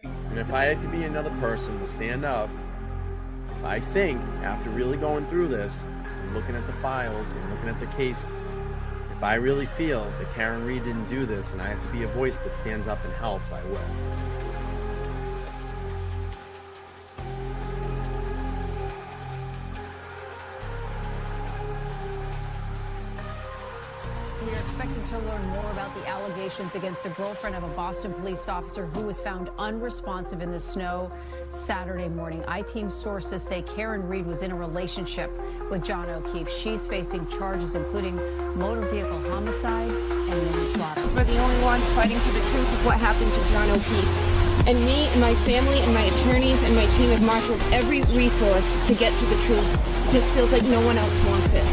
And if I had to be another person to stand up, if I think, after really going through this, and looking at the files and looking at the case, if I really feel that Karen Reed didn't do this and I have to be a voice that stands up and helps, I will. We are expecting to learn more about the allegations against the girlfriend of a Boston police officer who was found unresponsive in the snow Saturday morning. I-Team sources say Karen Reed was in a relationship with John O'Keefe. She's facing charges including motor vehicle homicide and manslaughter. We're the only ones fighting for the truth of what happened to John O'Keefe. And me and my family and my attorneys and my team have marshaled every resource to get to the truth. It just feels like no one else wants it.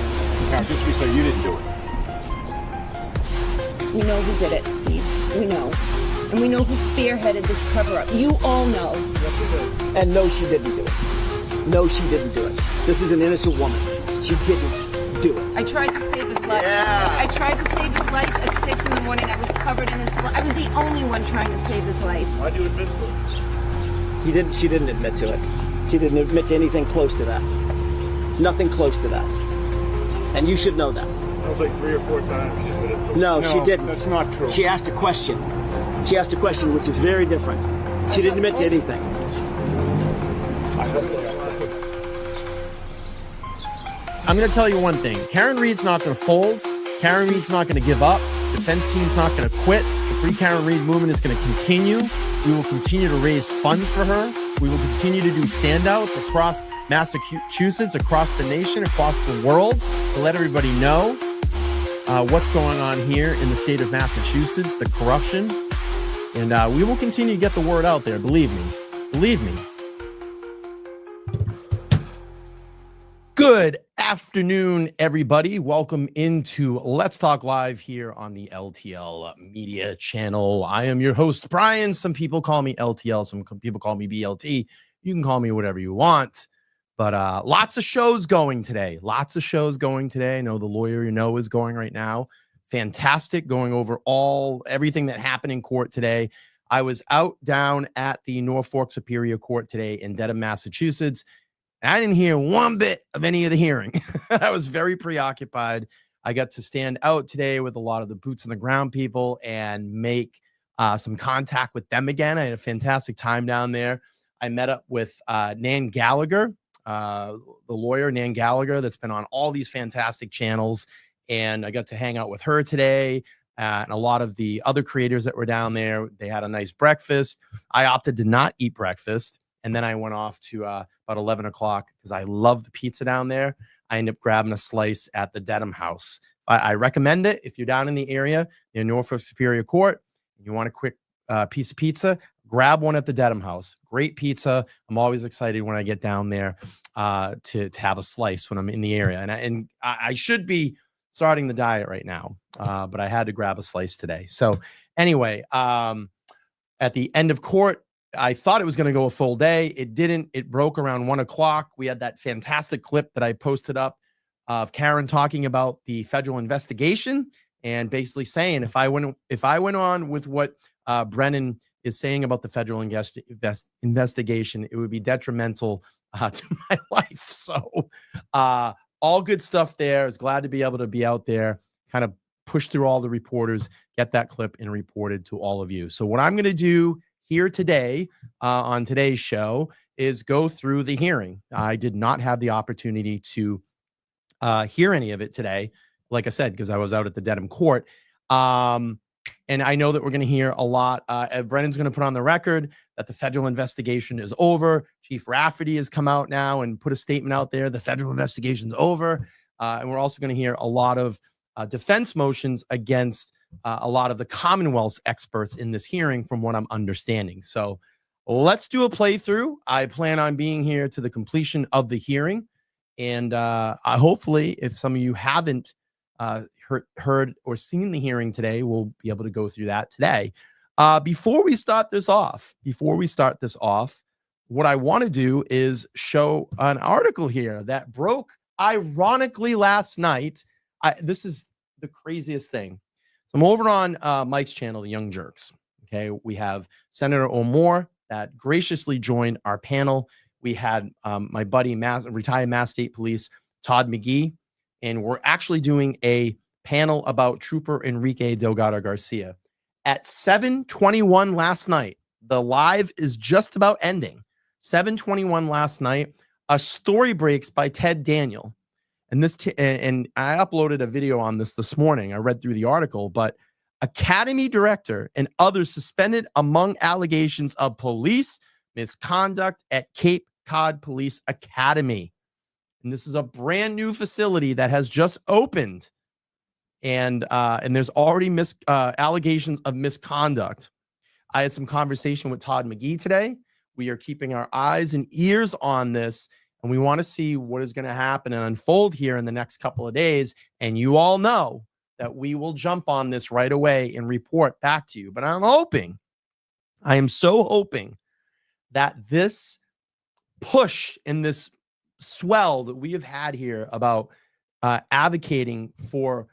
Karen, just to be clear, you didn't do it. We know who did it, Steve. We know. And we know who spearheaded this cover-up. You all know. And no, she didn't do it. No, she didn't do it. This is an innocent woman. She didn't do it. I tried to save his life. Yeah. I tried to save his life at 6 in the morning. I was covered in his blood. I was the only one trying to save his life. Why'd you admit to it? She didn't admit to it. She didn't admit to anything close to that. Nothing close to that. And you should know that. That was like 3 or 4 times she admitted to it. No, she didn't. That's not true. She asked a question. She asked a question, which is very different. She didn't admit to anything. I'm going to tell you one thing. Karen Reed's not going to fold. Karen Reed's not going to give up. Defense team's not going to quit. The Free Karen Reed movement is going to continue. We will continue to raise funds for her. We will continue to do standouts across Massachusetts, across the nation, across the world to let everybody know what's going on here in the state of Massachusetts, the corruption. And we will continue to get the word out there. Believe me. Believe me. Good afternoon, everybody. Welcome into Let's Talk Live here on the LTL Media Channel. I am your host, Brian. Some people call me LTL. Some people call me BLT. You can call me whatever you want. But lots of shows going today. Lots of shows going today. I know the lawyer you know is going right now. Fantastic, going over everything that happened in court today. I was down at the Norfolk Superior Court today in Dedham, Massachusetts. I didn't hear one bit of any of the hearing. I was very preoccupied. I got to stand out today with a lot of the boots on the ground people and make some contact with them again. I had a fantastic time down there. I met up with Nan Gallagher, the lawyer, Nan Gallagher, that's been on all these fantastic channels. And I got to hang out with her today and a lot of the other creators that were down there. They had a nice breakfast. I opted to not eat breakfast. And then I went off to about 11 o'clock because I love the pizza down there. I ended up grabbing a slice at the Dedham House. I recommend it if you're down in the area near Norfolk Superior Court and you want a quick piece of pizza, grab one at the Dedham House. Great pizza. I'm always excited when I get down there to have a slice when I'm in the area. And I should be starting the diet right now, but I had to grab a slice today. So anyway, at the end of court, I thought it was going to go a full day. It didn't. It broke around 1 o'clock. We had that fantastic clip that I posted up of Karen talking about the federal investigation and basically saying if I went on with what Brennan is saying about the federal investigation, it would be detrimental to my life. So all good stuff there. I was glad to be able to be out there, kind of push through all the reporters, get that clip and report it to all of you. So what I'm going to do here today on today's show is go through the hearing. I did not have the opportunity to hear any of it today, like I said, because I was out at the Dedham court. And I know that we're going to hear a lot. Brennan's going to put on the record that the federal investigation is over. Chief Rafferty has come out now and put a statement out there. The federal investigation's over. And we're also going to hear a lot of defense motions against a lot of the Commonwealth's experts in this hearing, from what I'm understanding. So let's do a playthrough. I plan on being here to the completion of the hearing. And hopefully, if some of you haven't heard or seen the hearing today, we'll be able to go through that today. Before we start this off, what I want to do is show an article here that broke ironically last night. This is the craziest thing. So I'm over on Mike's channel, The Young Jerks. Okay, we have Senator O'More that graciously joined our panel. We had my buddy, retired Mass State Police, Todd McGee, and we're actually doing a panel about Trooper Enrique Delgado Garcia. At 7:21 last night, the live is just about ending. 7:21 last night, a story breaks by Ted Daniel. And and I uploaded a video on this morning. I read through the article, but Academy director and others suspended among allegations of police misconduct at Cape Cod Police Academy. And this is a brand new facility that has just opened. And there's already allegations of misconduct. I had some conversation with Todd McGee today. We are keeping our eyes and ears on this, and we want to see what is going to happen and unfold here in the next couple of days. And you all know that we will jump on this right away and report back to you. But I am so hoping that this push and this swell that we have had here about advocating for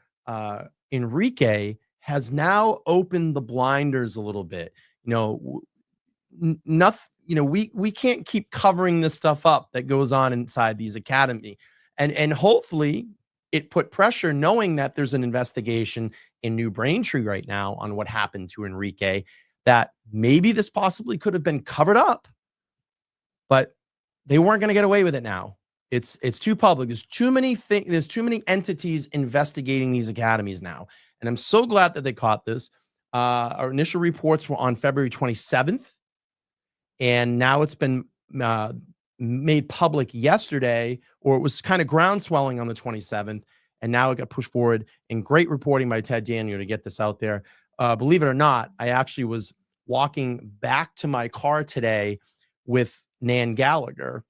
Enrique has now opened the blinders a little bit. Nothing. We can't keep covering this stuff up that goes on inside these academy, and hopefully it put pressure, knowing that there's an investigation in New Braintree right now on what happened to Enrique, that maybe this possibly could have been covered up, but they weren't going to get away with it now. It's too public. There's too many things. There's too many entities investigating these academies now. And I'm so glad that they caught this. Our initial reports were on February 27th. And now it's been made public yesterday, or it was kind of ground swelling on the 27th. And now it got pushed forward, and great reporting by Ted Daniel to get this out there. Believe it or not, I actually was walking back to my car today with Nan Gallagher,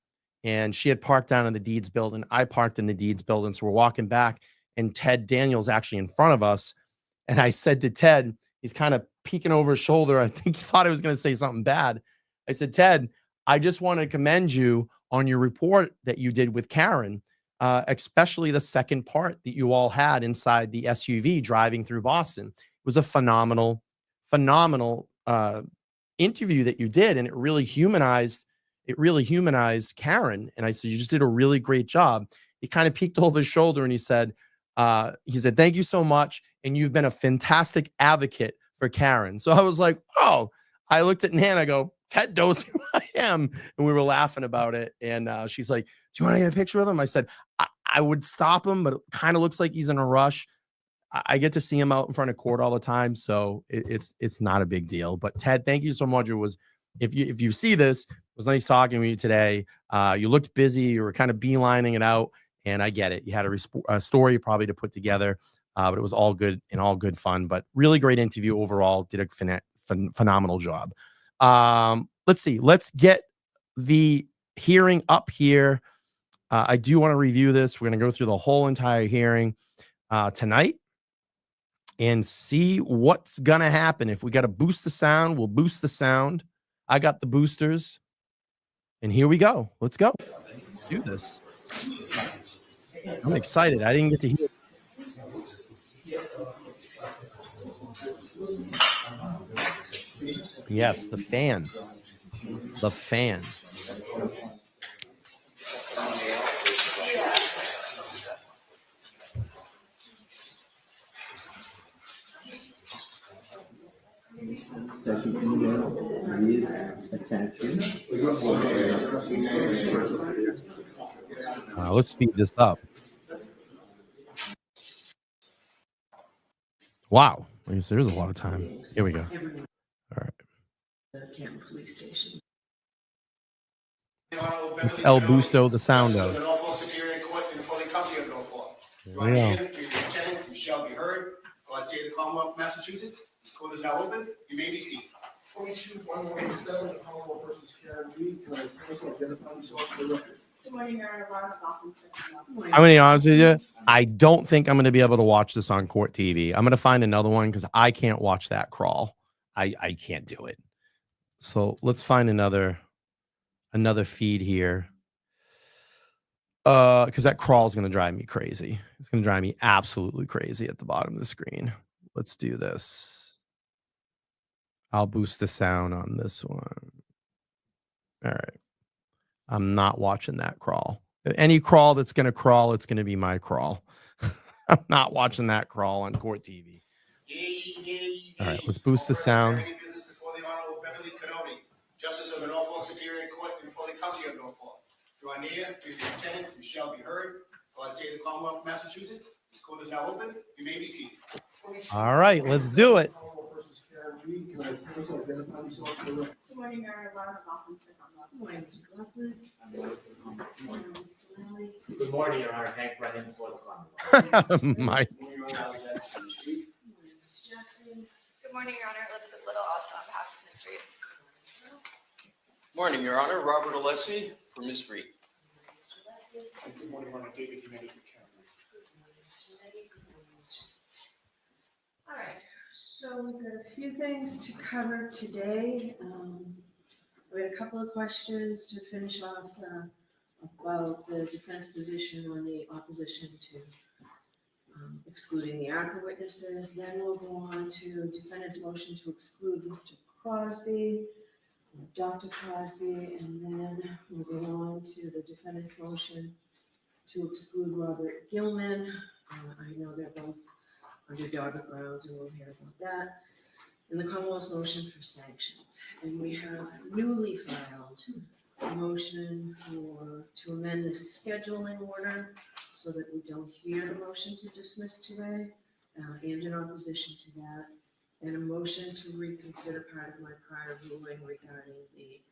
and she had parked down in the Deeds building. I parked in the Deeds building. So we're walking back, and Ted Daniel's actually in front of us. And I said to Ted, he's kind of peeking over his shoulder. I think he thought I was going to say something bad. I said, Ted, I just want to commend you on your report that you did with Karen, especially the second part that you all had inside the SUV driving through Boston. It was a phenomenal interview that you did, and it really humanized Karen. And I said, you just did a really great job. He kind of peeked over his shoulder and he said, thank you so much. And you've been a fantastic advocate for Karen. So I was like, oh, I looked at Nan, I go, Ted knows who I am. And we were laughing about it. And she's like, do you want to get a picture with him? I said, I would stop him, but it kind of looks like he's in a rush. I get to see him out in front of court all the time. So it's not a big deal. But Ted, thank you so much. It was, if you see this, it was nice talking with you today. You looked busy. You were kind of beelining it out, and I get it. You had a story probably to put together, but it was all good and all good fun. But really great interview overall. Did a phenomenal job. Let's see. Let's get the hearing up here. I do want to review this. We're going to go through the whole entire hearing tonight and see what's going to happen. If we got to boost the sound, we'll boost the sound. I got the boosters. And here we go. Let's go. Do this. I'm excited. I didn't get to hear. Yes, the fan. The fan. Let's speed this up. Wow. I guess there's a lot of time. Here we go. All right. It's El Busto, the sound of. Yeah. You shall be heard. God save the Commonwealth of Massachusetts. This court is now open. You may be seated. 22-117, the Commonwealth versus Karen Reed. Can I please identify myself for the record? Good morning, Your Honor. I'm going to be honest with you. I don't think I'm going to be able to watch this on court TV. I'm going to find another one because I can't watch that crawl. I can't do it. So let's find another feed here. Because that crawl is going to drive me crazy. It's going to drive me absolutely crazy at the bottom of the screen. Let's do this. I'll boost the sound on this one. All right. I'm not watching that crawl. Any crawl that's going to crawl, it's going to be my crawl. I'm not watching that crawl on court TV. All right, let's boost the sound. Before the Honorable Beverly Cannoli, Justice of the Norfolk Superior Court in Foley County of Norfolk. Draw near, please be attentive, you shall be heard. God save the Commonwealth of Massachusetts. This court is now open. You may be seated. All right, let's do it. Good morning, Mayor. Good morning, Mr. Crosby. Good morning, Mr. Lally. Good morning, Your Honor. Hank Brennan for the Commonwealth. My Good morning, Mr. Jackson. Good morning, Your Honor. Elizabeth Little, also on behalf of Ms. Reed. Morning, Your Honor. Robert Alessi for Ms. Reed. Mr. Leslie. Good morning, Your Honor. David Kennedy for Karen. Good morning, Mr. Kennedy. Good morning, Mr. All right, so we've got a few things to cover today. We had a couple of questions to finish off about the defense position on the opposition to excluding the ACRA witnesses. Then we'll go on to defendant's motion to exclude Mr. Crosby, Dr. Crosby, and then we'll go on to the defendant's motion to exclude Robert Gilman. I know they're both under DAGA grounds, and we'll hear about that. And the Commonwealth's motion for sanctions. And we have newly filed a motion to amend the scheduling order so that we don't hear the motion to dismiss today, and in opposition to that, and a motion to reconsider part of my prior ruling regarding the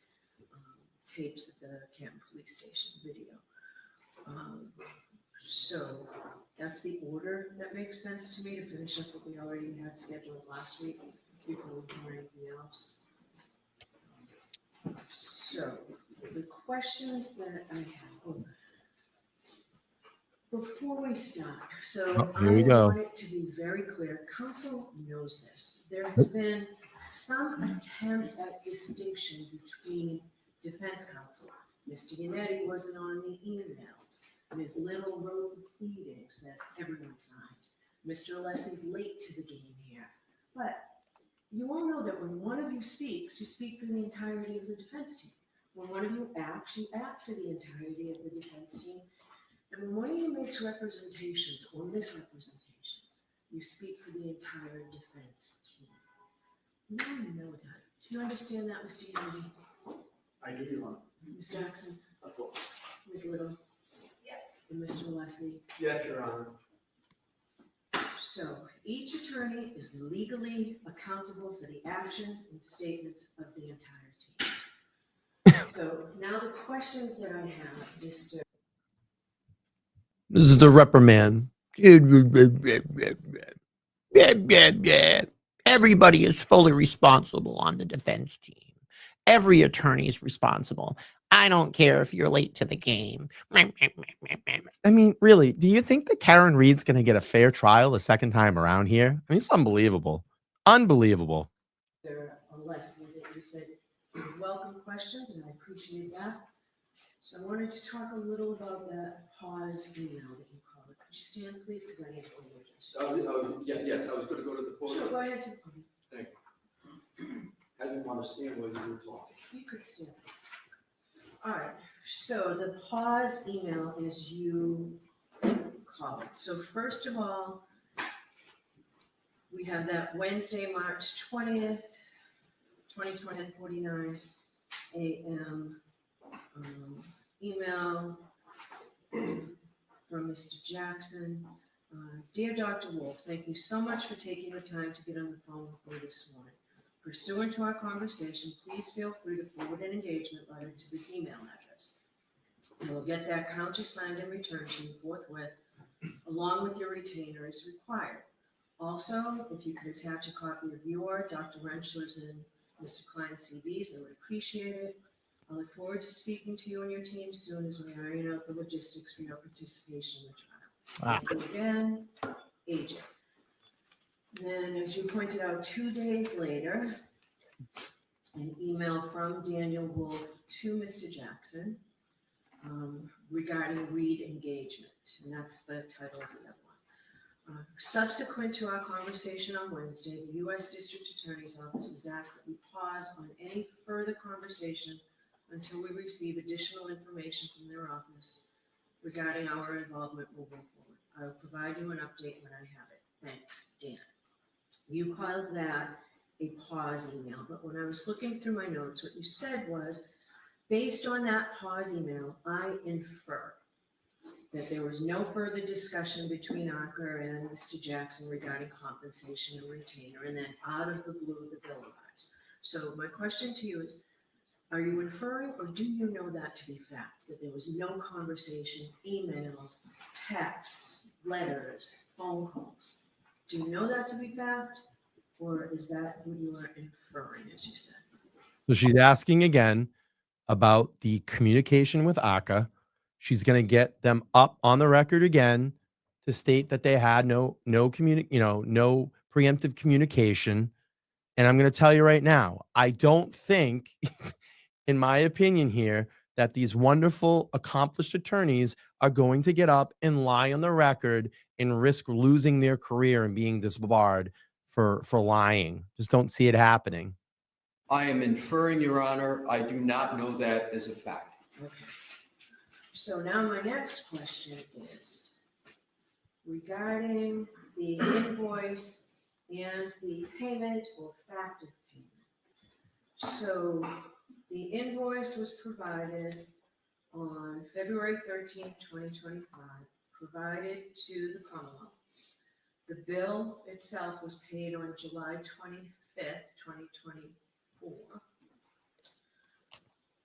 tapes at the Canton Police Station video. So that's the order that makes sense to me to finish up what we already had scheduled last week before we do anything else. So the questions that I have, before we start, so here we I go. want it to be very clear, counsel knows this. There has been some attempt at distinction between defense counsel. Mr. Yannetti wasn't on the emails. Ms. Little wrote the pleadings that everyone signed. Mr. Leslie's late to the game here. But you all know that when one of you speaks, you speak for the entirety of the defense team. When one of you act for the entirety of the defense team. And when one of you makes representations or misrepresentations, you speak for the entire defense team. You all know that. Do you understand that, Mr. Yannetti? I do, Your Honor. Ms. Jackson? Of course. Ms. Little? Yes. And Mr. Leslie? Yes, Your Honor. So each attorney is legally accountable for the actions and statements of the entire team. So now the questions that I have, Mr. This is the reprimand. Everybody is fully responsible on the defense team. Every attorney is responsible. I don't care if you're late to the game. I mean, really, do you think that Karen Reed's going to get a fair trial the second time around here? I mean, it's unbelievable. Unbelievable. Leslie, that you said welcome questions, and I appreciate that. So I wanted to talk a little about that pause email that you called it. Could you stand, please? Because I need to go. Yes, I was going to go to the podium. Sure, go ahead. Thank you. I didn't want to stand while you were talking. You could stand. All right, so the pause email is you call it. So first of all, we have that Wednesday, March 20th, 2020 at 49 a.m. Email from Mr. Jackson. Dear Dr. Wolf, thank you so much for taking the time to get on the phone with me this morning. Pursuant to our conversation, please feel free to forward an engagement letter to this email address. I will get that countersigned and returned to you forthwith, along with your retainer as required. Also, if you could attach a copy of your, Dr. Rentschler's, and Mr. Klein's CVs, I would appreciate it. I look forward to speaking to you and your team soon as we iron out the logistics for your participation in the trial. Thank you again, AJ. Then, as you pointed out, 2 days later, an email from Daniel Wolf to Mr. Jackson regarding Reed engagement, and that's the title of the other one. Subsequent to our conversation on Wednesday, the U.S. District Attorney's Office has asked that we pause on any further conversation until we receive additional information from their office regarding our involvement moving forward. I will provide you an update when I have it. Thanks, Dan. You called that a pause email, but when I was looking through my notes, what you said was, based on that pause email, I infer that there was no further discussion between Acker and Mr. Jackson regarding compensation and retainer, and then out of the blue, the bill arrives. So my question to you is, are you inferring, or do you know that to be fact, that there was no conversation, emails, texts, letters, phone calls? Do you know that to be fact, or is that what you are inferring, as you said? So she's asking again about the communication with Aka. She's going to get them up on the record again to state that they had no preemptive communication. And I'm going to tell you right now, I don't think, in my opinion here, that these wonderful, accomplished attorneys are going to get up and lie on the record and risk losing their career and being disbarred for lying. Just don't see it happening. I am inferring, Your Honor. I do not know that as a fact. Okay. So now my next question is regarding the invoice and the payment or fact of payment. So the invoice was provided on February 13th, 2025, provided to the Commonwealth. The bill itself was paid on July 25th, 2024.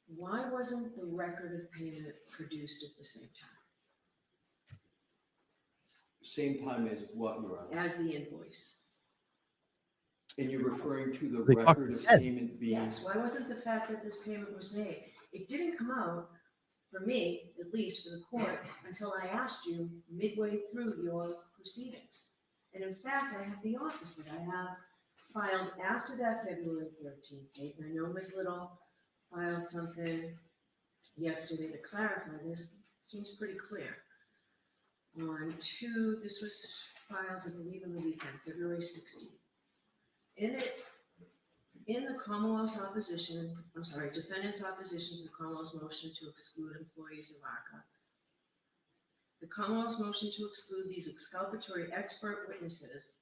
Why wasn't the record of payment produced at the same time? Same time as what, Your Honor? As the invoice? And you're referring to the They record of talked- payment being? Yes, why wasn't the fact that this payment was made? It didn't come out, for me, at least for the court, until I asked you midway through your proceedings. And in fact, I have the opposite. I have filed after that February 13th date, and I know Ms. Little filed something yesterday to clarify this. Seems pretty clear. This was filed, I believe, on the weekend, February 16th. In the Commonwealth's opposition, defendant's opposition to the Commonwealth's motion to exclude employees of ARCA, the Commonwealth's motion to exclude these exculpatory expert witnesses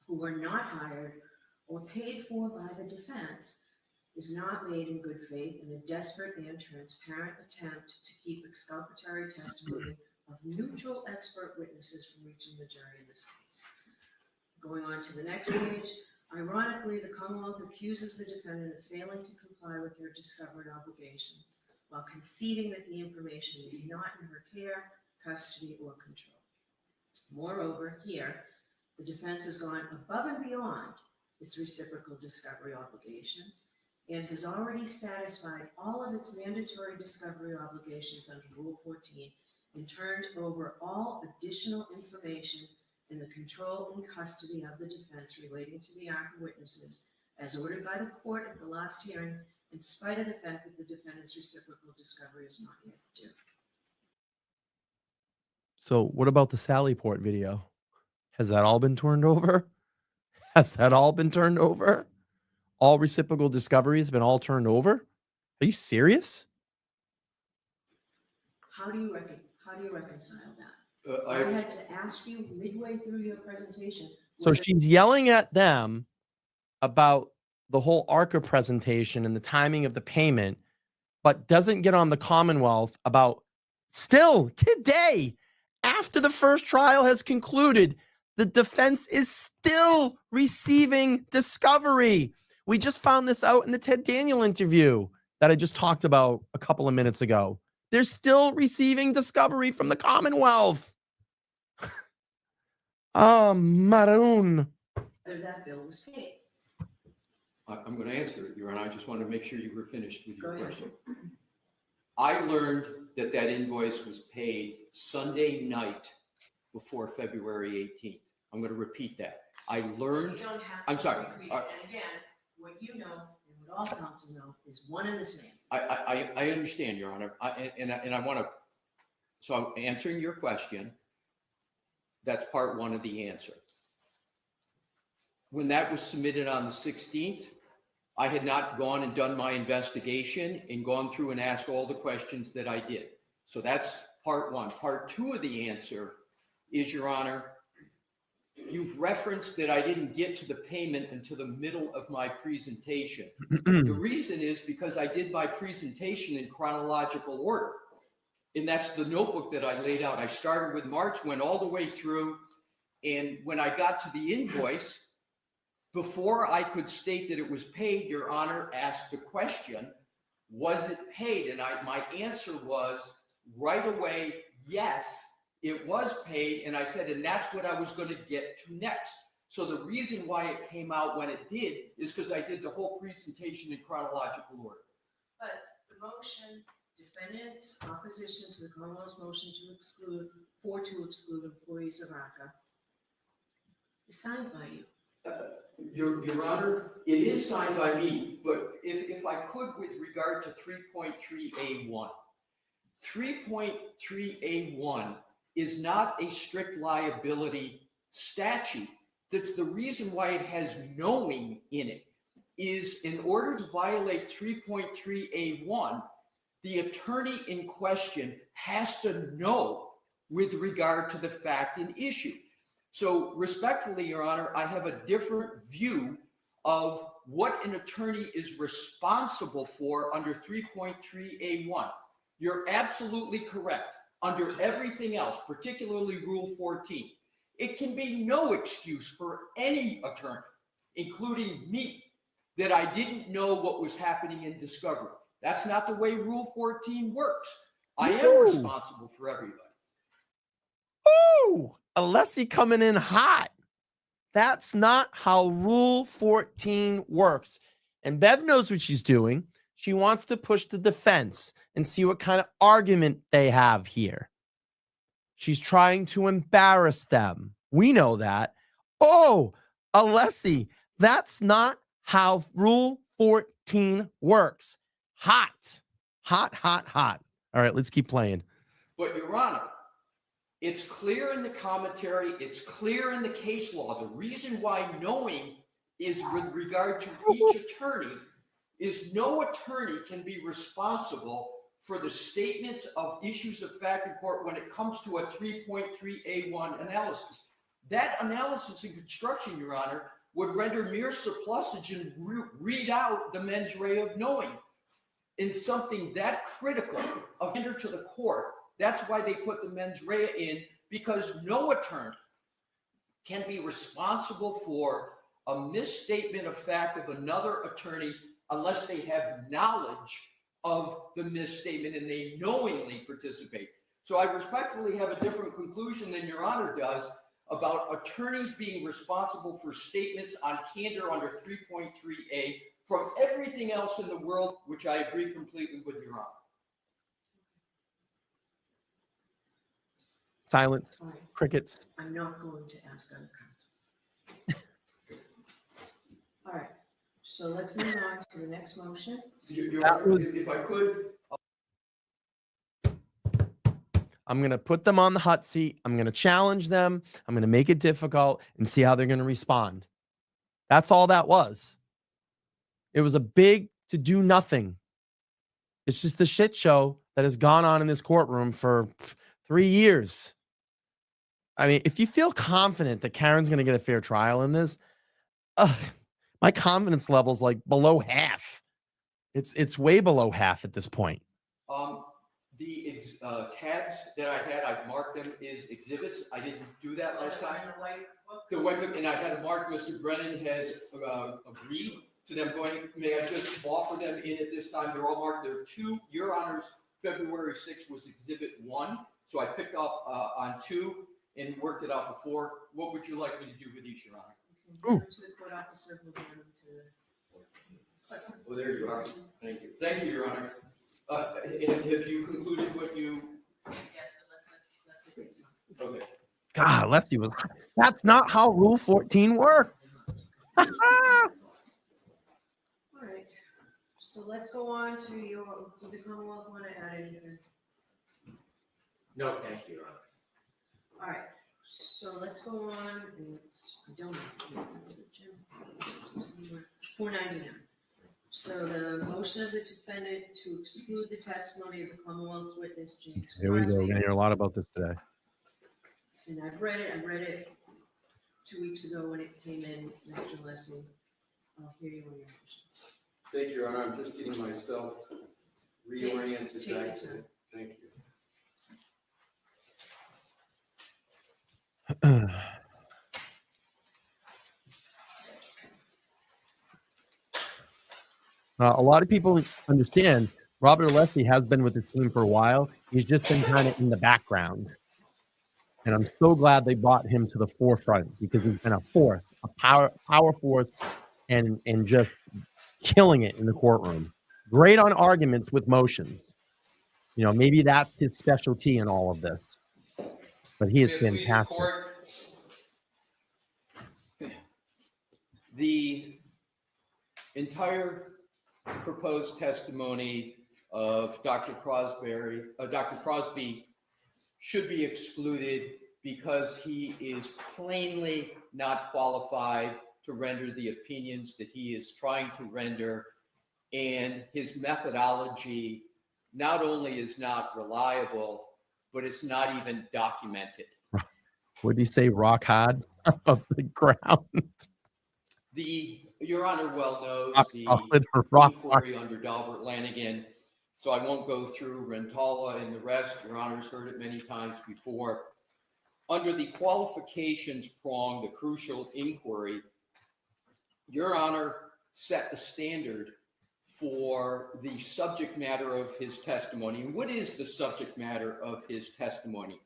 who were not hired or paid for by the defense is not made in good faith in a desperate and transparent attempt to keep exculpatory testimony of neutral expert witnesses from reaching the jury in this case. Going on to the next page, ironically, the Commonwealth accuses the defendant of failing to comply with her discovered obligations while conceding that the information is not in her care, custody, or control. Moreover, here, the defense has gone above and beyond its reciprocal discovery obligations and has already satisfied all of its mandatory discovery obligations under Rule 14 and turned over all additional information in the control and custody of the defense relating to the ARCA witnesses as ordered by the court at the last hearing, in spite of the fact that the defendant's reciprocal discovery is not yet due. So what about the Sallyport video? Has that all been turned over? Has that all been turned over? All reciprocal discovery has been all turned over? Are you serious? How do you reconcile that? I had to ask you midway through your presentation. So she's yelling at them about the whole ARCA presentation and the timing of the payment, but doesn't get on the Commonwealth about still today, after the first trial has concluded, the defense is still receiving discovery. We just found this out in the Ted Daniel interview that I just talked about a couple of minutes ago. They're still receiving discovery from the Commonwealth. Maroon. That bill was paid. I'm going to answer it, Your Honor. I just want to make sure you were finished with your Go ahead. question. I learned that invoice was paid Sunday night before February 18th. I'm going to repeat that. I learned. You don't have I'm to sorry. repeat it. And again, what you know and what all counsel know is one and the same. I understand, Your Honor. I want to. So I'm answering your question. That's part one of the answer. When that was submitted on the 16th, I had not gone and done my investigation and gone through and asked all the questions that I did. So that's part one. Part two of the answer is, Your Honor, you've referenced that I didn't get to the payment until the middle of my presentation. The reason is because I did my presentation in chronological order. And that's the notebook that I laid out. I started with March, went all the way through. And when I got to the invoice, before I could state that it was paid, Your Honor asked the question, was it paid? And my answer was right away, yes, it was paid. And I said, and that's what I was going to get to next. So the reason why it came out when it did is because I did the whole presentation in chronological order. But the motion, defendant's opposition to the Commonwealth's motion to exclude employees of ACA is signed by you. Your Honor, it is signed by me, but if I could, with regard to 3.3A1, 3.3A1 is not a strict liability statute. That's the reason why it has knowing in it, is in order to violate 3.3A1, the attorney in question has to know with regard to the fact and issue. So respectfully, Your Honor, I have a different view of what an attorney is responsible for under 3.3A1. You're absolutely correct. Under everything else, particularly Rule 14, it can be no excuse for any attorney, including me, that I didn't know what was happening in discovery. That's not the way Rule 14 works. I am responsible for everybody. Ooh, Alessi coming in hot. That's not how Rule 14 works. And Bev knows what she's doing. She wants to push the defense and see what kind of argument they have here. She's trying to embarrass them. We know that. Oh, Alessi, that's not how Rule 14 works. Hot, hot, hot, hot. All right, let's keep playing. But Your Honor, it's clear in the commentary, it's clear in the case law. The reason why knowing is with regard to each attorney is no attorney can be responsible for the statements of issues of fact in court when it comes to a 3.3A1 analysis. That analysis and construction, Your Honor, would render mere surplusage and read out the mens rea of knowing in something that critical of hinder to the court. That's why they put the mens rea in, because no attorney can be responsible for a misstatement of fact of another attorney unless they have knowledge of the misstatement and they knowingly participate. So I respectfully have a different conclusion than Your Honor does about attorneys being responsible for statements on candor under 3.3A from everything else in the world, which I agree completely with Your Honor. Silence, All right. crickets. I'm not going to ask other counsel. All right, so let's move on to the next motion. Your Honor, if I could. I'm going to put them on the hot seat. I'm going to challenge them. I'm going to make it difficult and see how they're going to respond. That's all that was. It was a big to do nothing. It's just the shit show that has gone on in this courtroom for 3 years. I mean, if you feel confident that Karen's going to get a fair trial in this, my confidence level's like below half. It's way below half at this point. The tabs that I had, I marked them as exhibits. I didn't do that last time. The white book, and I had to mark Mr. Brennan has agreed to them going. May I just offer them in at this time? They're all marked. There are two. Your Honor's February 6th was exhibit 1. So I picked off on 2 and worked it out before. What would you like me to do with each, Your Honor? To the court officer, we'll give them to. Well, there you are. Thank you. Thank you, Your Honor. And have you concluded what you? Yes, but let's. Okay. God, Leslie was. That's not how Rule 14 works. All right, so let's go on to your. Do the Commonwealth want to add anything? No, thank you, Your Honor. All right, so let's go on. I don't know. 499. So the motion of the defendant to exclude the testimony of the Commonwealth's witness, James Here we go. We're Crosby. gonna hear a lot about this today. And I've read it 2 weeks ago when it came in, Mr. Leslie. I'll hear you on your motion. Thank you, Your Honor. I'm just getting myself reoriented Take your back to time. it. Thank you. A lot of people understand Robert Alessi has been with this team for a while. He's just been kind of in the background. And I'm so glad they brought him to the forefront because he's been a force, a power force, and just killing it in the courtroom. Great on arguments with motions. You know, maybe that's his specialty in all of this. But he is fantastic. The entire proposed testimony of Dr. Crosby should be excluded because he is plainly not qualified to render the opinions that he is trying to render, and his methodology not only is not reliable, but it's not even documented. Would he say rock hard of the ground? Your Honor well knows Rock the solid or rock inquiry under Dalbert Lanigan, so I won't go through Rentala and the rest. Your Honor's heard it many times before. Under the qualifications prong, the crucial inquiry, Your Honor set the standard for the subject matter of his testimony. And what is the subject matter of his testimony?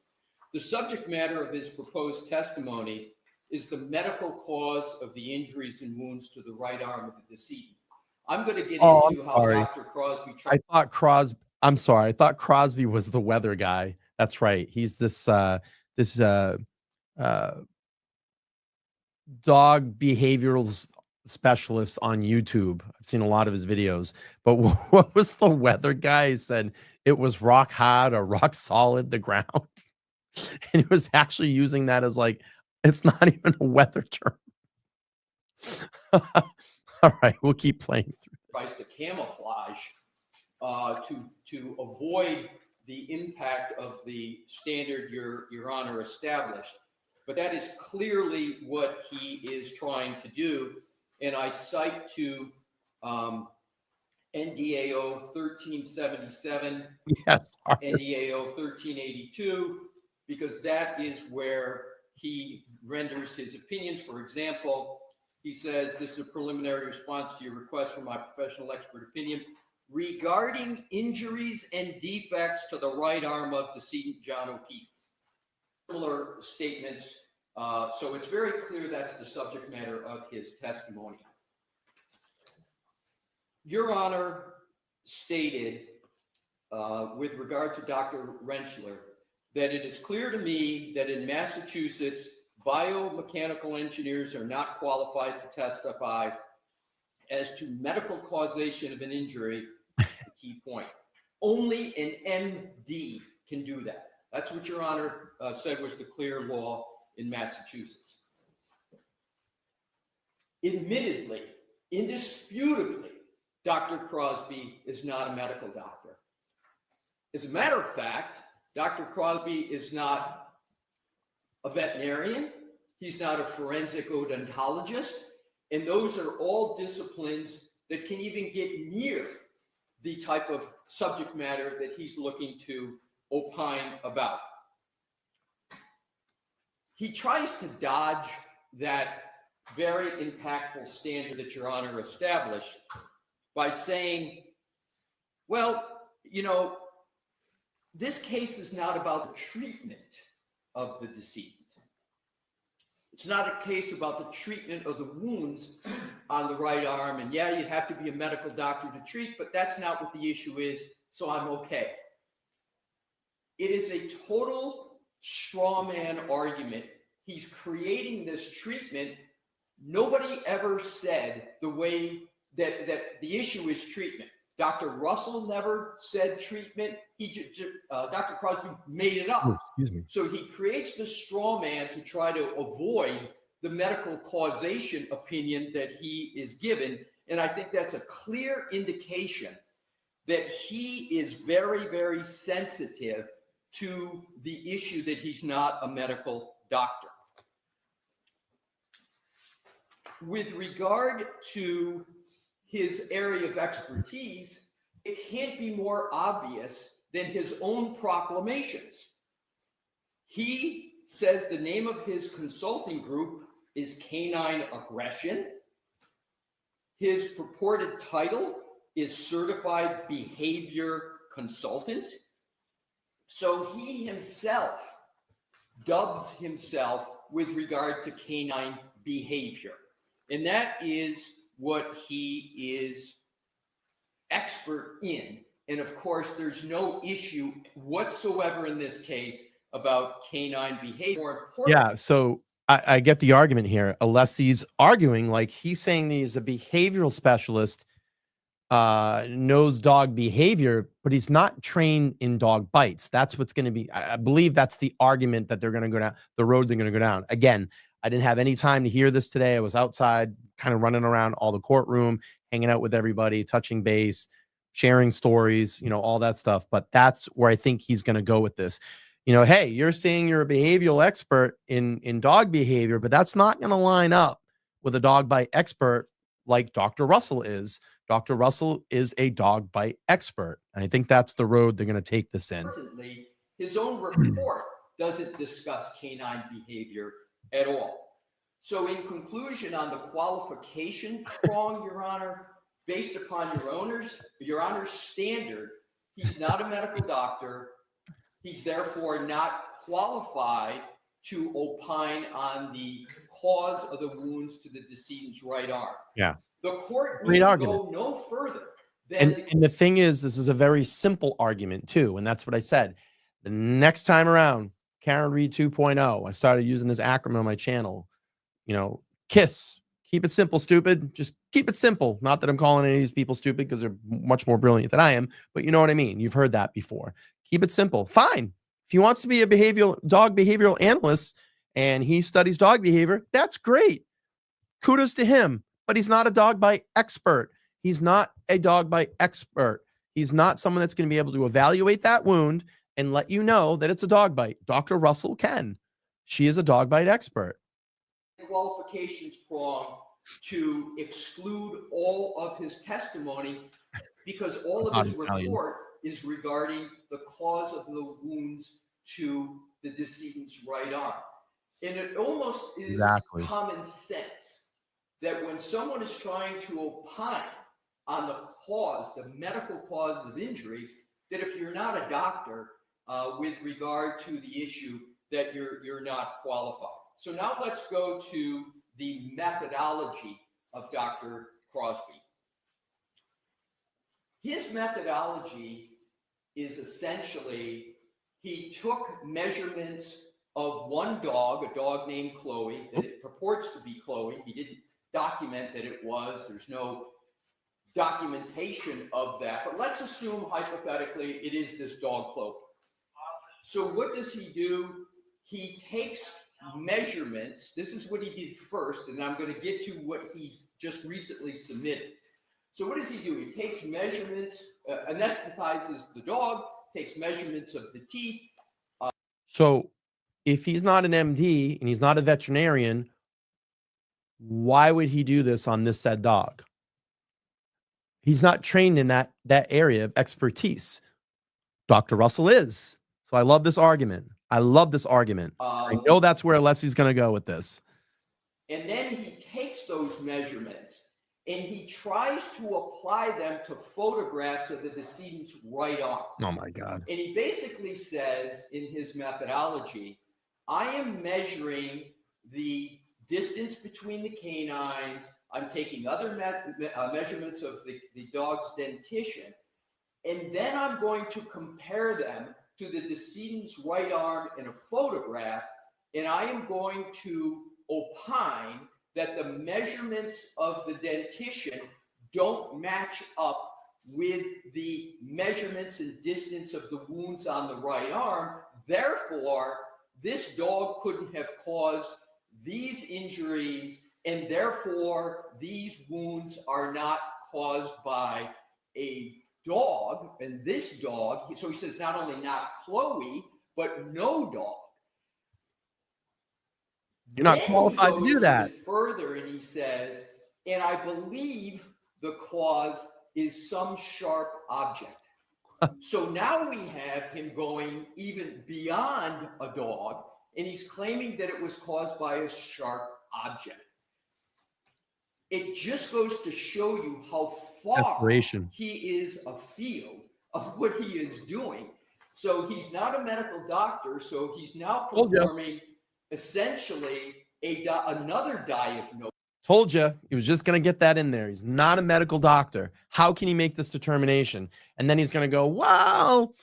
The subject matter of his proposed testimony is the medical cause of the injuries and wounds to the right arm of the decedent. I'm going to get into how Dr. Crosby. I'm sorry. I thought Crosby was the weather guy. That's right. He's this dog behavioral specialist on YouTube. I've seen a lot of his videos. But what was the weather guy? He said it was rock hard or rock solid, the ground. And he was actually using that as like, it's not even a weather term. All right, we'll keep playing through. Tries to camouflage to avoid the impact of the standard Your Honor established. But that is clearly what he is trying to do. And I cite to NDAO 1377, yes, NDAO 1382, because that is where he renders his opinions. For example, he says, this is a preliminary response to your request for my professional expert opinion regarding injuries and defects to the right arm of decedent John O'Keefe. Similar statements. So it's very clear that's the subject matter of his testimony. Your Honor stated with regard to Dr. Rentschler that it is clear to me that in Massachusetts, biomechanical engineers are not qualified to testify as to medical causation of an injury. The key point. Only an MD can do that. That's what Your Honor said was the clear law in Massachusetts. Admittedly, indisputably, Dr. Crosby is not a medical doctor. As a matter of fact, Dr. Crosby is not a veterinarian. He's not a forensic odontologist. And those are all disciplines that can even get near the type of subject matter that he's looking to opine about. He tries to dodge that very impactful standard that Your Honor established by saying, well, you know, this case is not about the treatment of the decedent. It's not a case about the treatment of the wounds on the right arm. And yeah, you'd have to be a medical doctor to treat, but that's not what the issue is, so I'm okay. It is a total straw man argument. He's creating this treatment. Nobody ever said the way that the issue is treatment. Dr. Russell never said treatment. Dr. Crosby made it up. Oh, excuse me. So he creates the straw man to try to avoid the medical causation opinion that he is given. And I think that's a clear indication that he is very, very sensitive to the issue that he's not a medical doctor. With regard to his area of expertise, it can't be more obvious than his own proclamations. He says the name of his consulting group is Canine Aggression. His purported title is Certified Behavior Consultant. So he himself dubs himself with regard to canine behavior. And that is what he is expert in. And of course, there's no issue whatsoever in this case about canine behavior. Yeah, so I get the argument here. Alessi's arguing, like he's saying that he's a behavioral specialist, knows dog behavior, but he's not trained in dog bites. That's what's going to be, I believe that's the argument that they're going to go down, the road they're going to go down. Again, I didn't have any time to hear this today. I was outside kind of running around all the courtroom, hanging out with everybody, touching base, sharing stories, you know, all that stuff. But that's where I think he's going to go with this. You know, hey, you're saying you're a behavioral expert in dog behavior, but that's not going to line up with a dog bite expert like Dr. Russell is. Dr. Russell is a dog bite expert. And I think that's the road they're going to take this in. His own report doesn't discuss canine behavior at all. So in conclusion, on the qualification prong, Your Honor, based upon Your Honor's standard, he's not a medical doctor. He's therefore not qualified to opine on the cause of the wounds to the decedent's right arm. Yeah. The court Great will argument. go no further than And the thing is, this is a very simple argument too. And that's what I said. The next time around, Karen Reed 2.0, I started using this acronym on my channel. You know, KISS, keep it simple, stupid. Just keep it simple. Not that I'm calling any of these people stupid because they're much more brilliant than I am, but you know what I mean? You've heard that before. Keep it simple. Fine. If he wants to be a dog behavioral analyst and he studies dog behavior, that's great. Kudos to him, but he's not a dog bite expert. He's not a dog bite expert. He's not someone that's going to be able to evaluate that wound and let you know that it's a dog bite. Dr. Russell can. She is a dog bite expert. Qualifications prong to exclude all of his testimony because all of his report is regarding the cause of the wounds to the decedent's right arm. And it almost is common sense that when someone is trying to opine on the cause, the medical cause of injury, that if you're not a doctor with regard to the issue, that you're not qualified. So now let's go to the methodology of Dr. Crosby. His methodology is essentially, he took measurements of one dog, a dog named Chloe, that it purports to be Chloe. He didn't document that it was. There's no documentation of that. But let's assume, hypothetically, it is this dog Chloe. So what does he do? He takes measurements. This is what he did first, and I'm going to get to what he's just recently submitted. So what does he do? He takes measurements, anesthetizes the dog, takes measurements of the teeth. So if he's not an MD and he's not a veterinarian, why would he do this on this said dog? He's not trained in that area of expertise. Dr. Russell is. So I love this argument. I love this argument. I know that's where Alessi's going to go with this. And then he takes those measurements and he tries to apply them to photographs of the decedent's right arm. Oh my God. And he basically says in his methodology, I am measuring the distance between the canines. I'm taking other measurements of the dog's dentition. And then I'm going to compare them to the decedent's right arm in a photograph, and I am going to opine that the measurements of the dentition don't match up with the measurements and distance of the wounds on the right arm. Therefore, this dog couldn't have caused these injuries and therefore these wounds are not caused by a dog. And this dog, so he says not only not Chloe, but no dog. You're not Then qualified to he goes do that. even further and he says, and I believe the cause is some sharp object. So now we have him going even beyond a dog, and he's claiming that it was caused by a sharp object. It just goes to show you how far Desperation. he is afield of what he is doing. So he's not a medical doctor, so he's now performing essentially another diagnosis. Told you, he was just going to get that in there. He's not a medical doctor. How can he make this determination? And then he's going to go, well,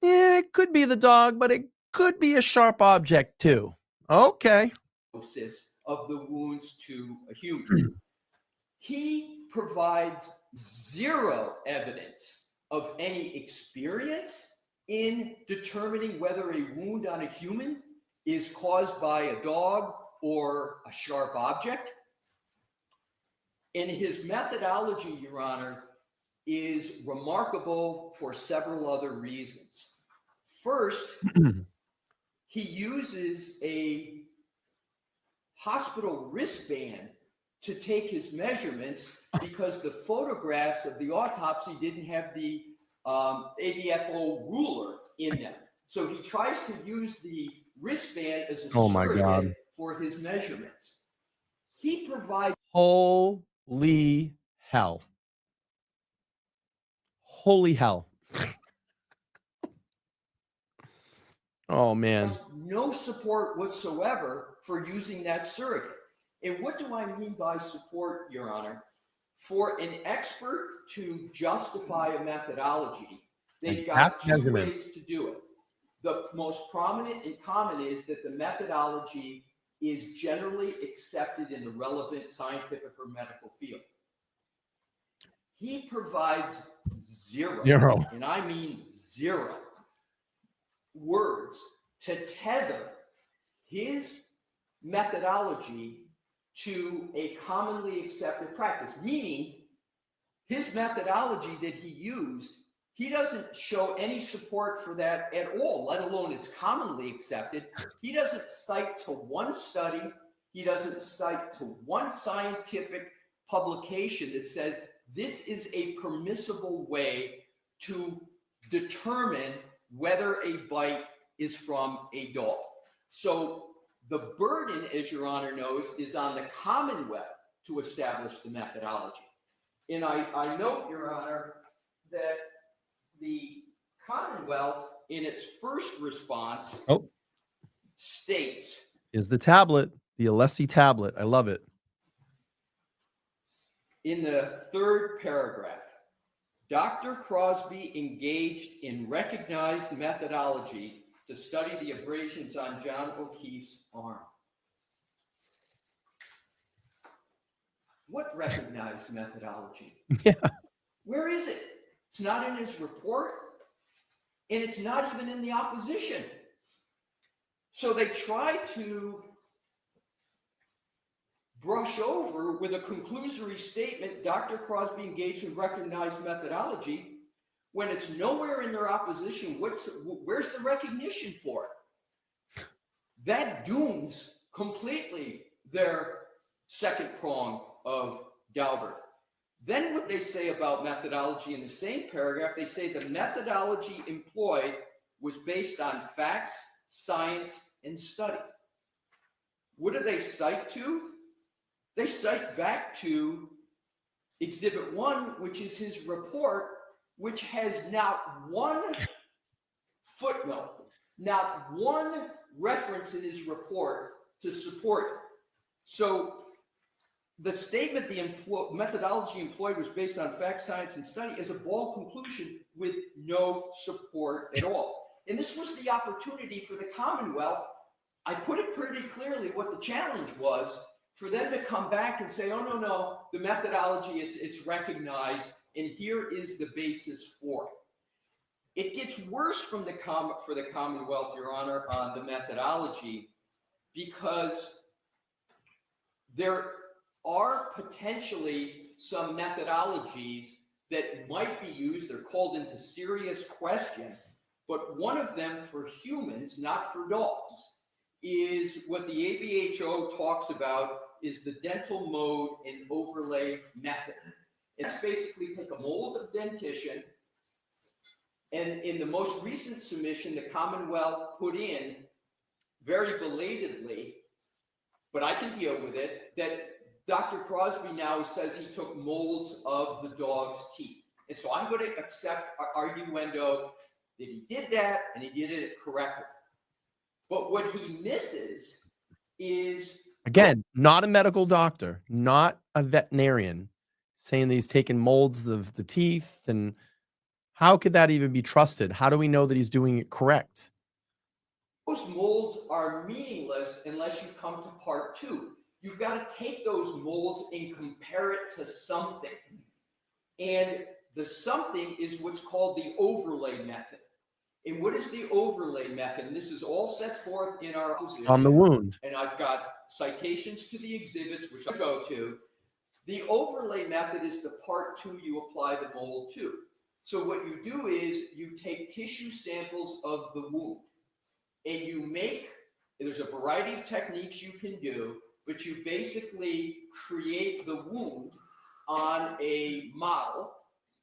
yeah, it could be the dog, but it could be a sharp object too. Okay. Of the wounds to a human. He provides zero evidence of any experience in determining whether a wound on a human is caused by a dog or a sharp object. And his methodology, Your Honor, is remarkable for several other reasons. First, he uses a hospital wristband to take his measurements because the photographs of the autopsy didn't have the ABFO ruler in them. So he tries to use the wristband as a surrogate for his measurements. He provides holy hell. Holy hell. Oh, man. No support whatsoever for using that surrogate. And what do I mean by support, Your Honor? For an expert to justify a methodology, they've got two ways to do it. The most prominent and common is that the methodology is generally accepted in the relevant scientific or medical field. He provides zero, and I mean zero, words to tether his methodology to a commonly accepted practice, meaning his methodology that he used, he doesn't show any support for that at all, let alone it's commonly accepted. He doesn't cite to one study. He doesn't cite to one scientific publication that says this is a permissible way to determine whether a bite is from a dog. So the burden, as Your Honor knows, is on the Commonwealth to establish the methodology. And I note, Your Honor, that the Commonwealth, in its first response, states... Is the tablet, the Alessi tablet. I love it. In the third paragraph, Dr. Crosby engaged in recognized methodology to study the abrasions on John O'Keefe's arm. What recognized methodology? Yeah. Where is it? It's not in his report, and it's not even in the opposition. So they try to brush over with a conclusory statement, Dr. Crosby engaged in recognized methodology, when it's nowhere in their opposition. Where's the recognition for it? That dooms completely their second prong of Daubert. Then what they say about methodology in the same paragraph, they say the methodology employed was based on facts, science, and study. What do they cite to? They cite back to Exhibit 1, which is his report, which has not one footnote, not one reference in his report to support it. So the statement the methodology employed was based on fact, science, and study is a bald conclusion with no support at all. And this was the opportunity for the Commonwealth. I put it pretty clearly what the challenge was, for them to come back and say, oh, no, the methodology, it's recognized, and here is the basis for it. It gets worse for the Commonwealth, Your Honor, on the methodology, because There are potentially some methodologies that might be used. They're called into serious question, but one of them for humans, not for dogs, is what the ABHO talks about is the dental mode and overlay method. It's basically take a mold of dentition, and in the most recent submission, the Commonwealth put in very belatedly, but I can deal with it, that Dr. Crosby now says he took molds of the dog's teeth. And so I'm going to accept arguendo that he did that and he did it correctly. But what he misses is, again, not a medical doctor, not a veterinarian, saying that he's taken molds of the teeth. And how could that even be trusted? How do we know that he's doing it correct? those molds are meaningless unless you come to part two. You've got to take those molds and compare it to something. And the something is what's called the overlay method. And what is the overlay method? And this is all set forth in our position. On the wound. And I've got citations to the exhibits, which I go to. The overlay method is the part two you apply the mold to. So what you do is you take tissue samples of the wound and you make, there's a variety of techniques you can do, but you basically create the wound on a model,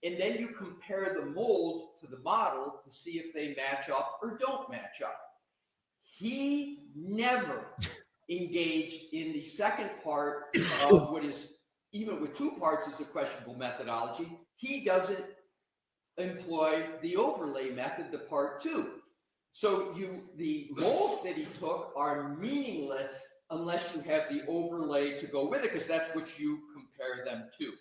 and then you compare the mold to the model to see if they match up or don't match up. He never engaged in the second part of what is, even with two parts, is a questionable methodology. He doesn't employ the overlay method, the part two. So the molds that he took are meaningless unless you have the overlay to go with it, because that's what you compare them to.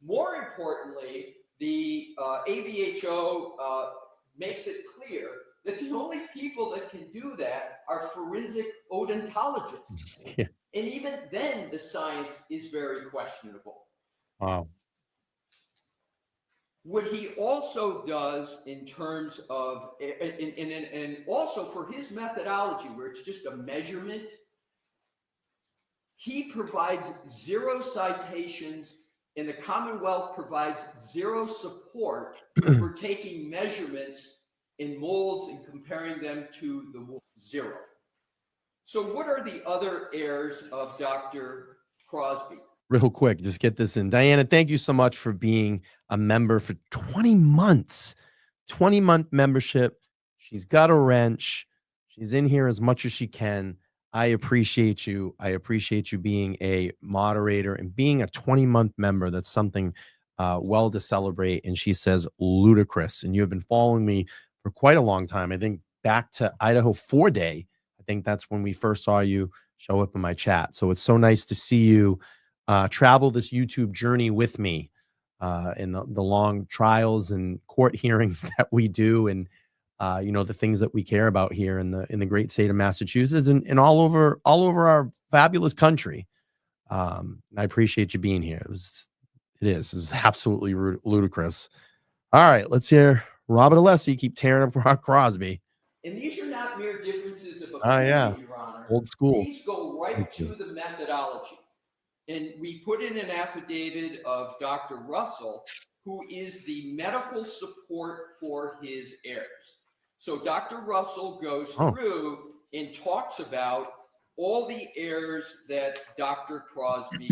More importantly, the ABHO makes it clear that the only people that can do that are forensic odontologists. Yeah. And even then, the science is very questionable. Wow. What he also does in terms of, and also for his methodology, where it's just a measurement, he provides zero citations, and the Commonwealth provides zero support for taking measurements in molds and comparing them to the wound. Zero. So what are the other errors of Dr. Crosby? Real quick, just get this in. Diana, thank you so much for being a member for 20 months. 20-month membership. She's got a wrench. She's in here as much as she can. I appreciate you. I appreciate you being a moderator and being a 20-month member. That's something well to celebrate. And she says ludicrous. And you have been following me for quite a long time. I think back to Idaho 4 Day. I think that's when we first saw you show up in my chat. So it's so nice to see you travel this YouTube journey with me in the long trials and court hearings that we do, and the things that we care about here in the great state of Massachusetts and all over our fabulous country. I appreciate you being here. It's absolutely ludicrous. All right, let's hear Robert Alessi keep tearing up Crosby. And these are not mere differences of opinion, Your Honor. Old school. These go right to the methodology. And we put in an affidavit of Dr. Russell, who is the medical support for his errors. So Dr. Russell goes through and talks about all the errors that Dr. Crosby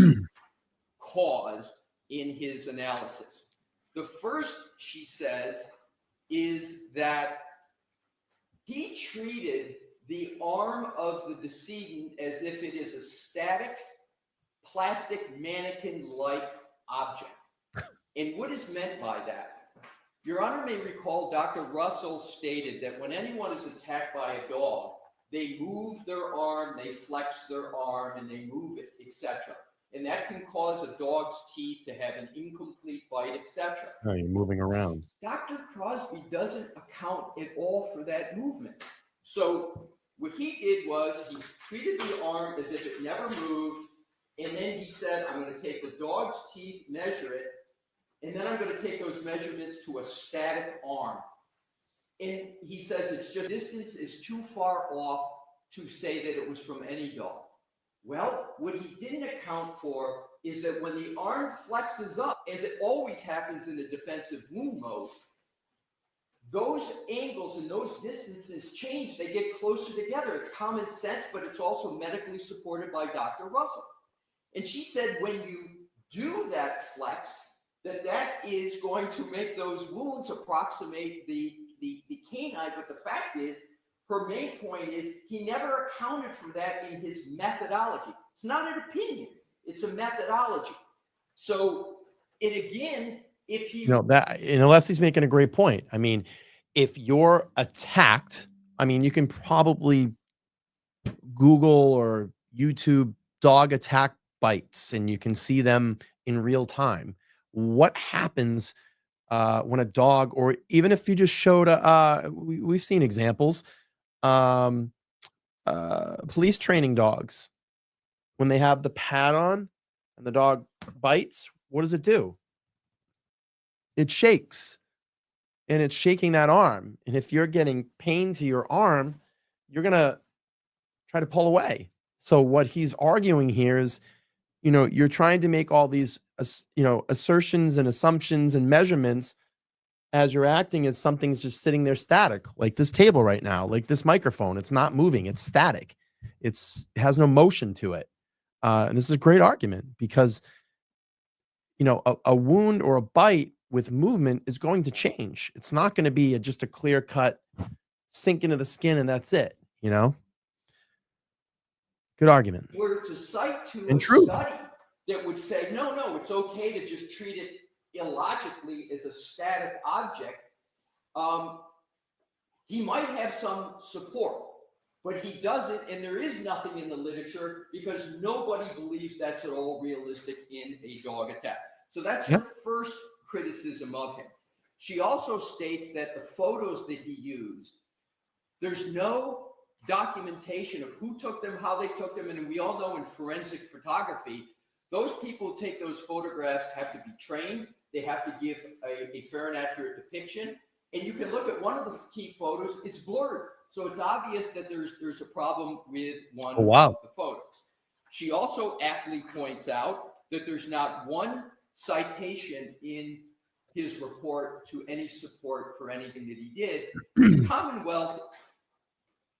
caused in his analysis. The first, she says, is that he treated the arm of the decedent as if it is a static plastic mannequin-like object. And what is meant by that? Your Honor may recall Dr. Russell stated that when anyone is attacked by a dog, they move their arm, they flex their arm, and they move it, etc. And that can cause a dog's teeth to have an incomplete bite, etc. Oh, you're moving around. Dr. Crosby doesn't account at all for that movement. So what he did was he treated the arm as if it never moved, and then he said, I'm going to take the dog's teeth, measure it, and then I'm going to take those measurements to a static arm. And he says it's just distance is too far off to say that it was from any dog. Well, what he didn't account for is that when the arm flexes up, as it always happens in a defensive wound mode, those angles and those distances change. They get closer together. It's common sense, but it's also medically supported by Dr. Russell. And she said when you do that flex, that is going to make those wounds approximate the canine. But the fact is, her main point is he never accounted for that in his methodology. It's not an opinion. It's a methodology. So, and again, if he... Leslie's making a great point. I mean, if you're attacked, I mean, you can probably Google or YouTube dog attack bites, and you can see them in real time. What happens when a dog, or even if you just showed we've seen examples, police training dogs, when they have the pad on and the dog bites, what does it do? It shakes, and it's shaking that arm. And if you're getting pain to your arm, you're going to try to pull away. So what he's arguing here is, you're trying to make all these, assertions and assumptions and measurements as you're acting as something's just sitting there static, like this table right now, like this microphone. It's not moving. It's static. It has no motion to it. And this is a great argument because, a wound or a bite with movement is going to change. It's not going to be just a clear cut sink into the skin and that's it. Good argument. Were to cite to and a truth. study that would say, no, it's okay to just treat it illogically as a static object, he might have some support, but he doesn't, and there is nothing in the literature because nobody believes that's at all realistic in a dog attack. So that's her first criticism of him. She also states that the photos that he used, there's no documentation of who took them, how they took them, and we all know in forensic photography, those people who take those photographs have to be trained. They have to give a fair and accurate depiction. And you can look at one of the key photos, it's blurred. So it's obvious that there's a problem with one of the photos. She also aptly points out that there's not one citation in his report to any support for anything that he did. The Commonwealth,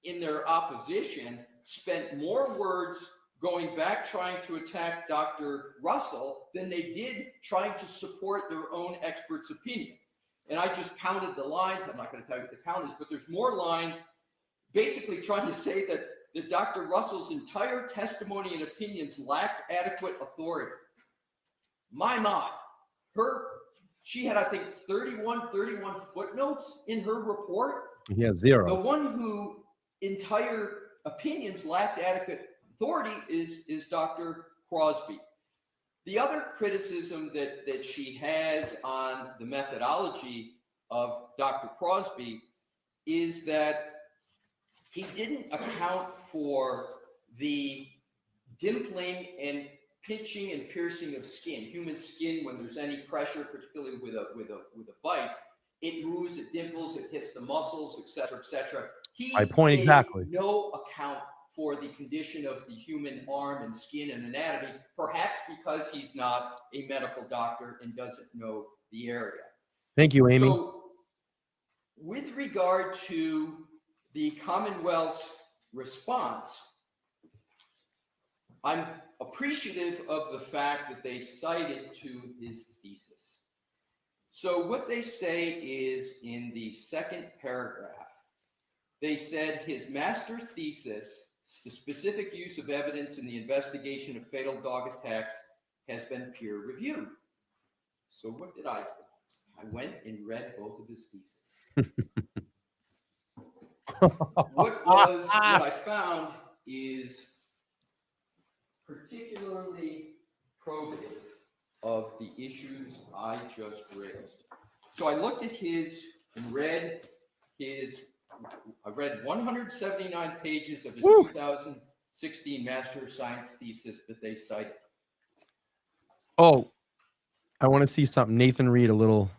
in their opposition, spent more words going back trying to attack Dr. Russell than they did trying to support their own expert's opinion. And I just counted the lines. I'm not going to tell you what the count is, but there's more lines basically trying to say that Dr. Russell's entire testimony and opinions lacked adequate authority. She had, I think, 31 footnotes in her report. Yeah, 0. The one who entire opinions lacked adequate authority is Dr. Crosby. The other criticism that she has on the methodology of Dr. Crosby is that he didn't account for the dimpling and pinching and piercing of skin, human skin. When there's any pressure, particularly with a bite, it moves, it dimples, it hits the muscles, etc., etc. My point exactly. No account for the condition of the human arm and skin and anatomy, perhaps because he's not a medical doctor and doesn't know the area. Thank you, Amy. So, with regard to the Commonwealth's response, I'm appreciative of the fact that they cited to his thesis. So what they say is in the second paragraph, they said his master thesis, the specific use of evidence in the investigation of fatal dog attacks, has been peer reviewed. So what did I do? I went and read both of his theses. What I found is particularly probative of the issues I just raised. So I looked at his and read his, I read 179 pages of his 2016 Master of Science thesis that they cited. Oh, I want to see something. Nathan Reed a little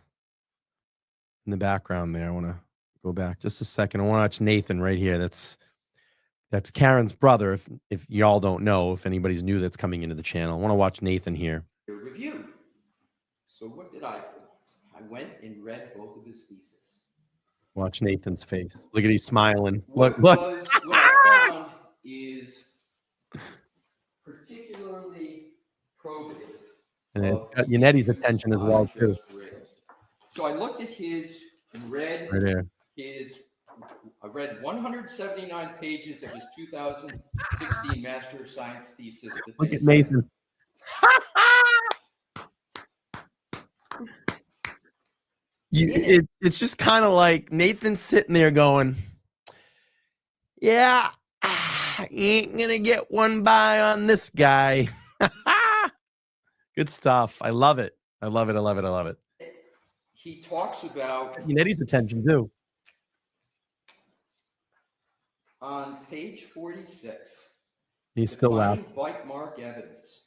in the background there. I want to go back just a second. I want to watch Nathan right here. That's Karen's brother. If y'all don't know, if anybody's new that's coming into the channel, I want to watch Nathan here. Reviewed. So what did I do? I went and read both of his theses. Watch Nathan's face. Look at he's smiling. What I found is particularly probative. And it's got Yanetti's attention as well too. So I looked at his and read Right there. I read 179 pages of his 2016 Master of Science thesis. Look at Nathan. It's just kind of like Nathan sitting there going, yeah, you ain't gonna get one by on this guy. Good stuff. I love it. I love it. I love it. I love it. He talks about Yanetti's attention too. On page 46, he's still laughing. Bite mark evidence.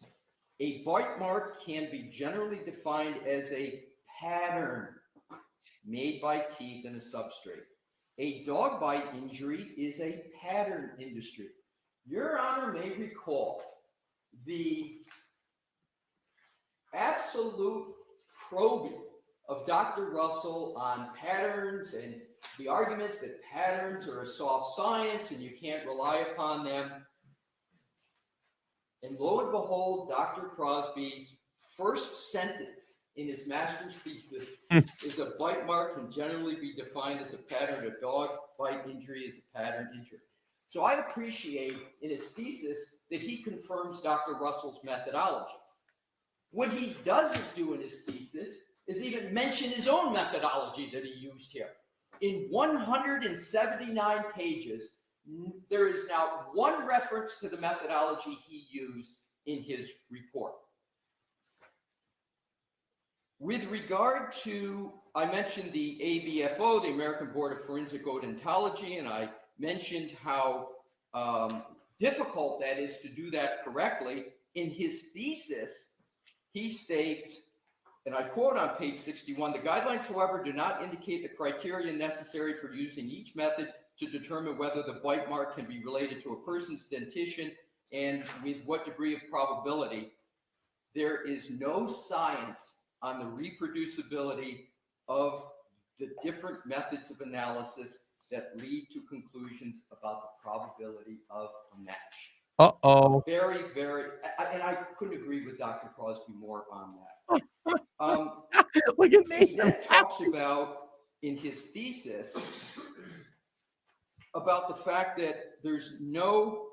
A bite mark can be generally defined as a pattern made by teeth in a substrate. A dog bite injury is a pattern industry. Your Honor may recall the absolute probing of Dr. Russell on patterns and the arguments that patterns are a soft science and you can't rely upon them. And lo and behold, Dr. Crosby's first sentence in his master's thesis is a bite mark can generally be defined as a pattern. A dog bite injury is a pattern injury. So I appreciate in his thesis that he confirms Dr. Russell's methodology. What he doesn't do in his thesis is even mention his own methodology that he used here. In 179 pages, there is now one reference to the methodology he used in his report. With regard to, I mentioned the ABFO, the American Board of Forensic Odontology, and I mentioned how difficult that is to do that correctly. In his thesis, he states, and I quote on page 61, the guidelines, however, do not indicate the criteria necessary for using each method to determine whether the bite mark can be related to a person's dentition and with what degree of probability. There is no science on the reproducibility of the different methods of analysis that lead to conclusions about the probability of a match. Uh-oh. Very, very, and I couldn't agree with Dr. Crosby more on that. Look at me. He then talks about, in his thesis, about the fact that there's no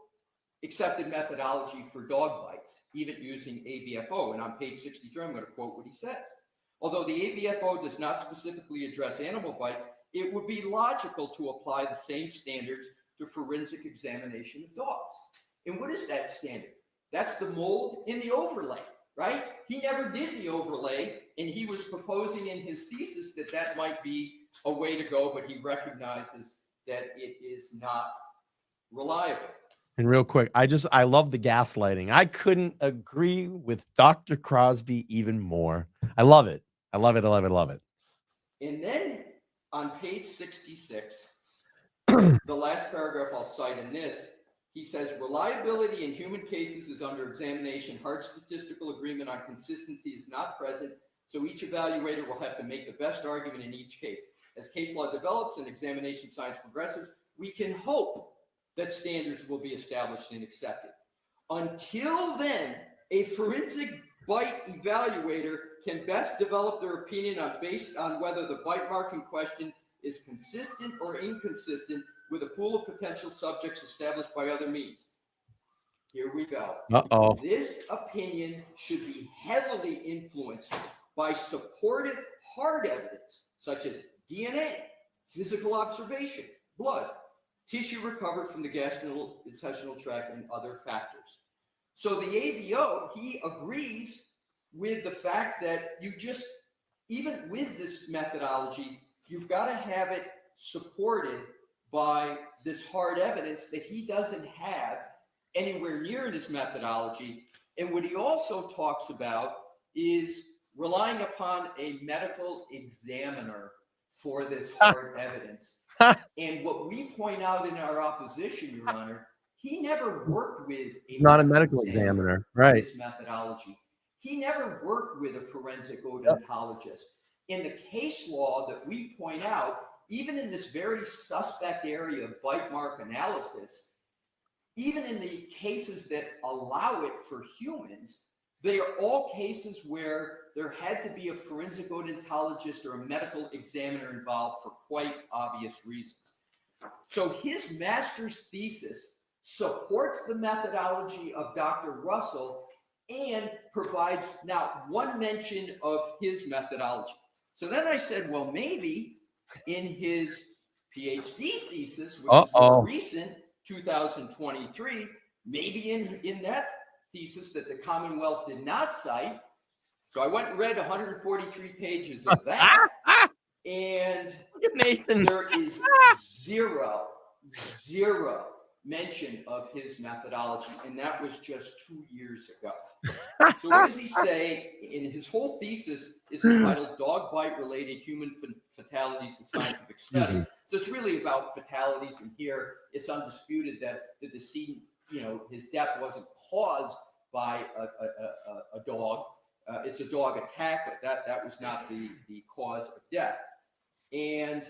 accepted methodology for dog bites, even using ABFO. And on page 63, I'm going to quote what he says. Although the ABFO does not specifically address animal bites, it would be logical to apply the same standards to forensic examination of dogs. And what is that standard? That's the mold in the overlay, right? He never did the overlay, and he was proposing in his thesis that that might be a way to go, but he recognizes that it is not reliable. And real quick, I love the gaslighting. I couldn't agree with Dr. Crosby even more. I love it. I love it. I love it. I love it. And then on page 66, the last paragraph I'll cite in this, he says, reliability in human cases is under examination. Hard statistical agreement on consistency is not present, so each evaluator will have to make the best argument in each case. As case law develops and examination science progresses, we can hope that standards will be established and accepted. Until then, a forensic bite evaluator can best develop their opinion based on whether the bite mark in question is consistent or inconsistent with a pool of potential subjects established by other means. Here we go. Uh-oh. This opinion should be heavily influenced by supportive hard evidence, such as DNA, physical observation, blood, tissue recovered from the gastrointestinal tract, and other factors. So the ABO, he agrees with the fact that you just, even with this methodology, you've got to have it supported by this hard evidence that he doesn't have anywhere near in his methodology. And what he also talks about is relying upon a medical examiner for this hard evidence. And what we point out in our opposition, Your Honor, He never worked with Not a medical examiner, right? His methodology. He never worked with a forensic odontologist. In the case law that we point out, even in this very suspect area of bite mark analysis, even in the cases that allow it for humans, they are all cases where there had to be a forensic odontologist or a medical examiner involved for quite obvious reasons. So his master's thesis supports the methodology of Dr. Russell and provides now one mention of his methodology. So then I said, well, maybe in his PhD thesis, which is more recent, 2023, maybe in that thesis that the Commonwealth did not cite. So I went and read 143 pages of that. And Nathan. There is zero mention of his methodology, and that was just 2 years ago. So what does he say? In his whole thesis is entitled Dog Bite Related Human Fatalities in Scientific Study. So it's really about fatalities, and here it's undisputed that the decedent, his death wasn't caused by a dog. It's a dog attack, but that was not the cause of death. And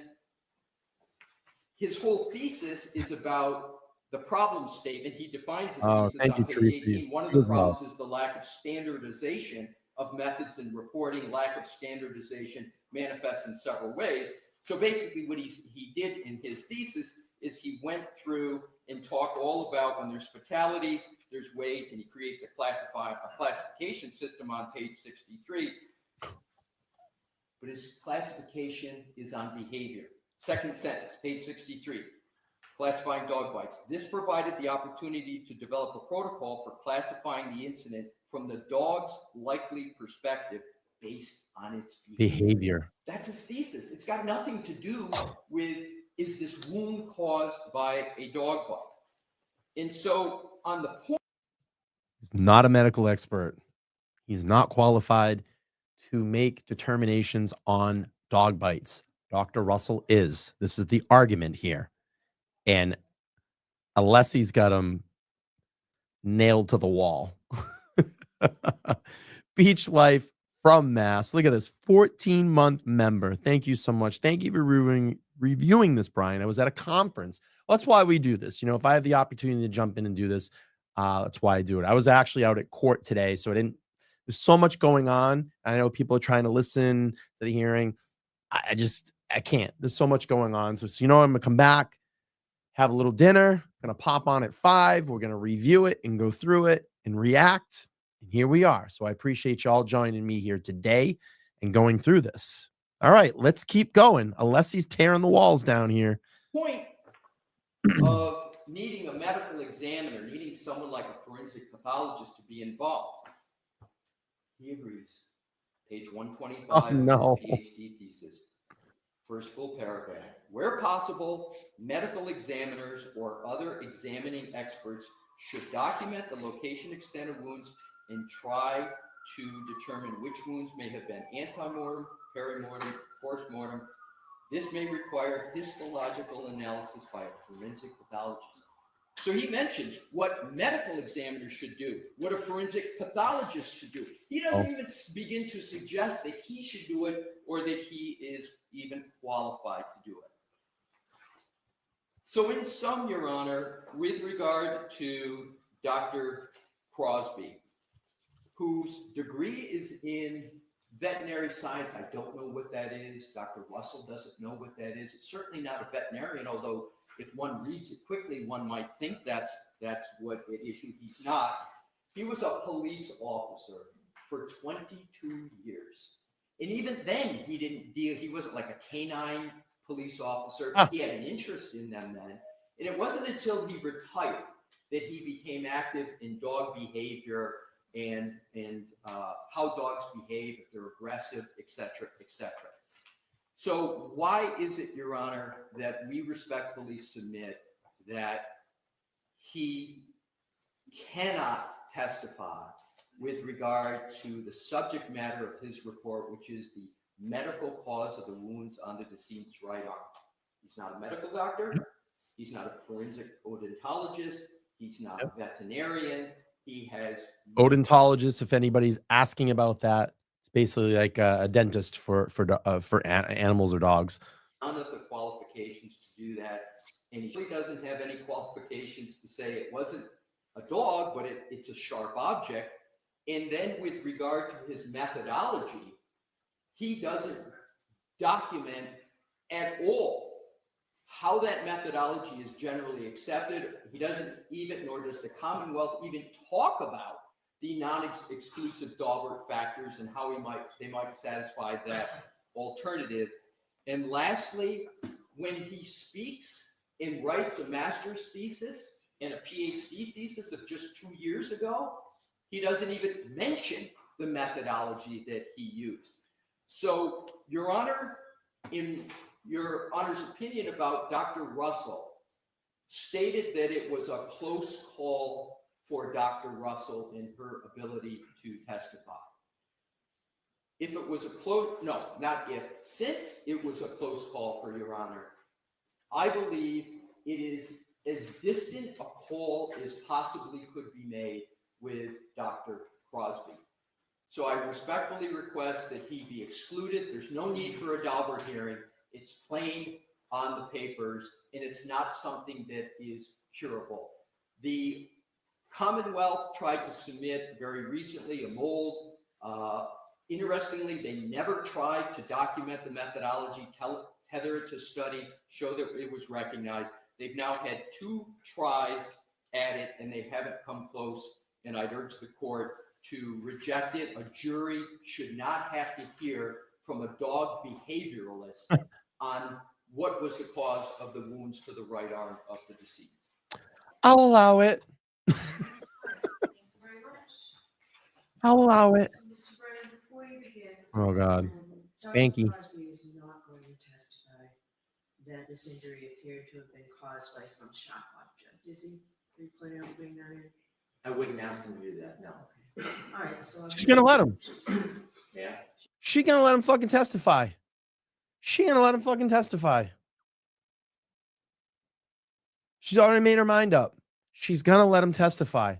his whole thesis is about the problem statement. He defines his thesis on page 18. One of the problems is the lack of standardization of methods in reporting. Lack of standardization manifests in several ways. So basically what he did in his thesis is he went through and talked all about when there's fatalities, there's ways, and he creates a classification system on page 63. But his classification is on behavior. Second sentence, page 63, classifying dog bites. This provided the opportunity to develop a protocol for classifying the incident from the dog's likely perspective based on its behavior. That's his thesis. It's got nothing to do with, is this wound caused by a dog bite? And so on the point. He's not a medical expert. He's not qualified to make determinations on dog bites. Dr. Russell is. This is the argument here. And Alessi's got him nailed to the wall. Beach Life from Mass. Look at this 14-month member. Thank you so much. Thank you for reviewing this, Brian. I was at a conference. Well, that's why we do this. If I have the opportunity to jump in and do this, that's why I do it. I was actually out at court today, so there's so much going on. I know people are trying to listen to the hearing. I can't. There's so much going on. So I'm going to come back, have a little dinner, going to pop on at 5. We're going to review it and go through it and react. And here we are. So I appreciate y'all joining me here today and going through this. All right, let's keep going. Alessi's tearing the walls down here. Point of needing a medical examiner, needing someone like a forensic pathologist to be involved. He agrees. Page 125 of his PhD thesis. First full paragraph. Where possible, medical examiners or other examining experts should document the location, extent of wounds, and try to determine which wounds may have been antemortem, perimortem, postmortem. This may require histological analysis by a forensic pathologist. So he mentions what medical examiners should do, what a forensic pathologist should do. He doesn't even begin to suggest that he should do it or that he is even qualified to do it. So in sum, Your Honor, with regard to Dr. Crosby, whose degree is in veterinary science, I don't know what that is. Dr. Russell doesn't know what that is. It's certainly not a veterinarian, although if one reads it quickly, one might think that's what it is. He's not. He was a police officer for 22 years. And even then, he didn't deal, he wasn't like a canine police officer. He had an interest in them then. And it wasn't until he retired that he became active in dog behavior and how dogs behave, if they're aggressive, et cetera, et cetera. So why is it, Your Honor, that we respectfully submit that he cannot testify with regard to the subject matter of his report, which is the medical cause of the wounds on the decedent's right arm? He's not a medical doctor. He's not a forensic odontologist. He's not a veterinarian. He has Odontologist, if anybody's asking about that, it's basically like a dentist for animals or dogs. none of the qualifications to do that. And he really doesn't have any qualifications to say it wasn't a dog, but it's a sharp object. And then with regard to his methodology, he doesn't document at all how that methodology is generally accepted. He doesn't even, nor does the Commonwealth even talk about the non-exclusive Daubert factors and how they might satisfy that alternative. And lastly, when he speaks and writes a master's thesis and a PhD thesis of just 2 years ago, he doesn't even mention the methodology that he used. So, Your Honor, in Your Honor's opinion about Dr. Russell, stated that it was a close call for Dr. Russell in her ability to testify. If it was a close, no, not if, since it was a close call for Your Honor, I believe it is as distant a call as possibly could be made with Dr. Crosby. So I respectfully request that he be excluded. There's no need for a Daubert hearing. It's plain on the papers, and it's not something that is curable. The Commonwealth tried to submit very recently a mold. Interestingly, they never tried to document the methodology, tether it to study, show that it was recognized. They've now had 2 tries at it, and they haven't come close, and I'd urge the court to reject it. A jury should not have to hear from a dog behavioralist on what was the cause of the wounds to the right arm of the decedent. I'll allow it. Thank you very much. I'll allow it. Mr. Brennan, before you begin. Oh, God. Dr. Spanky. Crosby is not going to testify that this injury appeared to have been caused by some sharp object, is he? Are you planning on bringing that in? I wouldn't ask him to do that, no. All right, so. She's gonna let him. Yeah. She gonna let him fucking testify. She gonna let him fucking testify. She's already made her mind up. She's gonna let him testify.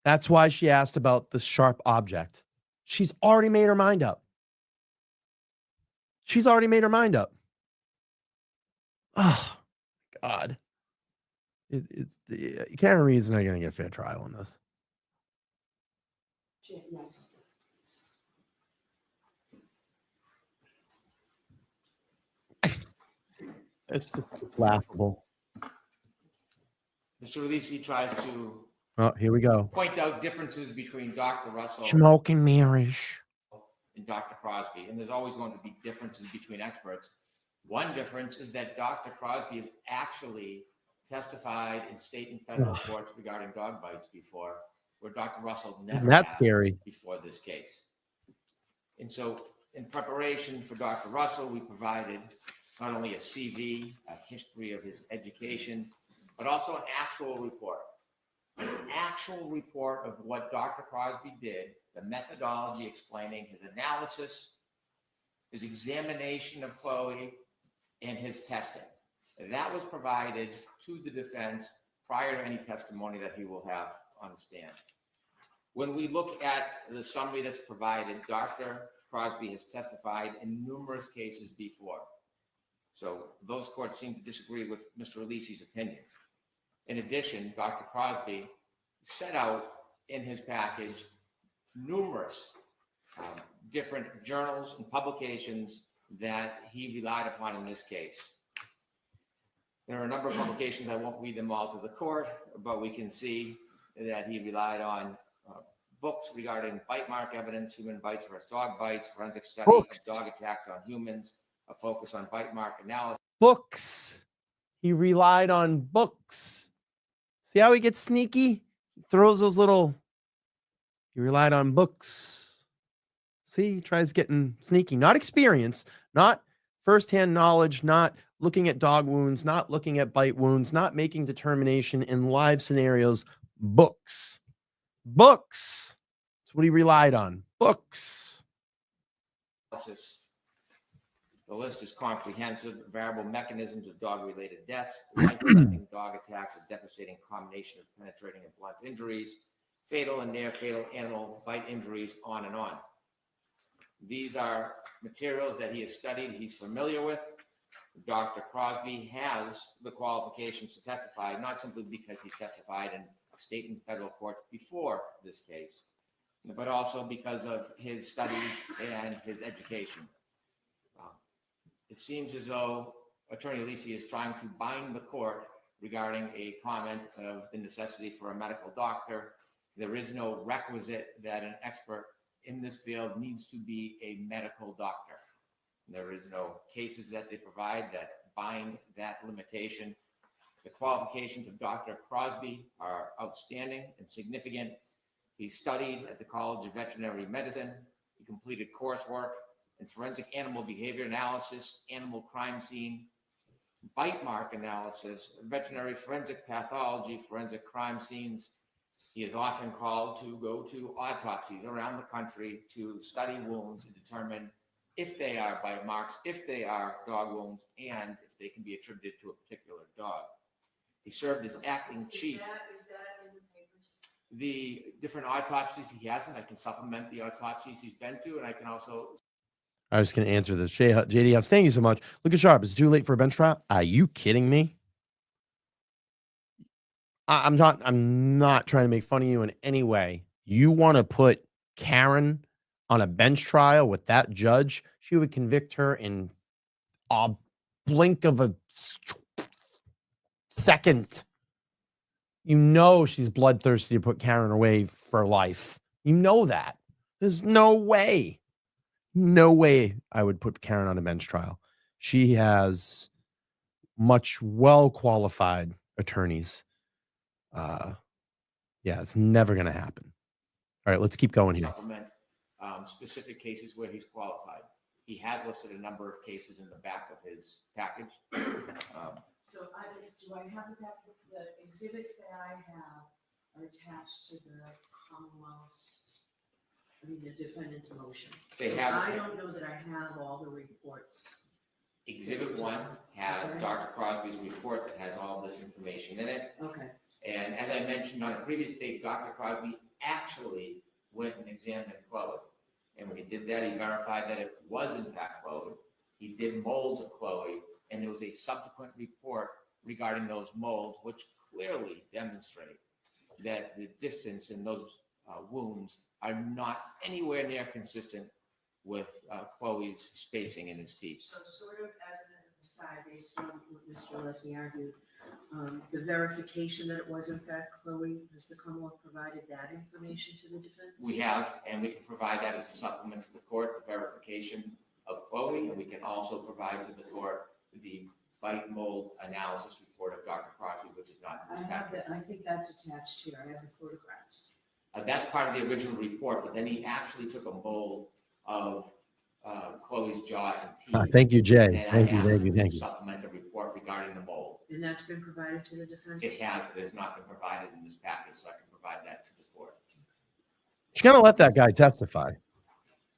That's why she asked about the sharp object. She's already made her mind up. She's already made her mind up. Oh, God. Karen Reed's not gonna get a fair trial on this. Yes. It's laughable. Mr. Releasey tries to Oh, here we go. point out differences between Dr. Russell Smoke and mirrors. and Dr. Crosby, and there's always going to be differences between experts. One difference is that Dr. Crosby has actually testified in state and federal courts regarding dog bites before, where Dr. Russell never Isn't that has scary? before this case. And so in preparation for Dr. Russell, we provided not only a CV, a history of his education, but also an actual report. An actual report of what Dr. Crosby did, the methodology explaining his analysis, his examination of Chloe, and his testing. That was provided to the defense prior to any testimony that he will have on the stand. When we look at the summary that's provided, Dr. Crosby has testified in numerous cases before. So those courts seem to disagree with Mr. Releasey's opinion. In addition, Dr. Crosby set out in his package numerous different journals and publications that he relied upon in this case. There are a number of publications, I won't read them all to the court, but we can see that he relied on books regarding bite mark evidence, human bites versus dog bites, forensic study of dog attacks on humans, a focus on bite mark analysis. Books. He relied on books. See how he gets sneaky? He throws those little. He relied on books. See, he tries getting sneaky. Not experience, not firsthand knowledge, not looking at dog wounds, not looking at bite wounds, not making determination in live scenarios. Books. Books. That's what he relied on. Books. The list is comprehensive. Variable mechanisms of dog-related deaths, life-threatening dog attacks, a devastating combination of penetrating and blunt injuries, fatal and near-fatal animal bite injuries, on and on. These are materials that he has studied, he's familiar with. Dr. Crosby has the qualifications to testify, not simply because he's testified in state and federal courts before this case, but also because of his studies and his education. It seems as though Attorney Lisi is trying to bind the court regarding a comment of the necessity for a medical doctor. There is no requisite that an expert in this field needs to be a medical doctor. There is no cases that they provide that bind that limitation. The qualifications of Dr. Crosby are outstanding and significant. He studied at the College of Veterinary Medicine. He completed coursework in forensic animal behavior analysis, animal crime scene, bite mark analysis, veterinary forensic pathology, forensic crime scenes. He is often called to go to autopsies around the country to study wounds and determine if they are bite marks, if they are dog wounds, and if they can be attributed to a particular dog. He served as acting chief. Is that in the papers? The different autopsies he hasn't, I can supplement the autopsies he's been to, and I can also. I was just going to answer this. JD, thank you so much. Look at Sharp. Is it too late for a bench trial? Are you kidding me? I'm not trying to make fun of you in any way. You want to put Karen on a bench trial with that judge? She would convict her in a blink of a second. You know she's bloodthirsty to put Karen away for life. You know that. There's no way. No way I would put Karen on a bench trial. She has much well-qualified attorneys. Yeah, it's never going to happen. All right, let's keep going here. Supplement specific cases where he's qualified. He has listed a number of cases in the back of his package. So do I have the exhibits that I have are attached to the Commonwealth's, the defendant's motion? They have. I don't know that I have all the reports. Exhibit 1 has Dr. Crosby's report that has all this information in it. Okay. And as I mentioned on a previous tape, Dr. Crosby actually went and examined Chloe. And when he did that, he verified that it was in fact Chloe. He did molds of Chloe, and there was a subsequent report regarding those molds, which clearly demonstrate that the distance in those wounds are not anywhere near consistent with Chloe's spacing in his teeth. So sort of as an aside, based on what Mr. Leslie argued, the verification that it was in fact Chloe, has the Commonwealth provided that information to the defense? We have, and we can provide that as a supplement to the court, the verification of Chloe, and we can also provide to the court the bite mold analysis report of Dr. Crosby, which is not in this package. I think that's attached here. I have the photographs. That's part of the original report, but then he actually took a mold of Chloe's jaw and teeth. Thank you, Jay. And Thank you. Supplement a report regarding the mold. And that's been provided to the defense? It has, but it's not been provided in this package, so I can provide that to the court. She's gonna let that guy testify.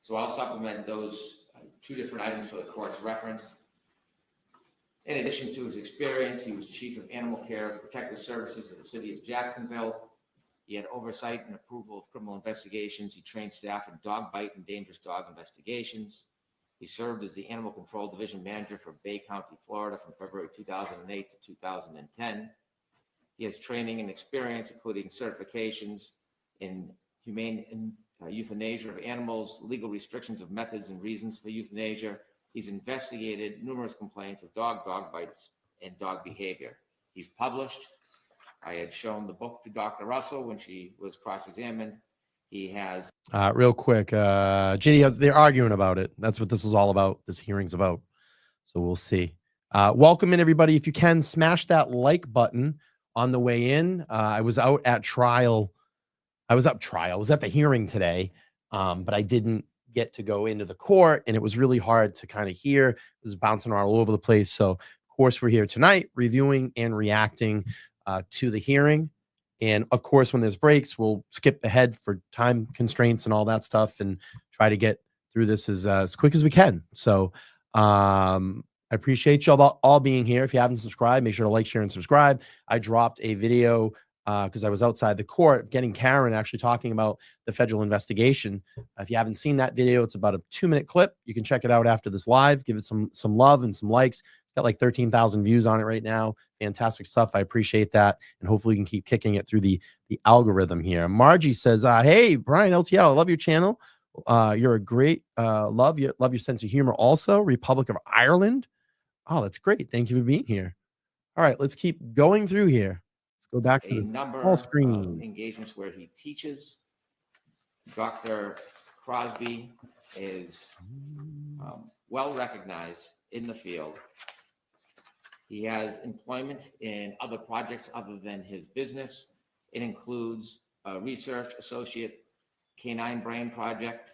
So I'll supplement those two different items for the court's reference. In addition to his experience, he was chief of animal care and protective services of the city of Jacksonville. He had oversight and approval of criminal investigations. He trained staff in dog bite and dangerous dog investigations. He served as the Animal Control Division Manager for Bay County, Florida from February 2008 to 2010. He has training and experience, including certifications in humane euthanasia of animals, legal restrictions of methods and reasons for euthanasia. He's investigated numerous complaints of dog bites, and dog behavior. He's published. I had shown the book to Dr. Russell when she was cross-examined. He has. Real quick, JD, they're arguing about it. That's what this is all about. This hearing's about. So we'll see. Welcome in, everybody. If you can, smash that like button on the way in. I was out at trial. I was at the hearing today, but I didn't get to go into the court, and it was really hard to kind of hear. It was bouncing all over the place. So, of course, we're here tonight reviewing and reacting to the hearing. And of course, when there's breaks, we'll skip ahead for time constraints and all that stuff and try to get through this as quick as we can. So I appreciate y'all all being here. If you haven't subscribed, make sure to like, share, and subscribe. I dropped a video because I was outside the court getting Karen actually talking about the federal investigation. If you haven't seen that video, it's about a 2-minute clip. You can check it out after this live. Give it some love and some likes. It's got like 13,000 views on it right now. Fantastic stuff. I appreciate that. And hopefully we can keep kicking it through the algorithm here. Margie says, hey, Brian LTL, I love your channel. You're a great love your sense of humor. Also, Republic of Ireland. Oh, that's great. Thank you for being here. All right, let's keep going through here. Let's go back to A the number full of screen. engagements where he teaches. Dr. Crosby is well recognized in the field. He has employment in other projects other than his business. It includes a research associate, Canine Brain Project,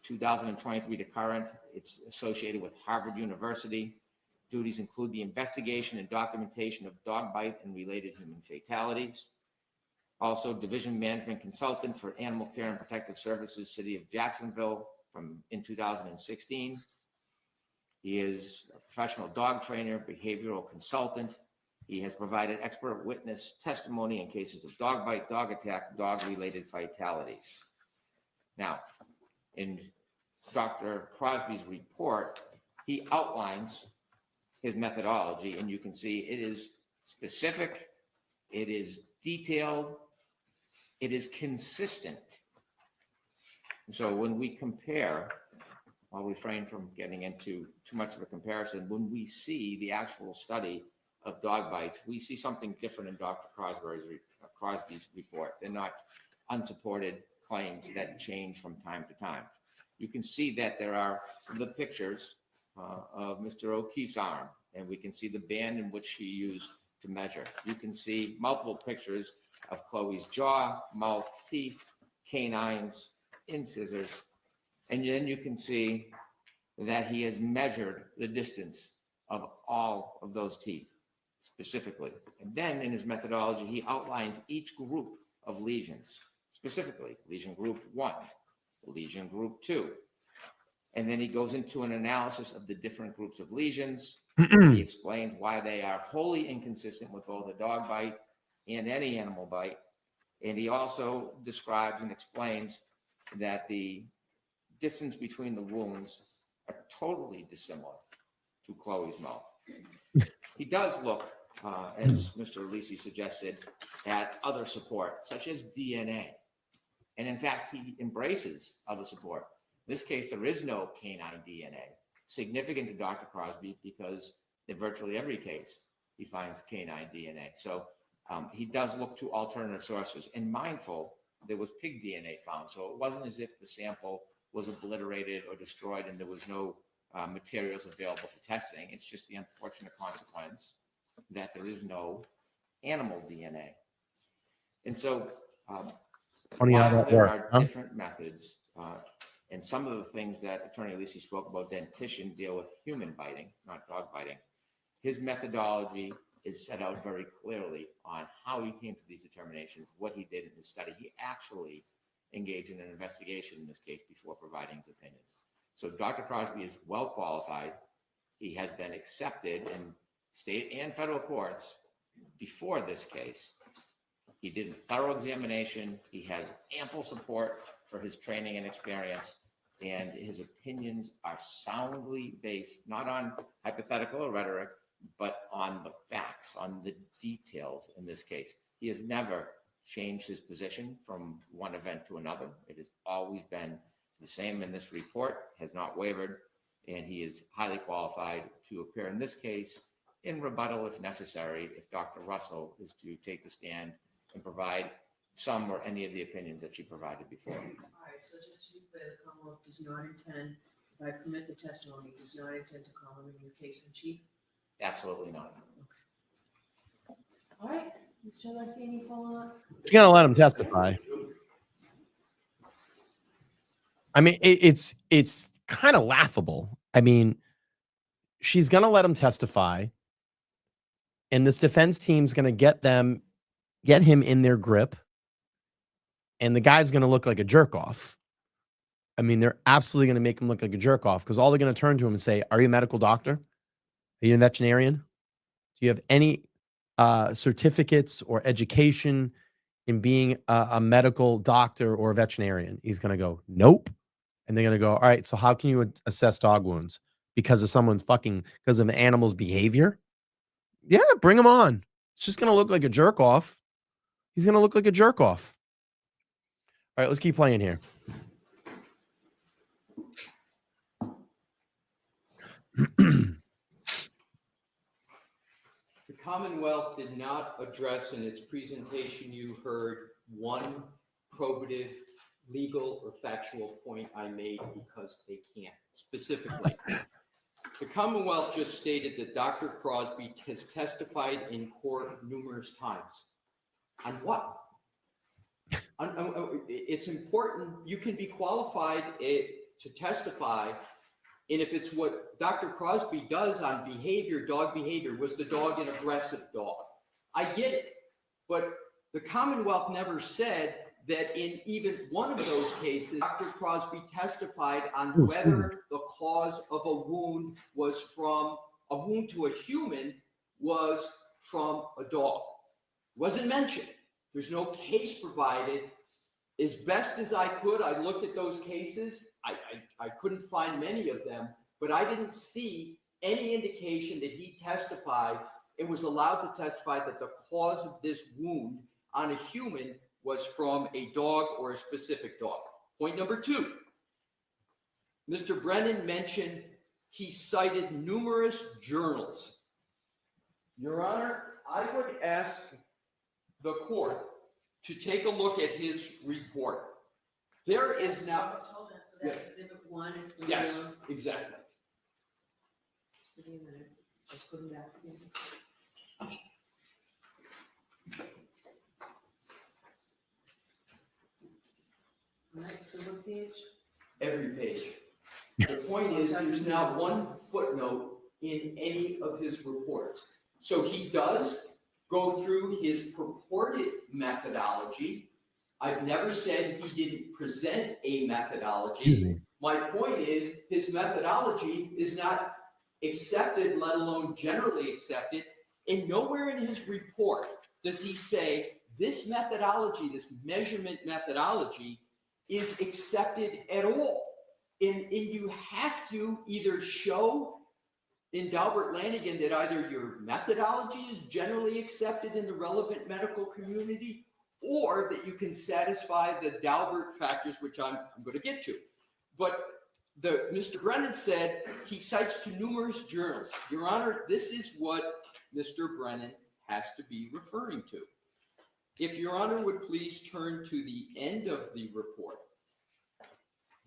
2023 to current. It's associated with Harvard University. Duties include the investigation and documentation of dog bite and related human fatalities. Also, division management consultant for Animal Care and Protective Services, City of Jacksonville in 2016. He is a professional dog trainer, behavioral consultant. He has provided expert witness testimony in cases of dog bite, dog attack, dog-related fatalities. Now, in Dr. Crosby's report, he outlines his methodology, and you can see it is specific, it is detailed, it is consistent. And so when we compare, I'll refrain from getting into too much of a comparison, when we see the actual study of dog bites, we see something different in Dr. Crosby's report. They're not unsupported claims that change from time to time. You can see that there are the pictures of Mr. O'Keefe's arm, and we can see the band in which he used to measure. You can see multiple pictures of Chloe's jaw, mouth, teeth, canines, incisors, and then you can see that he has measured the distance of all of those teeth specifically. And then in his methodology, he outlines each group of lesions, specifically lesion group 1, lesion group 2. And then he goes into an analysis of the different groups of lesions. He explains why they are wholly inconsistent with both a dog bite and any animal bite. And he also describes and explains that the distance between the wounds are totally dissimilar to Chloe's mouth. He does look, as Mr. Alisi suggested, at other support, such as DNA. And in fact, he embraces other support. In this case, there is no canine DNA, significant to Dr. Crosby because in virtually every case, he finds canine DNA. So he does look to alternative sources, and mindful, there was pig DNA found. So it wasn't as if the sample was obliterated or destroyed and there was no materials available for testing. It's just the unfortunate consequence that there is no animal DNA. And so Funny how while that there works, are different methods, and some of the things that Attorney Alisi spoke about, dentition, deal with human biting, not dog biting. His methodology is set out very clearly on how he came to these determinations, what he did in his study. He actually engaged in an investigation in this case before providing his opinions. So Dr. Crosby is well qualified. He has been accepted in state and federal courts before this case. He did a thorough examination. He has ample support for his training and experience, and his opinions are soundly based, not on hypothetical or rhetoric, but on the facts, on the details in this case. He has never changed his position from one event to another. It has always been the same in this report, has not wavered, and he is highly qualified to appear in this case in rebuttal if necessary, if Dr. Russell is to take the stand and provide some or any of the opinions that she provided before. All right, so just to be clear, the Commonwealth does not intend, if I permit the testimony, does not intend to call him in your case in chief? Absolutely not. All right, Mr. Alessi, any follow-up? You're gonna let him testify. I mean, it's kind of laughable. I mean, she's gonna let him testify, and this defense team's gonna get him in their grip, and the guy's gonna look like a jerk off. I mean, they're absolutely going to make him look like a jerk off because all they're going to turn to him and say, "Are you a medical doctor? Are you a veterinarian? Do you have any certificates or education in being a medical doctor or a veterinarian?" He's going to go, "Nope." And they're going to go, "All right, so how can you assess dog wounds? Because of because of the animal's behavior?" Yeah, bring him on. It's just going to look like a jerk off. He's going to look like a jerk off. All right, let's keep playing here. The Commonwealth did not address in its presentation, you heard one probative, legal, or factual point I made because they can't. Specifically, the Commonwealth just stated that Dr. Crosby has testified in court numerous times. On what? It's important. You can be qualified to testify. And if it's what Dr. Crosby does on behavior, dog behavior, was the dog an aggressive dog? I get it. But the Commonwealth never said that in even one of those cases, Dr. Crosby testified on whether the cause of a wound was from a wound to a human was from a dog. Wasn't mentioned. There's no case provided. As best as I could, I looked at those cases. I couldn't find many of them, but I didn't see any indication that he testified and was allowed to testify that the cause of this wound on a human was from a dog or a specific dog. Point number two, Mr. Brennan mentioned he cited numerous journals. Your Honor, I would ask the court to take a look at his report. There is now. So that's exhibit 1. Yes, exactly. Just give me a minute. Just put them back again. All right, so what page? Every page. The point is, there's not one footnote in any of his reports. So he does go through his purported methodology. I've never said he didn't present a methodology. My point is, his methodology is not accepted, let alone generally accepted. And nowhere in his report does he say this methodology, this measurement methodology, is accepted at all. And you have to either show in Dalbert Lanigan that either your methodology is generally accepted in the relevant medical community, or that you can satisfy the Dalbert factors, which I'm going to get to. But Mr. Brennan said he cites to numerous journals. Your Honor, this is what Mr. Brennan has to be referring to. If Your Honor would please turn to the end of the report.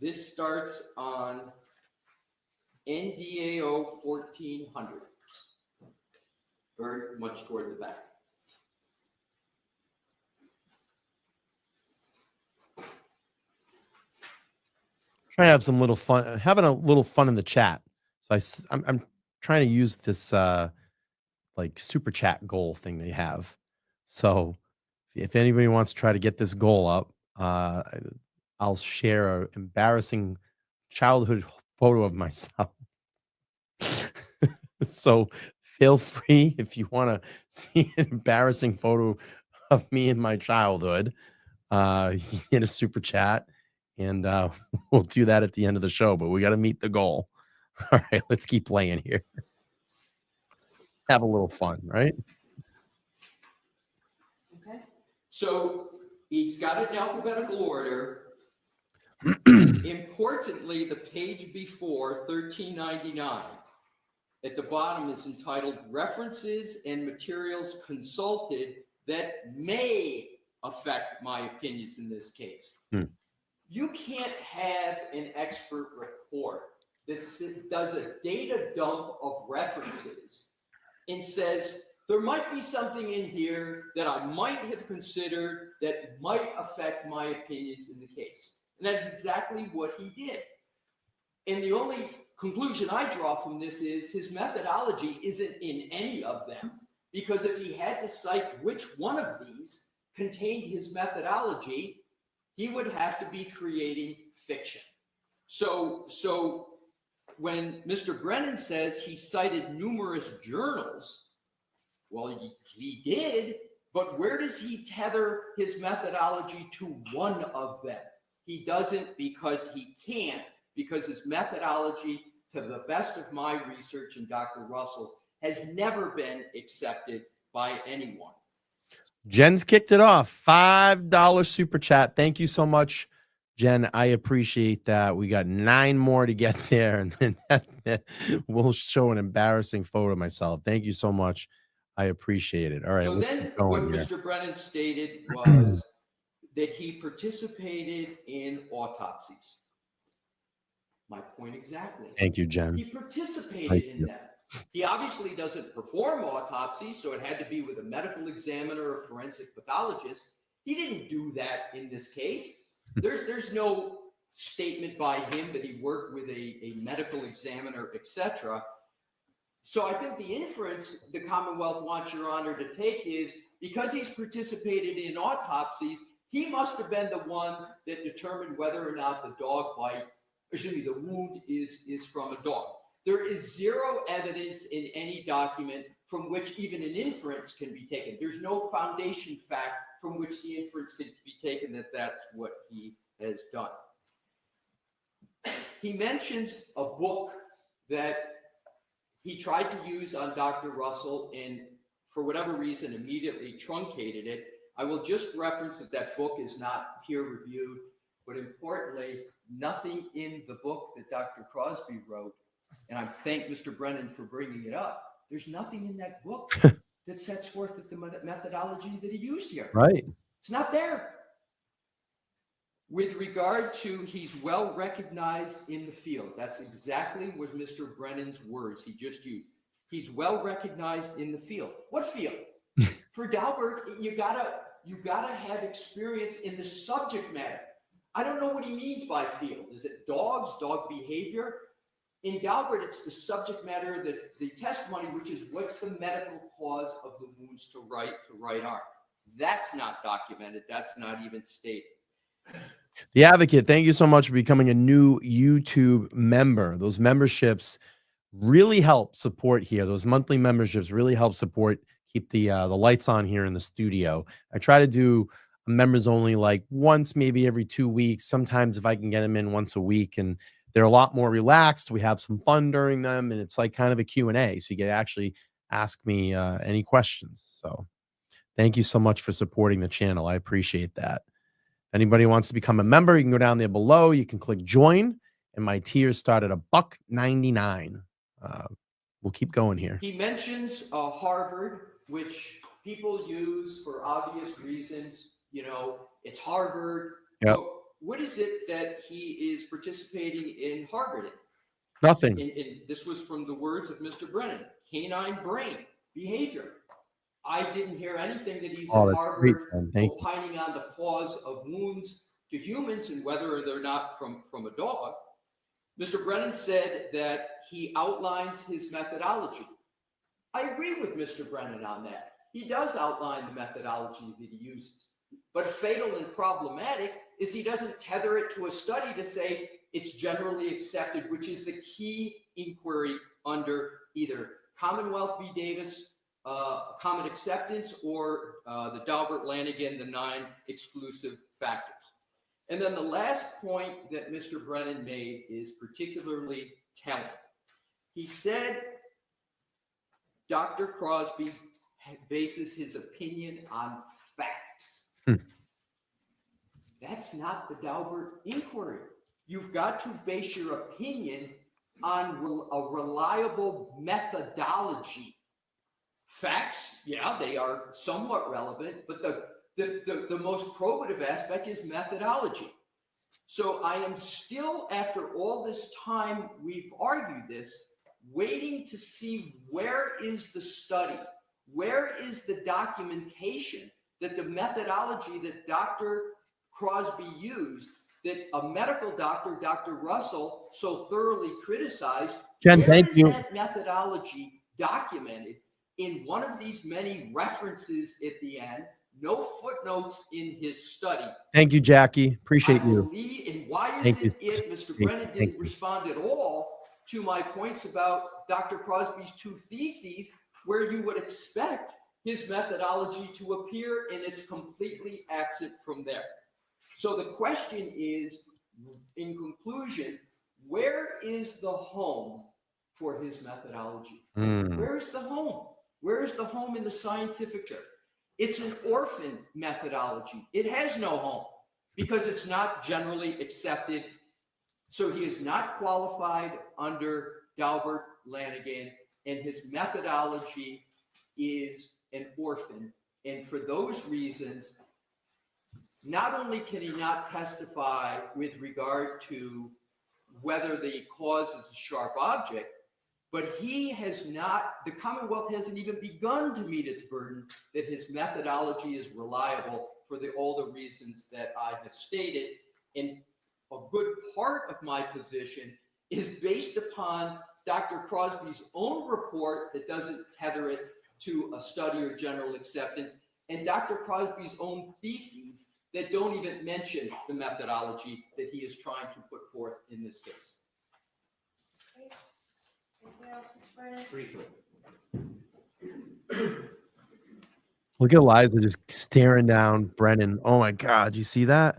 This starts on NDAO 1400, very much toward the back. Trying to have some little fun, having a little fun in the chat. So I'm trying to use this like super chat goal thing they have. So if anybody wants to try to get this goal up, I'll share an embarrassing childhood photo of myself. So feel free if you want to see an embarrassing photo of me in my childhood, in a super chat, and we'll do that at the end of the show. But we got to meet the goal. All right, let's keep playing here. Have a little fun, right? Okay. So he's got it in alphabetical order. Importantly, the page before 1399 at the bottom is entitled References and Materials Consulted That May Affect My Opinions in This Case. You can't have an expert report that does a data dump of references and says, there might be something in here that I might have considered that might affect my opinions in the case. And that's exactly what he did. And the only conclusion I draw from this is his methodology isn't in any of them, because if he had to cite which one of these contained his methodology, he would have to be creating fiction. So when Mr. Brennan says he cited numerous journals, well, he did, but where does he tether his methodology to one of them? He doesn't, because he can't, because his methodology, to the best of my research and Dr. Russell's, has never been accepted by anyone. Jen's kicked it off. $5 super chat. Thank you so much, Jen. I appreciate that. We got 9 more to get there, and then we'll show an embarrassing photo of myself. Thank you so much. I appreciate it. All right. So let's then keep going what here. Mr. Brennan stated was that he participated in autopsies. My point exactly. Thank you, Jen. He participated Thank in you. them. He obviously doesn't perform autopsies, so it had to be with a medical examiner or forensic pathologist. He didn't do that in this case. There's no statement by him that he worked with a medical examiner, etc. So I think the inference the Commonwealth wants Your Honor to take is, because he's participated in autopsies, he must have been the one that determined whether or not the dog bite, excuse me, the wound is from a dog. There is zero evidence in any document from which even an inference can be taken. There's no foundation fact from which the inference can be taken that that's what he has done. He mentions a book that he tried to use on Dr. Russell and for whatever reason immediately truncated it. I will just reference that book is not peer reviewed, but importantly, nothing in the book that Dr. Crosby wrote, and I thank Mr. Brennan for bringing it up, there's nothing in that book that sets forth the methodology that he used here. Right. It's not there. With regard to he's well recognized in the field, that's exactly what Mr. Brennan's words he just used. He's well recognized in the field. What field? For Dalbert, you gotta have experience in the subject matter. I don't know what he means by field. Is it dogs, dog behavior? In Dalbert, it's the subject matter, the testimony, which is what's the medical cause of the wounds to right arm. That's not documented. That's not even stated. The Advocate, thank you so much for becoming a new YouTube member. Those memberships really help support here. Those monthly memberships really help support, keep the lights on here in the studio. I try to do members only like once, maybe every 2 weeks. Sometimes if I can get them in once a week, and they're a lot more relaxed. We have some fun during them, and it's like kind of a Q&A. So you can actually ask me any questions. So thank you so much for supporting the channel. I appreciate that. If anybody wants to become a member, you can go down there below. You can click join, and my tiers start at $1.99. We'll keep going here. He mentions Harvard, which people use for obvious reasons. You know, it's Harvard. Yep. What is it that he is participating in Harvard in? Nothing. And this was from the words of Mr. Brennan, canine brain behavior. I didn't hear anything that he's at Harvard opining on the cause of wounds to humans and whether they're not from a dog. Mr. Brennan said that he outlines his methodology. I agree with Mr. Brennan on that. He does outline the methodology that he uses. But fatal and problematic is he doesn't tether it to a study to say it's generally accepted, which is the key inquiry under either Commonwealth v. Davis, common acceptance, or the Daubert-Lanigan, the 9 exclusive factors. And then the last point that Mr. Brennan made is particularly telling. He said Dr. Crosby bases his opinion on facts. That's not the Daubert inquiry. You've got to base your opinion on a reliable methodology. Facts, yeah, they are somewhat relevant, but the most probative aspect is methodology. So I am still, after all this time we've argued this, waiting to see where is the study, where is the documentation that the methodology that Dr. Crosby used, that a medical doctor, Dr. Russell, so thoroughly criticized. Jen, where thank is you. that methodology documented in one of these many references at the end no footnotes in his study. Thank you, Jackie. Appreciate I you. believe, and why Thank is you. it Mr. Thank Brennan you. didn't respond at all to my points about Dr. Crosby's 2 theses, where you would expect his methodology to appear, and it's completely absent from there. So the question is, in conclusion, where is the home for his methodology? Where's the home? Where's the home in the scientific literature? It's an orphan methodology. It has no home because it's not generally accepted. So he is not qualified under Dalbert Lanigan, and his methodology is an orphan. And for those reasons, not only can he not testify with regard to whether the cause is a sharp object, but he has not, the Commonwealth hasn't even begun to meet its burden that his methodology is reliable for all the reasons that I have stated. And a good part of my position is based upon Dr. Crosby's own report that doesn't tether it to a study or general acceptance, and Dr. Crosby's own theses that don't even mention the methodology that he is trying to put forth in this case. Anything else, Mr. Brennan? Briefly. Look at Liza just staring down Brennan. Oh my God, you see that?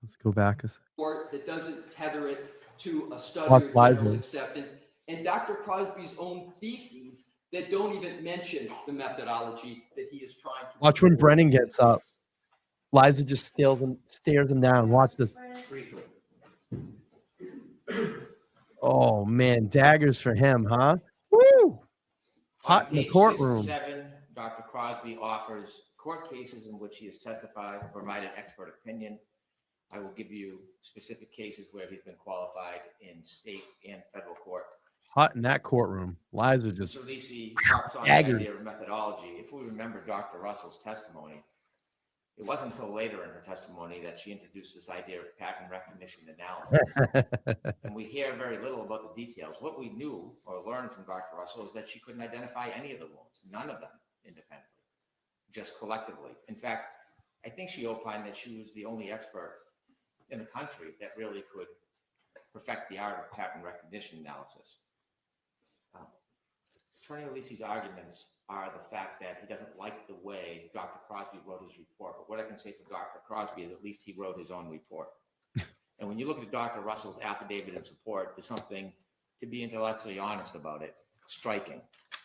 Let's go back a second. That doesn't tether it to a study Watch or general Liza. acceptance, and Dr. Crosby's own theses that don't even mention the methodology that he is trying to Watch when Brennan gets up. Liza just stares him down. Watch this. Briefly. Oh man, daggers for him, huh? Woo! Hot On in the page courtroom. 6 and 7, Dr. Crosby offers court cases in which he has testified and provided expert opinion. I will give you specific cases where he's been qualified in state and federal court. Hot in that courtroom. Liza just Mr. Lisi harps on the daggers. idea of methodology. If we remember Dr. Russell's testimony, it wasn't until later in her testimony that she introduced this idea of pattern recognition analysis. And we hear very little about the details. What we knew or learned from Dr. Russell is that she couldn't identify any of the wounds, none of them independently, just collectively. In fact, I think she opined that she was the only expert in the country that really could perfect the art of pattern recognition analysis. Attorney Lisi's arguments are the fact that he doesn't like the way Dr. Crosby wrote his report. But what I can say for Dr. Crosby is at least he wrote his own report. And when you look at Dr. Russell's affidavit in support, there's something, to be intellectually honest about it, striking.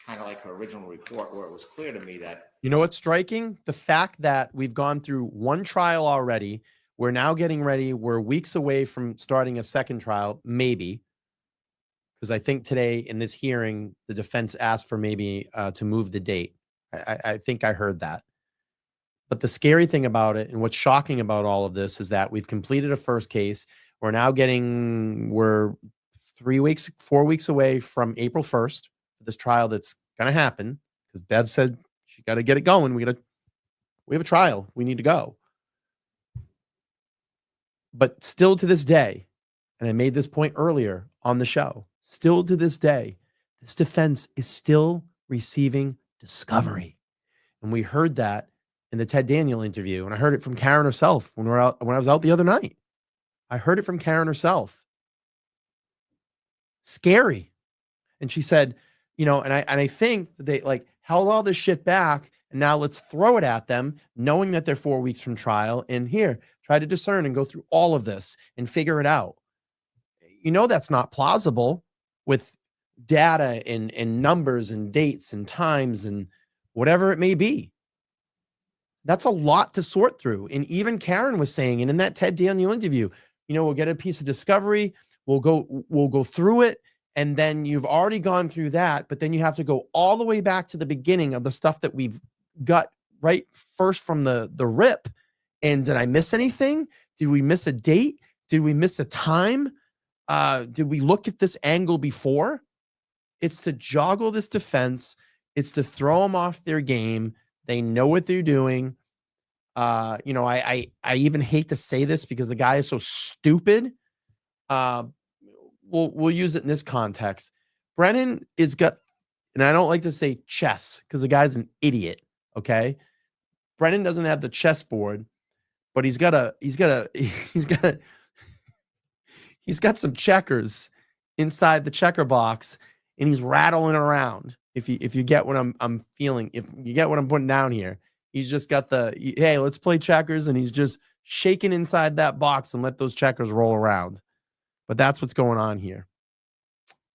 Kind of like her original report, where it was clear to me that... You know what's striking? The fact that we've gone through one trial already. We're now getting ready. We're weeks away from starting a second trial, maybe. Because I think today in this hearing, the defense asked for maybe to move the date. I think I heard that. But the scary thing about it and what's shocking about all of this is that we've completed a first case. We're 4 weeks away from April 1st for this trial that's going to happen. Because Bev said she got to get it going. We have a trial. We need to go. But still to this day, and I made this point earlier on the show, still to this day, this defense is still receiving discovery. And we heard that in the Ted Daniel interview, and I heard it from Karen herself when I was out the other night. I heard it from Karen herself. Scary. And she said, and I think they held all this shit back, and now let's throw it at them, knowing that they're 4 weeks from trial, and here, try to discern and go through all of this and figure it out. That's not plausible with data and numbers and dates and times and whatever it may be. That's a lot to sort through. And even Karen was saying, and in that Ted Daniel interview, we'll get a piece of discovery, we'll go through it, and then you've already gone through that, but then you have to go all the way back to the beginning of the stuff that we've got right first from the rip. And did I miss anything? Did we miss a date? Did we miss a time? Did we look at this angle before? It's to joggle this defense. It's to throw them off their game. They know what they're doing. I even hate to say this because the guy is so stupid. We'll use it in this context. Brennan and I don't like to say chess because the guy's an idiot. Okay. Brennan doesn't have the chessboard, but he's got some checkers inside the checker box, and he's rattling around. If you get what I'm feeling, if you get what I'm putting down here, he's just got hey, let's play checkers, and he's just shaking inside that box and let those checkers roll around. But that's what's going on here.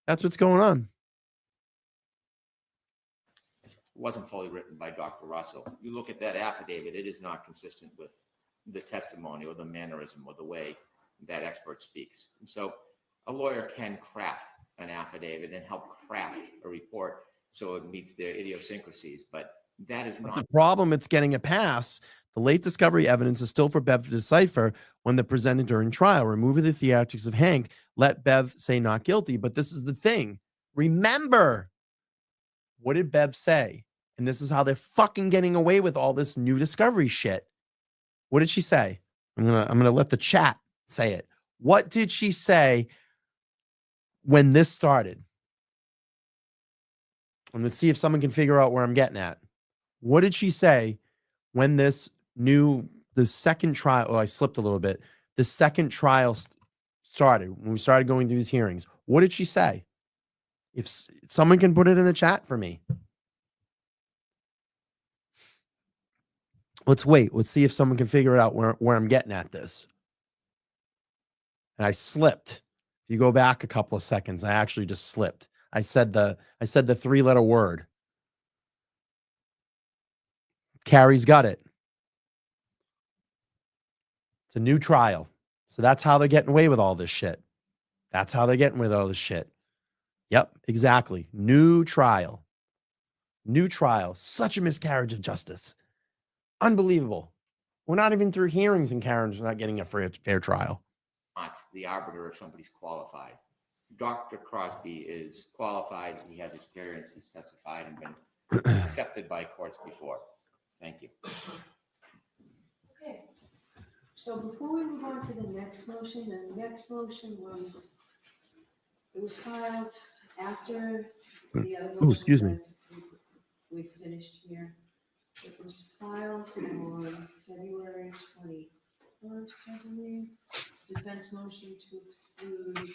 That's what's going on. Wasn't fully written by Dr. Russell. You look at that affidavit, it is not consistent with the testimony or the mannerism or the way that expert speaks. And so a lawyer can craft an affidavit and help craft a report so it meets their idiosyncrasies, but that is not the problem. It's getting a pass. The late discovery evidence is still for Bev to decipher when they're presented during trial. Remove the theatrics of Hank. Let Bev say not guilty. But this is the thing. Remember, what did Bev say? And this is how they're fucking getting away with all this new discovery shit. What did she say? I'm gonna let the chat say it. What did she say when this started? And let's see if someone can figure out where I'm getting at. What did she say when the second trial? Oh, I slipped a little bit. The second trial started, when we started going through these hearings. What did she say? If someone can put it in the chat for me. Let's wait. Let's see if someone can figure it out where I'm getting at this. And I slipped. If you go back a couple of seconds, I actually just slipped. I said the 3-letter word. Carrie's got it. It's a new trial. So that's how they're getting away with all this shit. That's how they're getting with all this shit. Yep, exactly. New trial. New trial. Such a miscarriage of justice. Unbelievable. We're not even through hearings and Karen's not getting a fair trial. Not the arbiter if somebody's qualified. Dr. Crosby is qualified. He has experience. He's testified and been accepted by courts before. Thank you. Okay. So before we move on to the next motion, the next motion was, it was filed after the other motion. Excuse me. We finished here. It was filed on February 21st, I believe. Defense motion to exclude,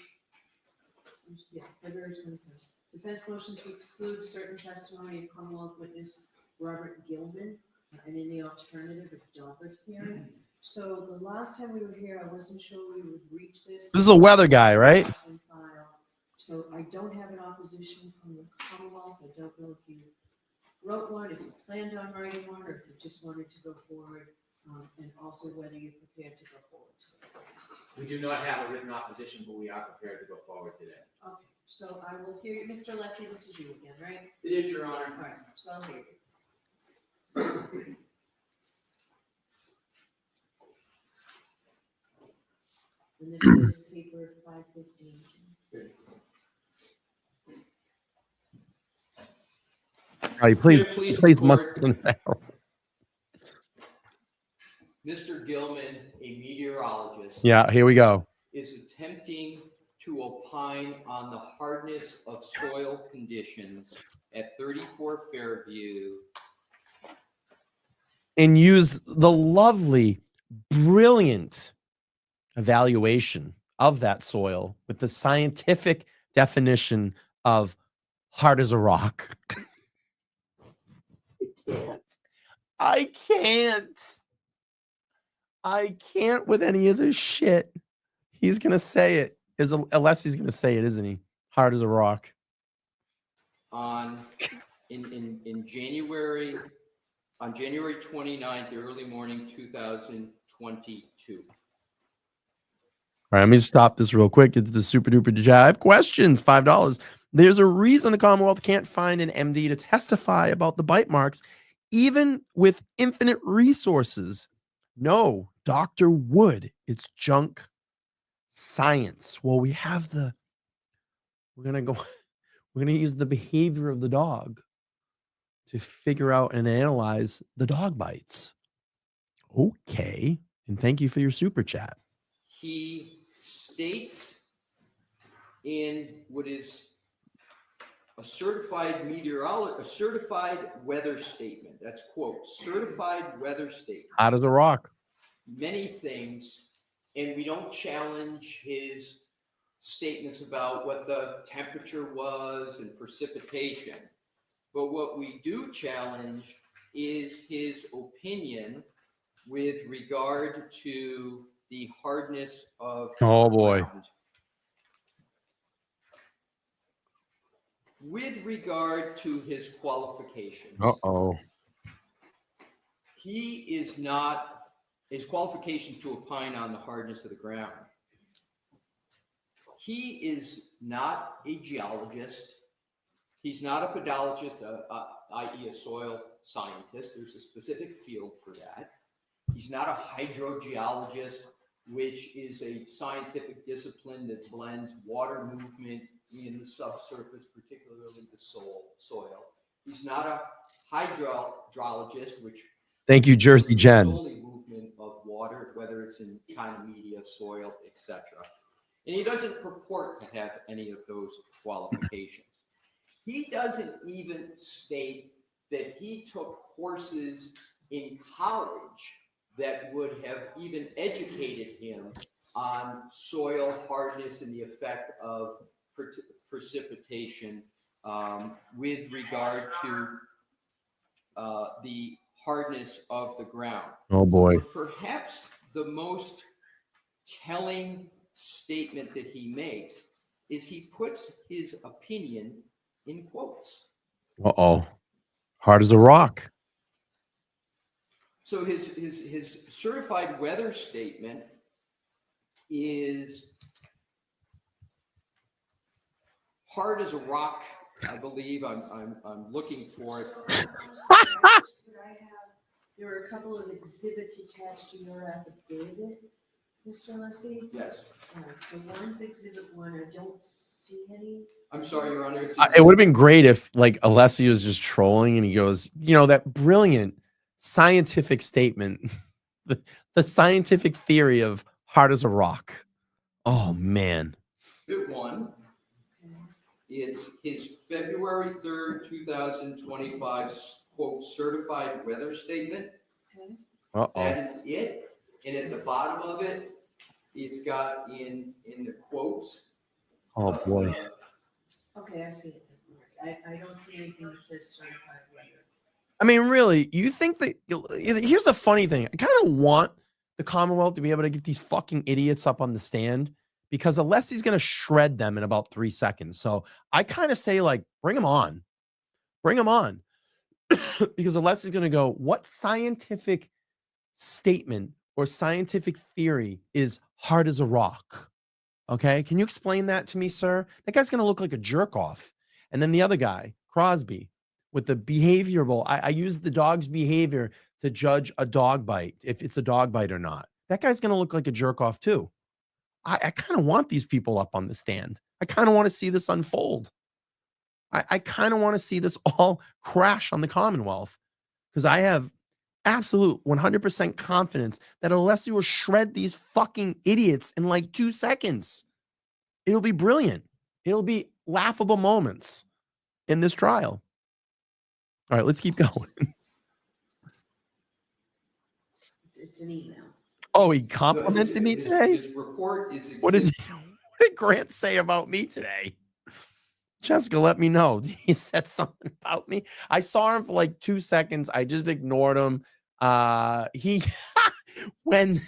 February 21st. Defense motion to exclude certain testimony of Commonwealth witness Robert Gilman, and in the alternative, a Daubert hearing. So the last time we were here, I wasn't sure we would reach this. This is a weather guy, right? So I don't have an opposition from the Commonwealth. I don't know if you wrote one, if you planned on writing one, or if you just wanted to go forward, and also whether you're prepared to go forward today. We do not have a written opposition, but we are prepared to go forward today. Okay, so I will hear you. Mr. Leslie, this is you again, right? It is, Your Honor. All right, so I'll hear you. And this is paper 515. All right, please report, Mr. Gilman, a meteorologist. Yeah, here we go. Is attempting to opine on the hardness of soil conditions at 34 Fairview. And use the lovely, brilliant evaluation of that soil with the scientific definition of hard as a rock. I can't with any of this shit. He's going to say it. Unless he's going to say it, isn't he? Hard as a rock. In January, on January 29th, early morning 2022. All right, let me stop this real quick. Get to the super duper chat. I have questions. $5. There's a reason the Commonwealth can't find an MD to testify about the bite marks, even with infinite resources. No, Dr. Wood. It's junk science. Well, we're going to use the behavior of the dog to figure out and analyze the dog bites. Okay. And thank you for your super chat. He states in what is a certified meteorologist, a certified weather statement. That's quote, certified weather statement. Hot as a rock. Many things, and we don't challenge his statements about what the temperature was and precipitation. But what we do challenge is his opinion with regard to the hardness of Oh, boy. ground. With regard to his qualifications, he is not, his qualifications to opine on the hardness of the ground. He is not a geologist. He's not a pedologist, i.e. a soil scientist. There's a specific field for that. He's not a hydrogeologist, which is a scientific discipline that blends water movement in the subsurface, particularly the soil. He's not a hydrologist, which thank you, Jersey Jen. Only movement of water, whether it's in kind of media, soil, etc. And he doesn't purport to have any of those qualifications. He doesn't even state that he took courses in college that would have even educated him on soil hardness and the effect of precipitation with regard to the hardness of the ground. Oh, boy. But perhaps the most telling statement that he makes is he puts his opinion in quotes. Hard as a rock. So his certified weather statement is hard as a rock, I believe. I'm looking for it. There were a couple of exhibits attached to your affidavit, Mr. Leslie. Yes. So one's exhibit 1. I don't see any. I'm sorry, Your Honor. It would have been great if like Alessi was just trolling and he goes, that brilliant scientific statement, the scientific theory of hard as a rock. Oh, man. Exhibit 1 is his February 3rd, 2025, quote, certified weather statement. That is it. And at the bottom of it, it's got in the quotes. Oh, boy. Okay, I see it. I don't see anything that says certified weather. I mean, really, you think that here's the funny thing. I kind of want the Commonwealth to be able to get these fucking idiots up on the stand because Alessi's going to shred them in about 3 seconds. So I kind of say, like, bring them on. Bring them on. Because Alessi's going to go, what scientific statement or scientific theory is hard as a rock? Okay. Can you explain that to me, sir? That guy's going to look like a jerk off. And then the other guy, Crosby, with the behavioral, I use the dog's behavior to judge a dog bite, if it's a dog bite or not. That guy's going to look like a jerk off too. I kind of want these people up on the stand. I kind of want to see this unfold. I kind of want to see this all crash on the Commonwealth because I have absolute 100% confidence that Alessi will shred these fucking idiots in like 2 seconds. It'll be brilliant. It'll be laughable moments in this trial. All right, let's keep going. It's an email. Oh, he complimented me today? His report is What did Grant say about me today? Jessica, let me know. He said something about me. I saw him for like 2 seconds. I just ignored him. He when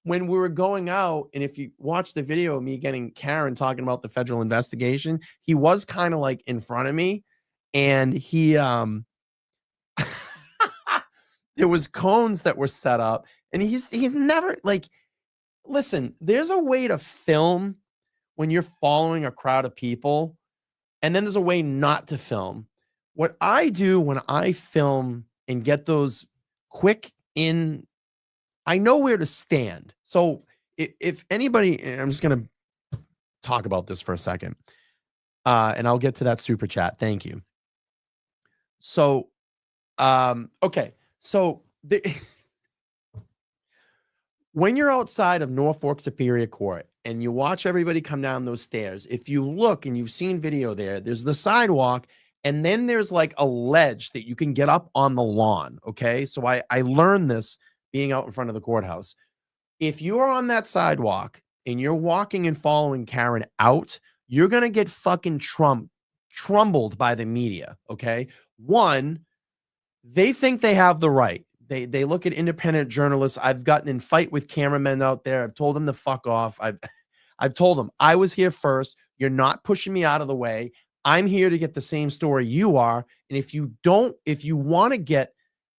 we were going out, and if you watch the video of me getting Karen talking about the federal investigation, he was kind of like in front of me, and he there was cones that were set up, and he's never like, listen, there's a way to film when you're following a crowd of people, and then there's a way not to film. What I do when I film and get those quick in, I know where to stand. So if anybody, and I'm just going to talk about this for a second, and I'll get to that super chat. Thank you. So, okay. So when you're outside of Norfolk Superior Court and you watch everybody come down those stairs. If you look and you've seen video there's the sidewalk, and then there's like a ledge that you can get up on the lawn. Okay. So I learned this being out in front of the courthouse. If you are on that sidewalk and you're walking and following Karen out, you're going to get fucking trumbled by the media. Okay. One, they think they have the right. They look at independent journalists. I've gotten in fight with cameramen out there. I've told them to fuck off. I've told them I was here first. You're not pushing me out of the way. I'm here to get the same story you are. And if you want to get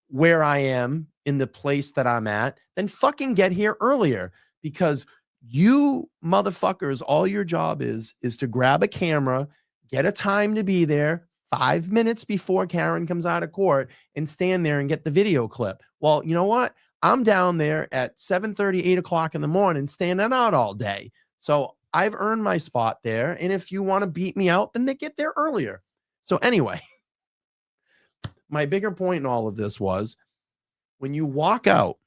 where I am in the place that I'm at, then fucking get here earlier, because you motherfuckers, all your job is to grab a camera, get a time to be there 5 minutes before Karen comes out of court, and stand there and get the video clip. Well, you know what? I'm down there at 7:30, 8 o'clock in the morning, standing out all day. So I've earned my spot there. And if you want to beat me out, then they get there earlier. So anyway, my bigger point in all of this was, when you walk out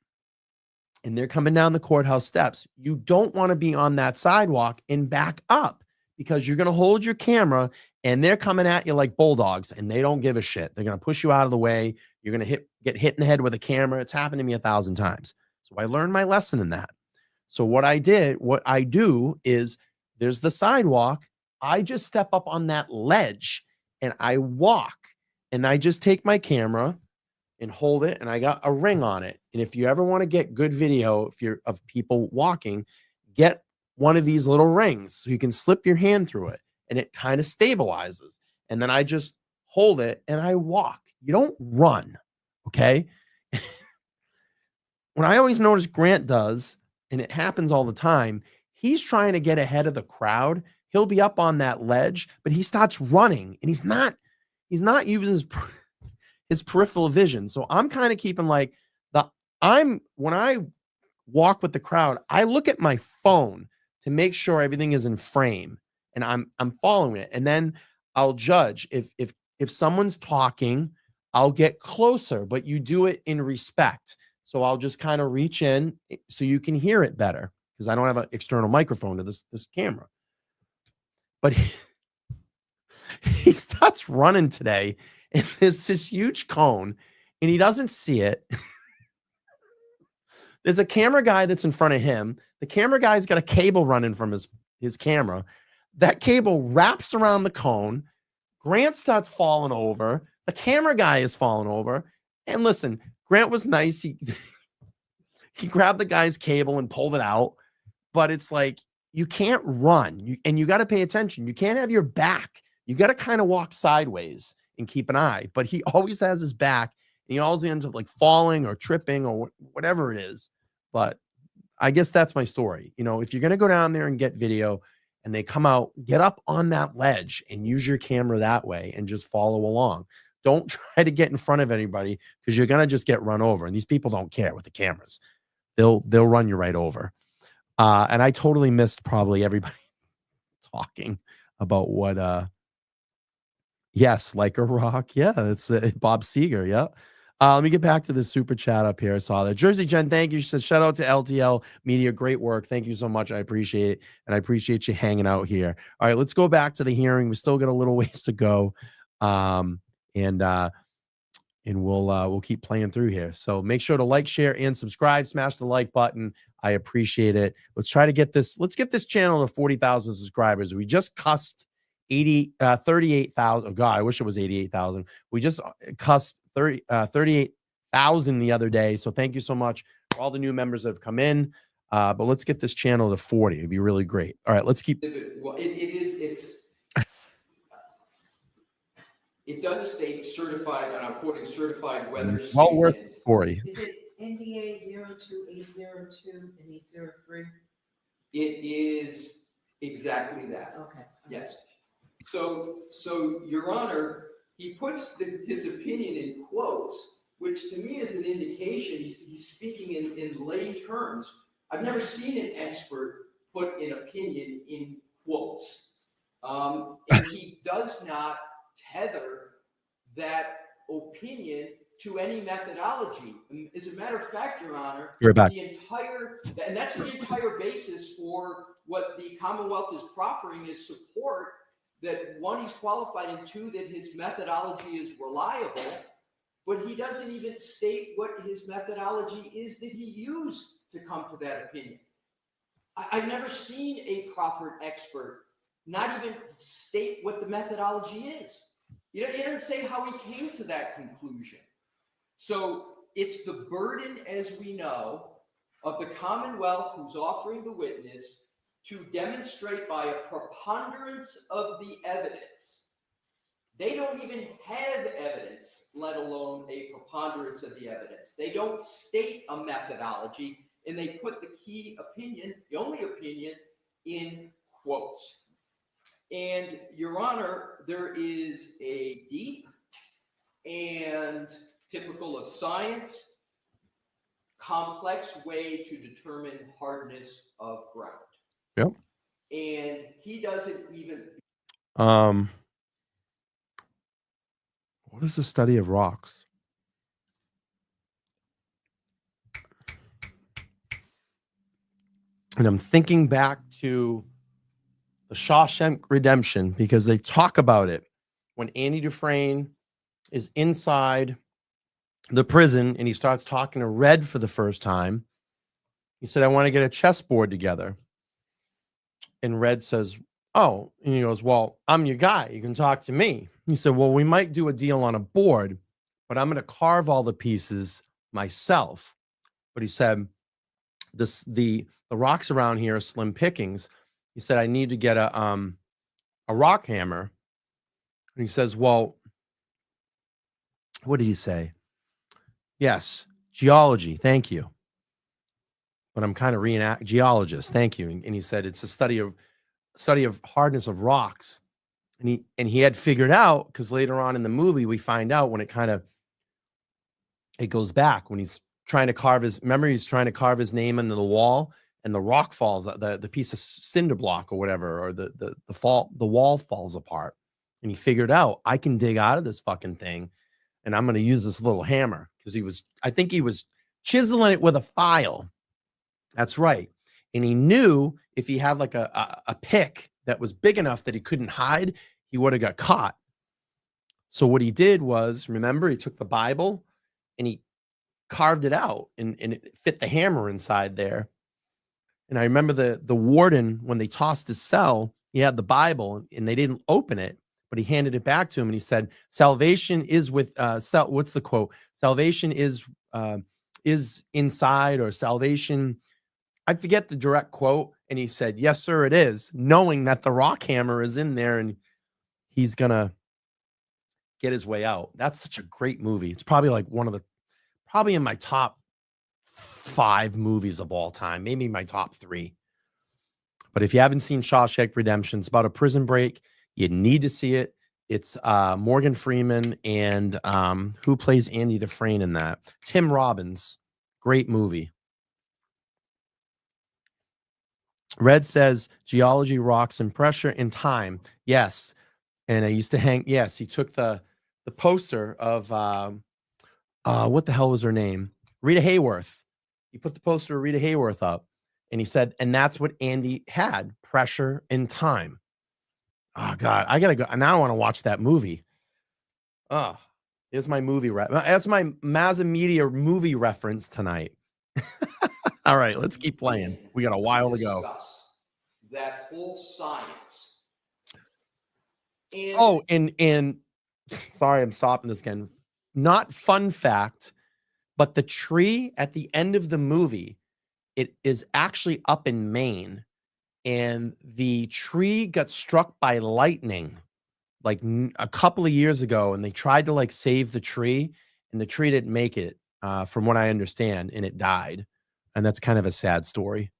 and they're coming down the courthouse steps, you don't want to be on that sidewalk and back up, because you're going to hold your camera and they're coming at you like bulldogs, and they don't give a shit. They're going to push you out of the way. You're going to get hit in the head with a camera. It's happened to me 1,000 times. So I learned my lesson in that. So what I do is, there's the sidewalk. I just step up on that ledge and I walk, and I just take my camera and hold it, and I got a ring on it. And if you ever want to get good video, if you're of people walking, get one of these little rings so you can slip your hand through it, and it kind of stabilizes. And then I just hold it and I walk. You don't run. Okay. When I always notice Grant does, and it happens all the time, he's trying to get ahead of the crowd. He'll be up on that ledge, but he starts running, and he's not using his peripheral vision. So I'm kind of keeping like when I walk with the crowd, I look at my phone to make sure everything is in frame, and I'm following it. And then I'll judge if someone's talking, I'll get closer, but you do it in respect. So I'll just kind of reach in so you can hear it better, because I don't have an external microphone to this camera. But he starts running today, and there's this huge cone, and he doesn't see it. There's a camera guy that's in front of him. The camera guy's got a cable running from his camera. That cable wraps around the cone. Grant starts falling over. The camera guy is falling over. And listen, Grant was nice. He grabbed the guy's cable and pulled it out. But it's like, you can't run. You got to pay attention. You can't have your back. You got to kind of walk sideways and keep an eye. But he always has his back. And he always ends up like falling or tripping or whatever it is. But I guess that's my story. You know, if you're going to go down there and get video and they come out, get up on that ledge and use your camera that way and just follow along. Don't try to get in front of anybody, because you're going to just get run over. And these people don't care with the cameras. They'll run you right over. And I totally missed probably everybody talking about what, yes, like a rock. Yeah, it's Bob Seeger. Yeah. Let me get back to the super chat up here. I saw that. Jersey Jen, thank you. She said, shout out to LTL Media. Great work. Thank you so much. I appreciate it. And I appreciate you hanging out here. All right, let's go back to the hearing. We still got a little ways to go. And we'll keep playing through here. So make sure to like, share, and subscribe. Smash the like button. I appreciate it. Let's try to get this. Let's get this channel to 40,000 subscribers. We just cusped 38,000. Oh God, I wish it was 88,000. We just cusped 38,000 the other day. So thank you so much for all the new members that have come in. But let's get this channel to 40. It'd be really great. All right, let's keep. Well, it does state certified, and I'm quoting certified weather. Well worth the story. Is it NDA 02802 and 803? It is exactly that. Okay. Yes. So Your Honor, he puts his opinion in quotes, which to me is an indication he's speaking in lay terms. I've never seen an expert put an opinion in quotes. And he does not tether that opinion to any methodology. As a matter of fact, Your Honor, You're back. and that's the entire basis for what the Commonwealth is proffering is support that one, he's qualified, and two, that his methodology is reliable, but he doesn't even state what his methodology is that he used to come to that opinion. I've never seen a proffered expert not even state what the methodology is. He doesn't say how he came to that conclusion. So it's the burden, as we know, of the Commonwealth who's offering the witness to demonstrate by a preponderance of the evidence. They don't even have evidence, let alone a preponderance of the evidence. They don't state a methodology, and they put the key opinion, the only opinion, in quotes. And Your Honor, there is a deep and typical of science, complex way to determine hardness of ground. Yep. And he doesn't even. What is the study of rocks? And I'm thinking back to the Shawshank Redemption because they talk about it when Andy Dufresne is inside the prison and he starts talking to Red for the first time. He said, I want to get a chessboard together. And Red says, oh, and he goes, well, I'm your guy. You can talk to me. He said, well, we might do a deal on a board, but I'm going to carve all the pieces myself. But he said, the rocks around here are slim pickings. He said, I need to get a rock hammer. And he says, well, what did he say? Yes, geology. Thank you. But I'm kind of geologist. Thank you. And he said, it's a study of hardness of rocks. And he had figured out, because later on in the movie, we find out when it goes back when he's trying to carve he's trying to carve his name into the wall, and the rock falls, the piece of cinder block or whatever, or the wall falls apart. And he figured out, I can dig out of this fucking thing, and I'm going to use this little hammer, because I think he was chiseling it with a file. That's right. And he knew if he had like a pick that was big enough that he couldn't hide, he would have got caught. So what he did was, remember, he took the Bible and he carved it out, and it fit the hammer inside there. And I remember the warden, when they tossed his cell, he had the Bible and they didn't open it, but he handed it back to him and he said, salvation is with, what's the quote? Salvation is inside, or salvation. I forget the direct quote. And he said, yes, sir, it is, knowing that the rock hammer is in there and he's going to get his way out. That's such a great movie. It's probably like probably in my top 5 movies of all time, maybe my top 3. But if you haven't seen Shawshank Redemption, it's about a prison break. You need to see it. It's Morgan Freeman and who plays Andy Dufresne in that? Tim Robbins. Great movie. Red says geology, rocks, and pressure and time. Yes. And I used to hang. Yes, he took the poster of what the hell was her name? Rita Hayworth. He put the poster of Rita Hayworth up, and he said, and that's what Andy had, pressure and time. Oh God, I gotta go. Now I want to watch that movie. Oh, here's my movie. That's my Mazza Media movie reference tonight. All right, let's keep playing. We got a while to go. That whole science. And sorry, I'm stopping this again. Not fun fact, but the tree at the end of the movie, it is actually up in Maine, and the tree got struck by lightning like a couple of years ago, and they tried to like save the tree, and the tree didn't make it, from what I understand, and it died. And that's kind of a sad story,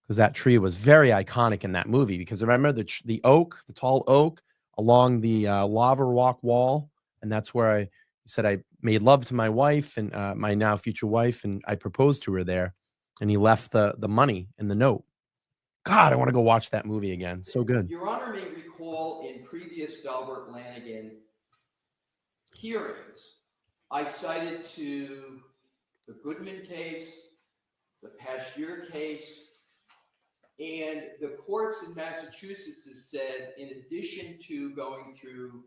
because that tree was very iconic in that movie. Because remember the oak, the tall oak along the lava rock wall, and that's where he said I made love to my wife and my now future wife, and I proposed to her there. And he left the money in the note. God, I want to go watch that movie again. So good. Your Honor may recall in previous Delbert Lanigan hearings I cited to the Goodman case, the Pasteur case, and the courts in Massachusetts has said, in addition to going through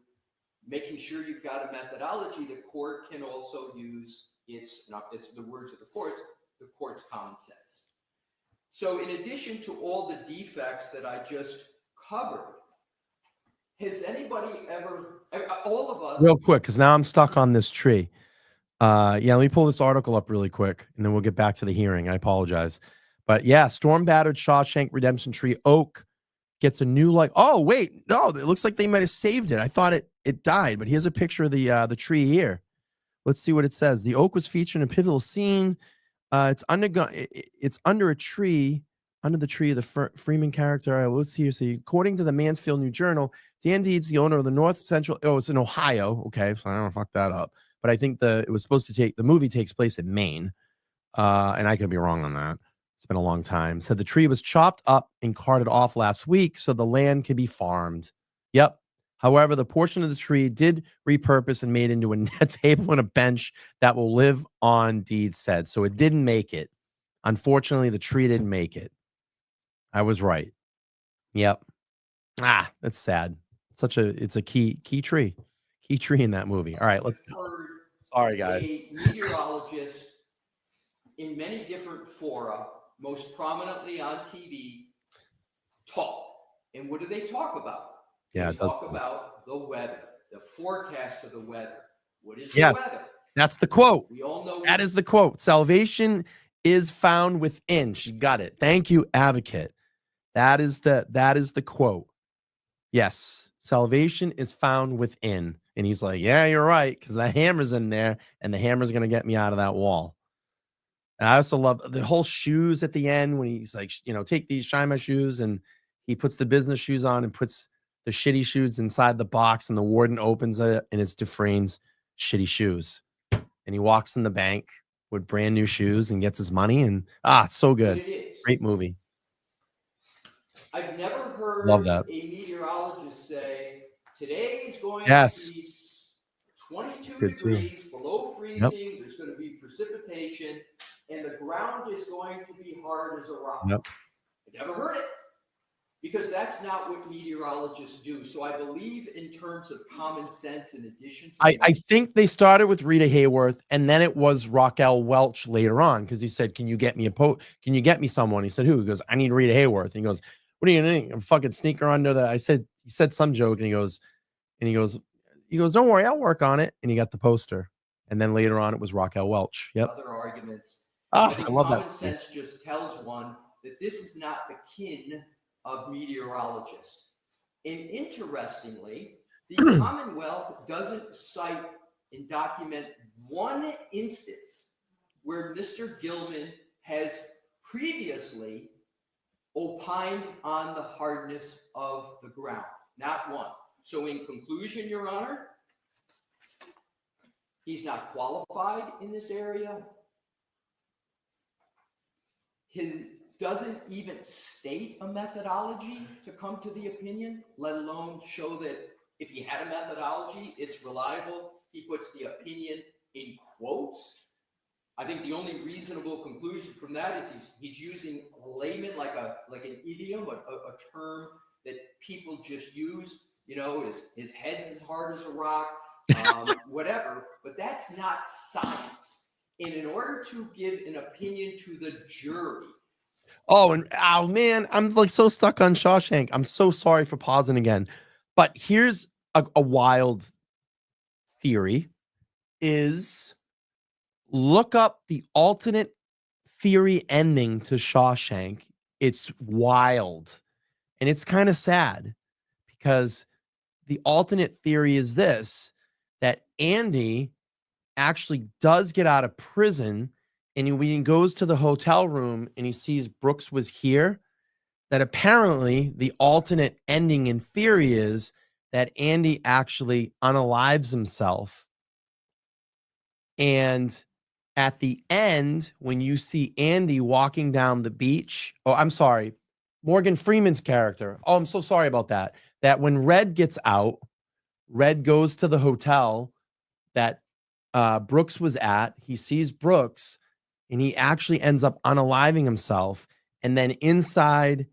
making sure you've got a methodology, the court can also use it's the words of the court's common sense. So in addition to all the defects that I just covered, has anybody ever, all of us, Real quick, because now I'm stuck on this tree. Yeah, let me pull this article up really quick, and then we'll get back to the hearing. I apologize. But yeah, storm battered Shawshank Redemption tree oak gets a new life. Oh, wait, no, it looks like they might have saved it. I thought it died, but here's a picture of the tree here. Let's see what it says. The oak was featured in a pivotal scene. It's under a tree, under the tree of the Freeman character. Let's see. According to the Mansfield New Journal, Dan Deeds, the owner of the North Central. Oh, it's in Ohio. Okay, so I don't fuck that up. But I think the movie takes place in Maine, and I could be wrong on that. It's been a long time. Said the tree was chopped up and carted off last week, so the land can be farmed. Yep. However, the portion of the tree did repurpose and made into a table and a bench that will live on, Deeds said. So it didn't make it. Unfortunately, the tree didn't make it. I was right. Yep. That's sad. It's a key tree. Key tree in that movie. All right, let's go. Sorry, guys. A meteorologist in many different fora, most prominently on TV, talk. And what do they talk about? Yeah, they talk about the weather, the forecast of the weather. What is the weather? That's the quote. We all know that is the quote. Salvation is found within. She got it. Thank you, Advocate. That is the quote. Yes, salvation is found within. And he's like, yeah, you're right, because the hammer's in there, and the hammer's going to get me out of that wall. And I also love the whole shoes at the end when he's like, take these, shine my shoes, and he puts the business shoes on and puts the shitty shoes inside the box, and the warden opens it, and it's Dufresne's shitty shoes. And he walks in the bank with brand new shoes and gets his money, and it's so good. Great movie. I've never heard Love that. a meteorologist say, today is going Yes. to be 22 degrees below freezing, there's going to be precipitation, and the ground is going to be hard as a rock. Yep. I never heard it, because that's not what meteorologists do. So I believe in terms of common sense, in addition to I think they started with Rita Hayworth, and then it was Raquel Welch later on, because he said, can you get me someone? He said, who? He goes, I need Rita Hayworth. And he goes, what are you doing? A fucking sneaker under the, he said some joke, and he goes, don't worry, I'll work on it. And he got the poster. And then later on, it was Raquel Welch. Yep. other arguments. I think love common that. sense just tells one that this is not the kin of meteorologists. And interestingly, the Commonwealth doesn't cite and document one instance where Mr. Gilman has previously opined on the hardness of the ground. Not one. So in conclusion, Your Honor, he's not qualified in this area. He doesn't even state a methodology to come to the opinion, let alone show that if he had a methodology, it's reliable. He puts the opinion in quotes. I think the only reasonable conclusion from that is he's using layman like an idiom, a term that people just use. His head's as hard as a rock, whatever. But that's not science. And in order to give an opinion to the jury. Oh man, I'm like so stuck on Shawshank. I'm so sorry for pausing again. But here's a wild theory is look up the alternate theory ending to Shawshank. It's wild. And it's kind of sad because the alternate theory is this, that Andy actually does get out of prison, and when he goes to the hotel room and he sees Brooks was here, that apparently the alternate ending in theory is that Andy actually unalives himself. And at the end, when you see Andy walking down the beach, Morgan Freeman's character. Oh, I'm so sorry about that. That when Red gets out, Red goes to the hotel that Brooks was at. He sees Brooks, and he actually ends up unaliving himself. And then inside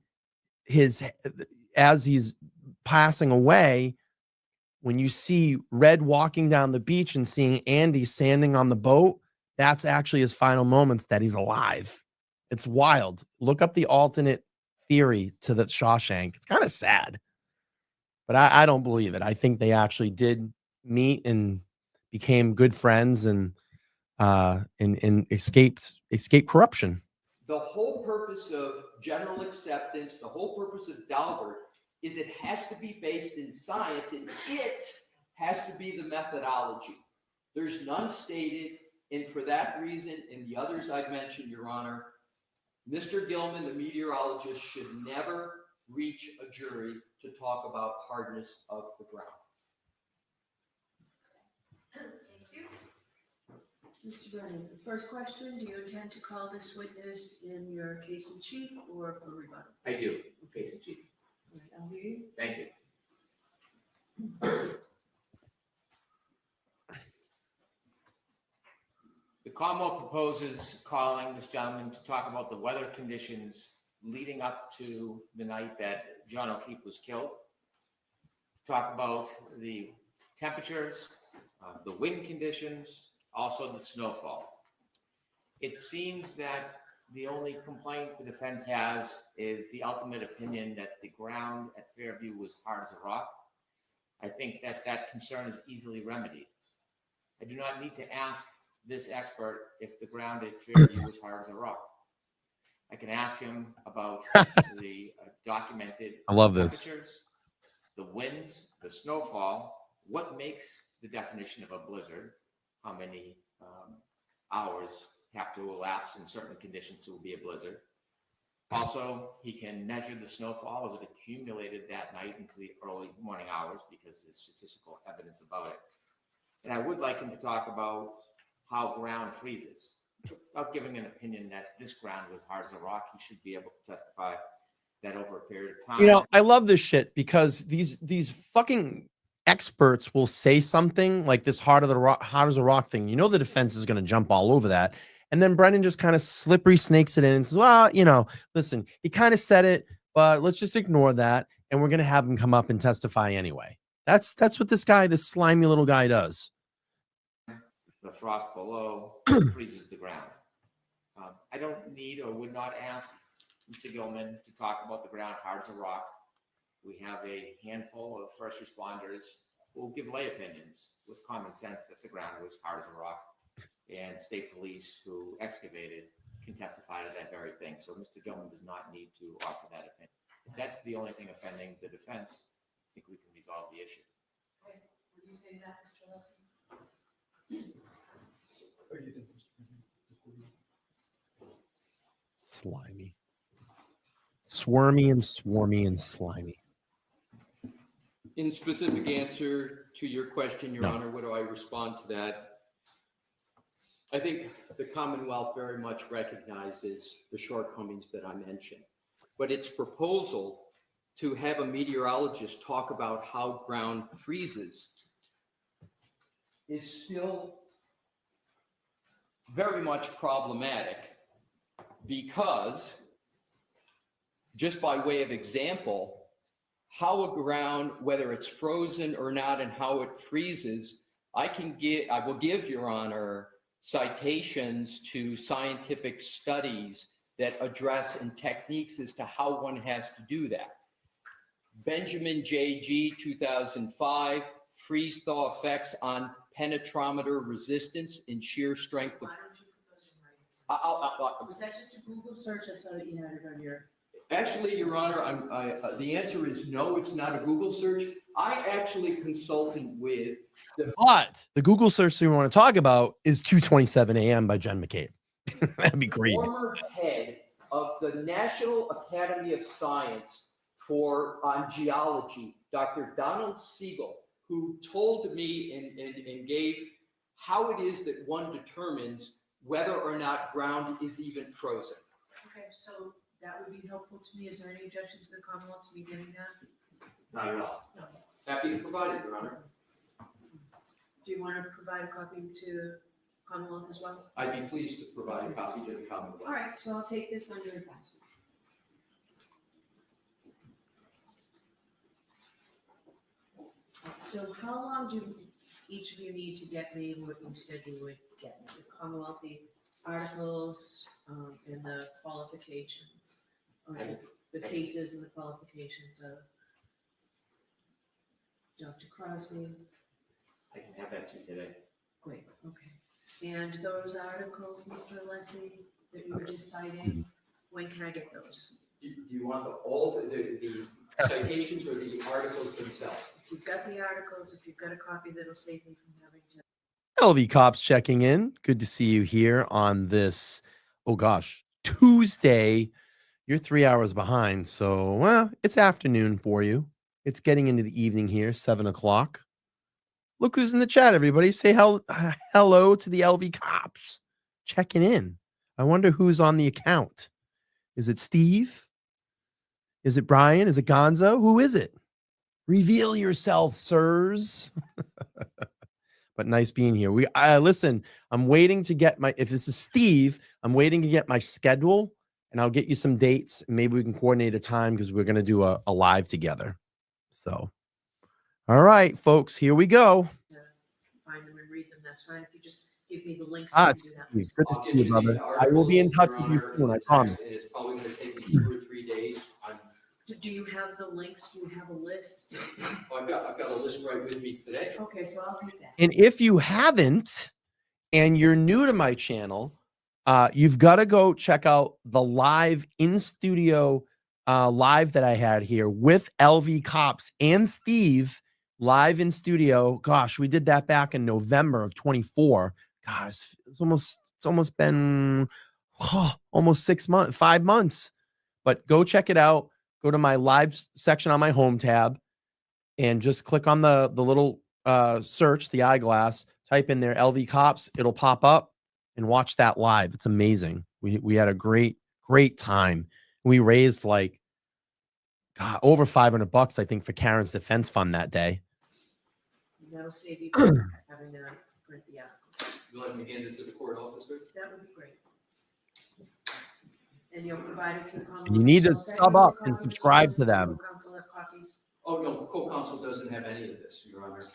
as he's passing away, when you see Red walking down the beach and seeing Andy standing on the boat, that's actually his final moments that he's alive. It's wild. Look up the alternate theory to the Shawshank. It's kind of sad, but I don't believe it. I think they actually did meet and became good friends and escaped corruption. The whole purpose of general acceptance, the whole purpose of Daubert is it has to be based in science, and it has to be the methodology. There's none stated, and for that reason, and the others I've mentioned, Your Honor, Mr. Gilman, the meteorologist, should never reach a jury to talk about hardness of the ground. Mr. Brennan, the first question, do you intend to call this witness in your case in chief or for rebuttal? I do. Case in chief. All right, I'll hear you. Thank you. The Commonwealth proposes calling this gentleman to talk about the weather conditions leading up to the night that John O'Keefe was killed. Talk about the temperatures, the wind conditions, also the snowfall. It seems that the only complaint the defense has is the ultimate opinion that the ground at Fairview was hard as a rock. I think that that concern is easily remedied. I do not need to ask this expert if the ground at Fairview was hard as a rock. I can ask him about the documented I love this. temperatures, the winds, the snowfall, what makes the definition of a blizzard, how many hours have to elapse in certain conditions to be a blizzard. Also, he can measure the snowfall as it accumulated that night into the early morning hours because there's statistical evidence about it. And I would like him to talk about how ground freezes. Without giving an opinion that this ground was hard as a rock, he should be able to testify that over a period of time. You know, I love this shit because these fucking experts will say something like this hard as a rock thing. You know, the defense is going to jump all over that. And then Brennan just kind of slippery snakes it in and says, well, you know, listen, he kind of said it, but let's just ignore that. And we're going to have him come up and testify anyway. That's what this slimy little guy does. The frost below freezes the ground. I don't need or would not ask Mr. Gilman to talk about the ground hard as a rock. We have a handful of first responders who will give lay opinions with common sense that the ground was hard as a rock, and state police who excavated can testify to that very thing. So Mr. Gilman does not need to offer that opinion. If that's the only thing offending the defense, I think we can resolve the issue. Okay. Would you say that, Mr. Lessing? Slimy. Swarmy and swarmy and slimy. In specific answer to your question, Your No. Honor, what do I respond to that? I think the Commonwealth very much recognizes the shortcomings that I mentioned, but its proposal to have a meteorologist talk about how ground freezes is still very much problematic because, just by way of example, how a ground, whether it's frozen or not, and how it freezes, I will give, Your Honor, citations to scientific studies that address and techniques as to how one has to do that. Benjamin J.G. 2005, freeze-thaw effects on penetrometer resistance in shear strength. Why don't you put those in writing? Was that just a Google search? I saw that you had it on your... Actually, Your Honor, the answer is no, it's not a Google search. I actually consulted with But the Google search that we want to talk about is 2:27 a.m. by Jen McCabe. That'd be great. Former head of the National Academy of Science on geology, Dr. Donald Siegel, who told me and gave how it is that one determines whether or not ground is even frozen. Okay, so that would be helpful to me. Is there any objection to the Commonwealth to me getting that? Not at all. No. Happy to provide it, Your Honor. Do you want to provide a copy to Commonwealth as well? I'd be pleased to provide a copy to the Commonwealth. All right, so I'll take this under advisement. So how long do each of you need to get me what you said you would get me? The Commonwealth, the articles, and the qualifications, the cases and the qualifications of Dr. Crosby? I can have that to you today. Great, okay. And those articles, Mr. Leslie, that you were just citing, when can I get those? Do you want all the citations or the articles themselves? If you've got the articles, if you've got a copy, that'll save me from having to. LV Cops checking in. Good to see you here on this, oh gosh, Tuesday. You're 3 hours behind, so, well, it's afternoon for you. It's getting into the evening here, 7 o'clock. Look who's in the chat, everybody. Say hello to the LV Cops checking in. I wonder who's on the account. Is it Steve? Is it Brian? Is it Gonzo? Who is it? Reveal yourself, sirs. But nice being here. Listen, I'm waiting to get if this is Steve, I'm waiting to get my schedule, and I'll get you some dates. And maybe we can coordinate a time because we're going to do a live together. So, all right, folks, here we go. Find them and read them, that's fine. If you just give me the links. It's Steve. Good to see you, brother. I will be in touch with you soon, I promise. It's probably going to take me 2 or 3 days. Do you have the links? Do you have a list? Oh, I've got a list right with me today. Okay, so I'll take that. And if you haven't, and you're new to my channel, you've got to go check out the live in studio live that I had here with LV Cops and Steve live in studio. Gosh, we did that back in November of 24. Gosh, it's almost been almost 6 months, 5 months. But go check it out. Go to my live section on my home tab and just click on the little search, the eyeglass, type in there LV Cops. It'll pop up and watch that live. It's amazing. We had a great time. We raised like over $500, I think, for Karen's defense fund that day. That'll save you from having to print the article. You let me hand it to the court officer? That would be great. And you'll provide it to the Commonwealth. And you need to sub up and subscribe to them. Oh, no, co-counsel doesn't have any of this, Your Honor.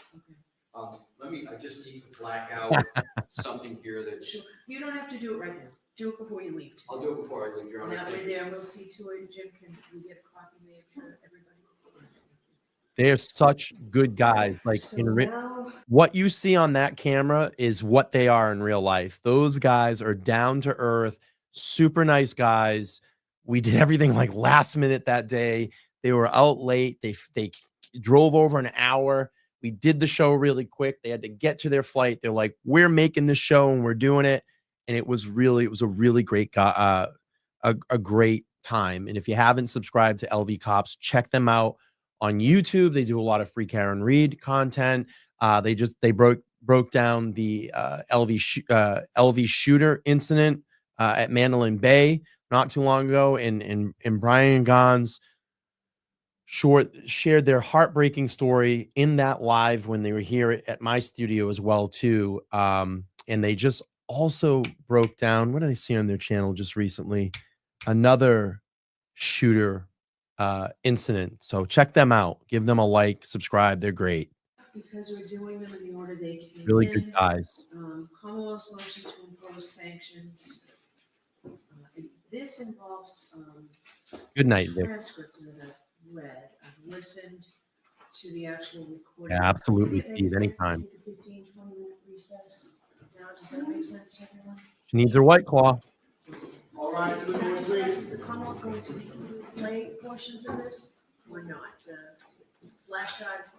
Okay. I just need to black out something here that. Sure. You don't have to do it right now. Do it before you leave. I'll do it before I leave, Your Honor. That way there, we'll see to it. Jim, can we get a copy made for everybody? They're such good guys. Like what you see on that camera is what they are in real life. Those guys are down to earth, super nice guys. We did everything like last minute that day. They were out late. They drove over an hour. We did the show really quick. They had to get to their flight. They're like, we're making the show and we're doing it. And it was a really great, a great time. And if you haven't subscribed to LV Cops, check them out on YouTube. They do a lot of free Karen Reed content. They broke down the LV shooter incident at Mandalay Bay not too long ago. And Brian and Gons shared their heartbreaking story in that live when they were here at my studio as well too. And they just also broke down, what did I see on their channel just recently? Another shooter incident. So check them out. Give them a like, subscribe. They're great. Because we're doing them in the order they came Really in. good guys. Commonwealth's motion to impose sanctions. This involves Good night, Nick. transcript that I've read. I've listened to the actual recording. Yeah, absolutely, Would it make Steve. sense to Anytime. take a 15, 20-minute recess? Now, does that make sense to everyone? She needs her White Claw. All right, Is the Commonwealth going to play portions of this or not? The flash drive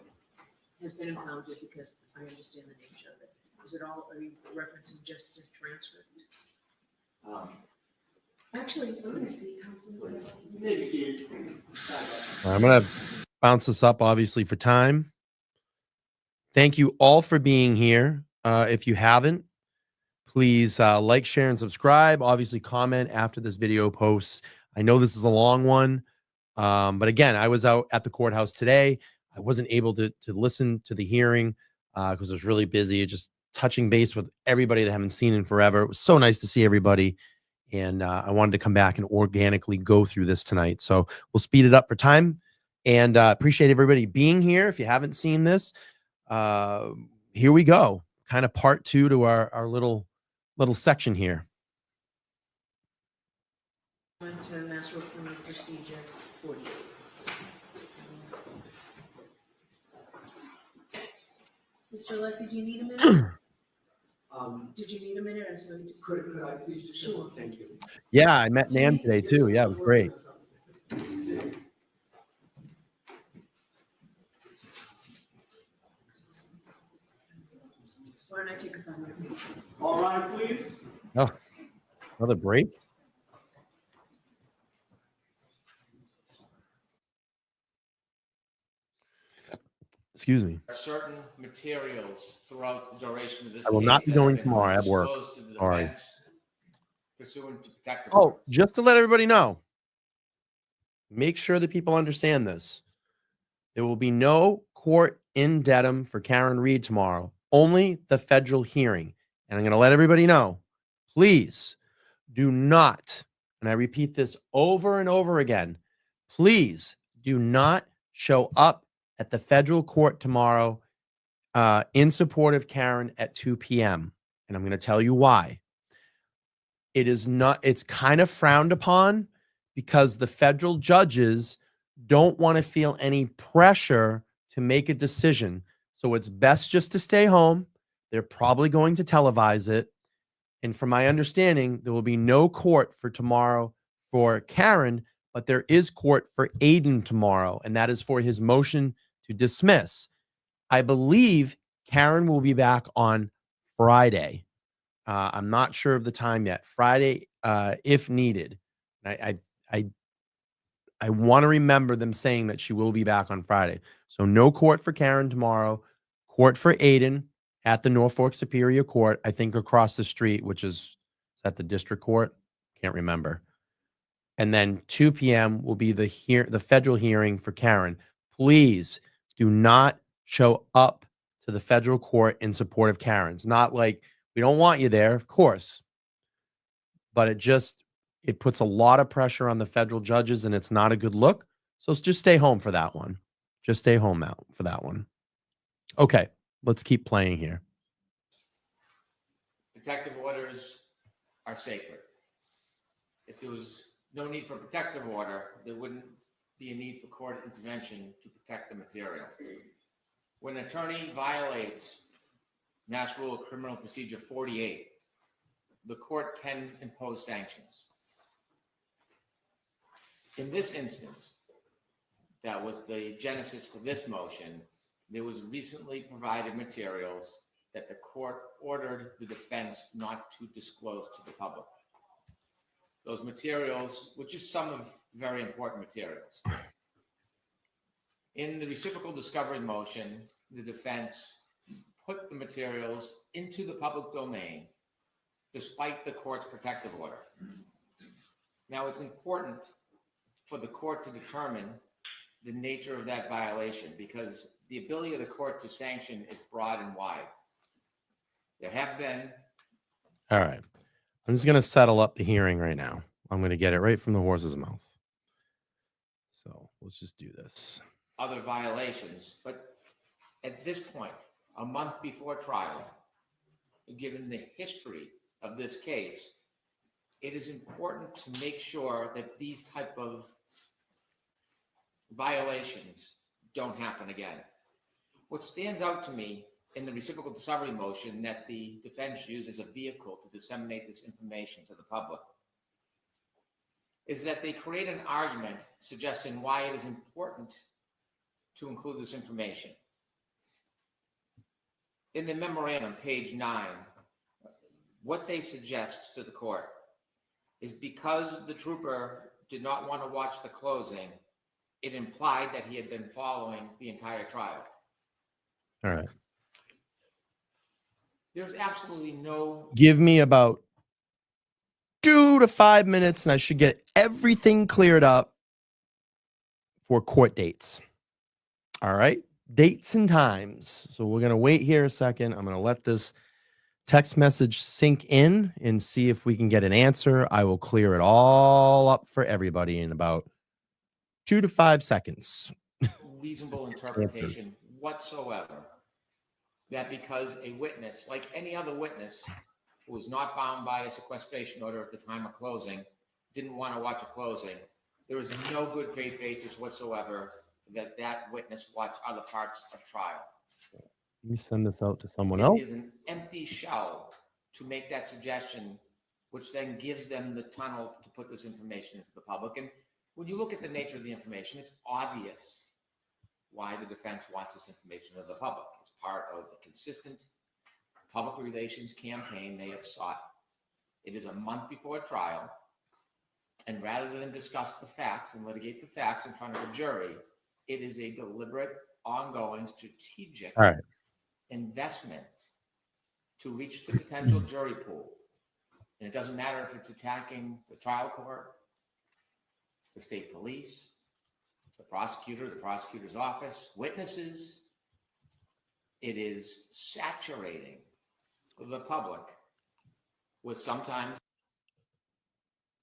has been impounded because I understand the nature of it. Is it all, are you referencing just the transcript? Actually, I'm going to see Councilman. I'm going to bounce this up, obviously, for time. Thank you all for being here. If you haven't, please like, share, and subscribe. Obviously, comment after this video posts. I know this is a long one, but again, I was out at the courthouse today. I wasn't able to listen to the hearing, because it was really busy. Just touching base with everybody that I haven't seen in forever. It was so nice to see everybody. And I wanted to come back and organically go through this tonight. So we'll speed it up for time. And appreciate everybody being here. If you haven't seen this, here we go. Kind of part 2 to our little section here. To Mass Work Criminal Procedure 48. Mr. Leslie, do you need a minute? Did you need a minute? I'm sorry. Could I please just? Sure. Thank you. Yeah, I met Nan today too. Yeah, it was great. Why don't I take a 5 minutes? All right, please. Oh, another break? Excuse me. Certain materials throughout the duration of this I will case not be that have going been tomorrow. I have work. disclosed to the Sorry. defense pursuant to protective Oh, orders. just to let everybody know, make sure that people understand this. There will be no court in Dedham for Karen Reed tomorrow, only the federal hearing. And I'm going to let everybody know, please do not, and I repeat this over and over again, please do not show up at the federal court tomorrow in support of Karen at 2 p.m. And I'm going to tell you why. It is not, it's kind of frowned upon because the federal judges don't want to feel any pressure to make a decision. So it's best just to stay home. They're probably going to televise it. And from my understanding, there will be no court for tomorrow for Karen, but there is court for Aiden tomorrow. And that is for his motion to dismiss. I believe Karen will be back on Friday. I'm not sure of the time yet. Friday, if needed. I want to remember them saying that she will be back on Friday. So no court for Karen tomorrow. Court for Aiden at the Norfolk Superior Court, I think across the street, which is that the district court? Can't remember. And then 2 p.m. will be the federal hearing for Karen. Please do not show up to the federal court in support of Karen. It's not like we don't want you there, of course, but it puts a lot of pressure on the federal judges and it's not a good look. So just stay home for that one. Just stay home out for that one. Okay, let's keep playing here. Protective orders are sacred. If there was no need for protective order, there wouldn't be a need for court intervention to protect the material. When an attorney violates Mass Rule of Criminal Procedure 48, the court can impose sanctions. In this instance, that was the genesis for this motion, there was recently provided materials that the court ordered the defense not to disclose to the public. Those materials, which is some of very important materials. In the reciprocal discovery motion, the defense put the materials into the public domain despite the court's protective order. Now, it's important for the court to determine the nature of that violation because the ability of the court to sanction is broad and wide. There have been... All right. I'm just going to settle up the hearing right now. I'm going to get it right from the horse's mouth. So let's just do this. Other violations, but at this point, a month before trial, given the history of this case, it is important to make sure that these type of violations don't happen again. What stands out to me in the reciprocal discovery motion that the defense used as a vehicle to disseminate this information to the public is that they create an argument suggesting why it is important to include this information. In the memorandum, page 9, what they suggest to the court is because the trooper did not want to watch the closing, it implied that he had been following the entire trial. All right. There's absolutely no... Give me about 2 to 5 minutes and I should get everything cleared up for court dates. All right. dates and times. So we're going to wait here a second. I'm going to let this text message sink in and see if we can get an answer. I will clear it all up for everybody in about 2 to 5 seconds. Reasonable interpretation whatsoever that because a witness, like any other witness, who was not bound by a sequestration order at the time of closing, didn't want to watch a closing, there is no good faith basis whatsoever that that witness watch other parts of trial. Let me send this out to someone else. It is an empty shell to make that suggestion, which then gives them the tunnel to put this information into the public. And when you look at the nature of the information, it's obvious why the defense wants this information to the public. It's part of the consistent public relations campaign they have sought. It is a month before trial, and rather than discuss the facts and litigate the facts in front of a jury, it is a deliberate, ongoing, strategic investment to reach the potential jury pool. And it doesn't matter if it's attacking the trial court, the state police, the prosecutor, the prosecutor's office, witnesses. It is saturating the public with sometimes.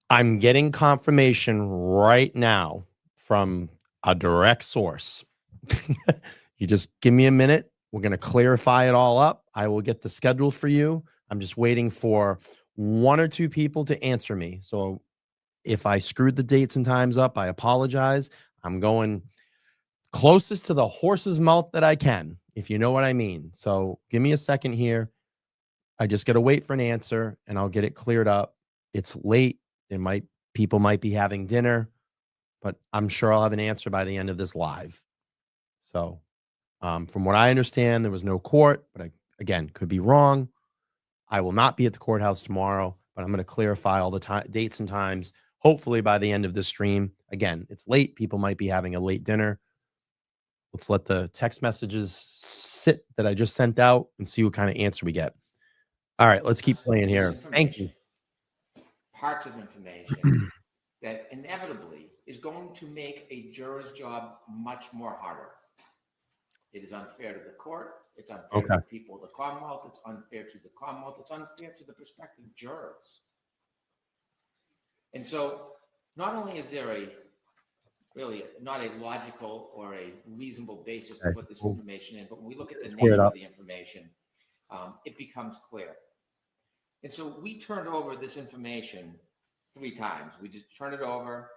I'm getting confirmation right now from a direct source. You just give me a minute. We're going to clarify it all up. I will get the schedule for you. I'm just waiting for 1 or 2 people to answer me. So if I screwed the dates and times up, I apologize. I'm going closest to the horse's mouth that I can, if you know what I mean. So give me a second here. I just got to wait for an answer and I'll get it cleared up. It's late. People might be having dinner, but I'm sure I'll have an answer by the end of this live. So from what I understand, there was no court, but I, again, could be wrong. I will not be at the courthouse tomorrow, but I'm going to clarify all the dates and times, hopefully by the end of this stream. Again, it's late. People might be having a late dinner. Let's let the text messages sit that I just sent out and see what kind of answer we get. All right, let's keep playing here. Thank you. Parts of information that inevitably is going to make a juror's job much more harder. It is unfair to the court. It's unfair to the people of the Commonwealth. It's unfair to the Commonwealth. It's unfair to the prospective jurors. And so not only is there really not a logical or a reasonable basis to put this information in, but when we look at the nature of the information, it becomes clear. And so we turned over this information 3 times. We did turn it over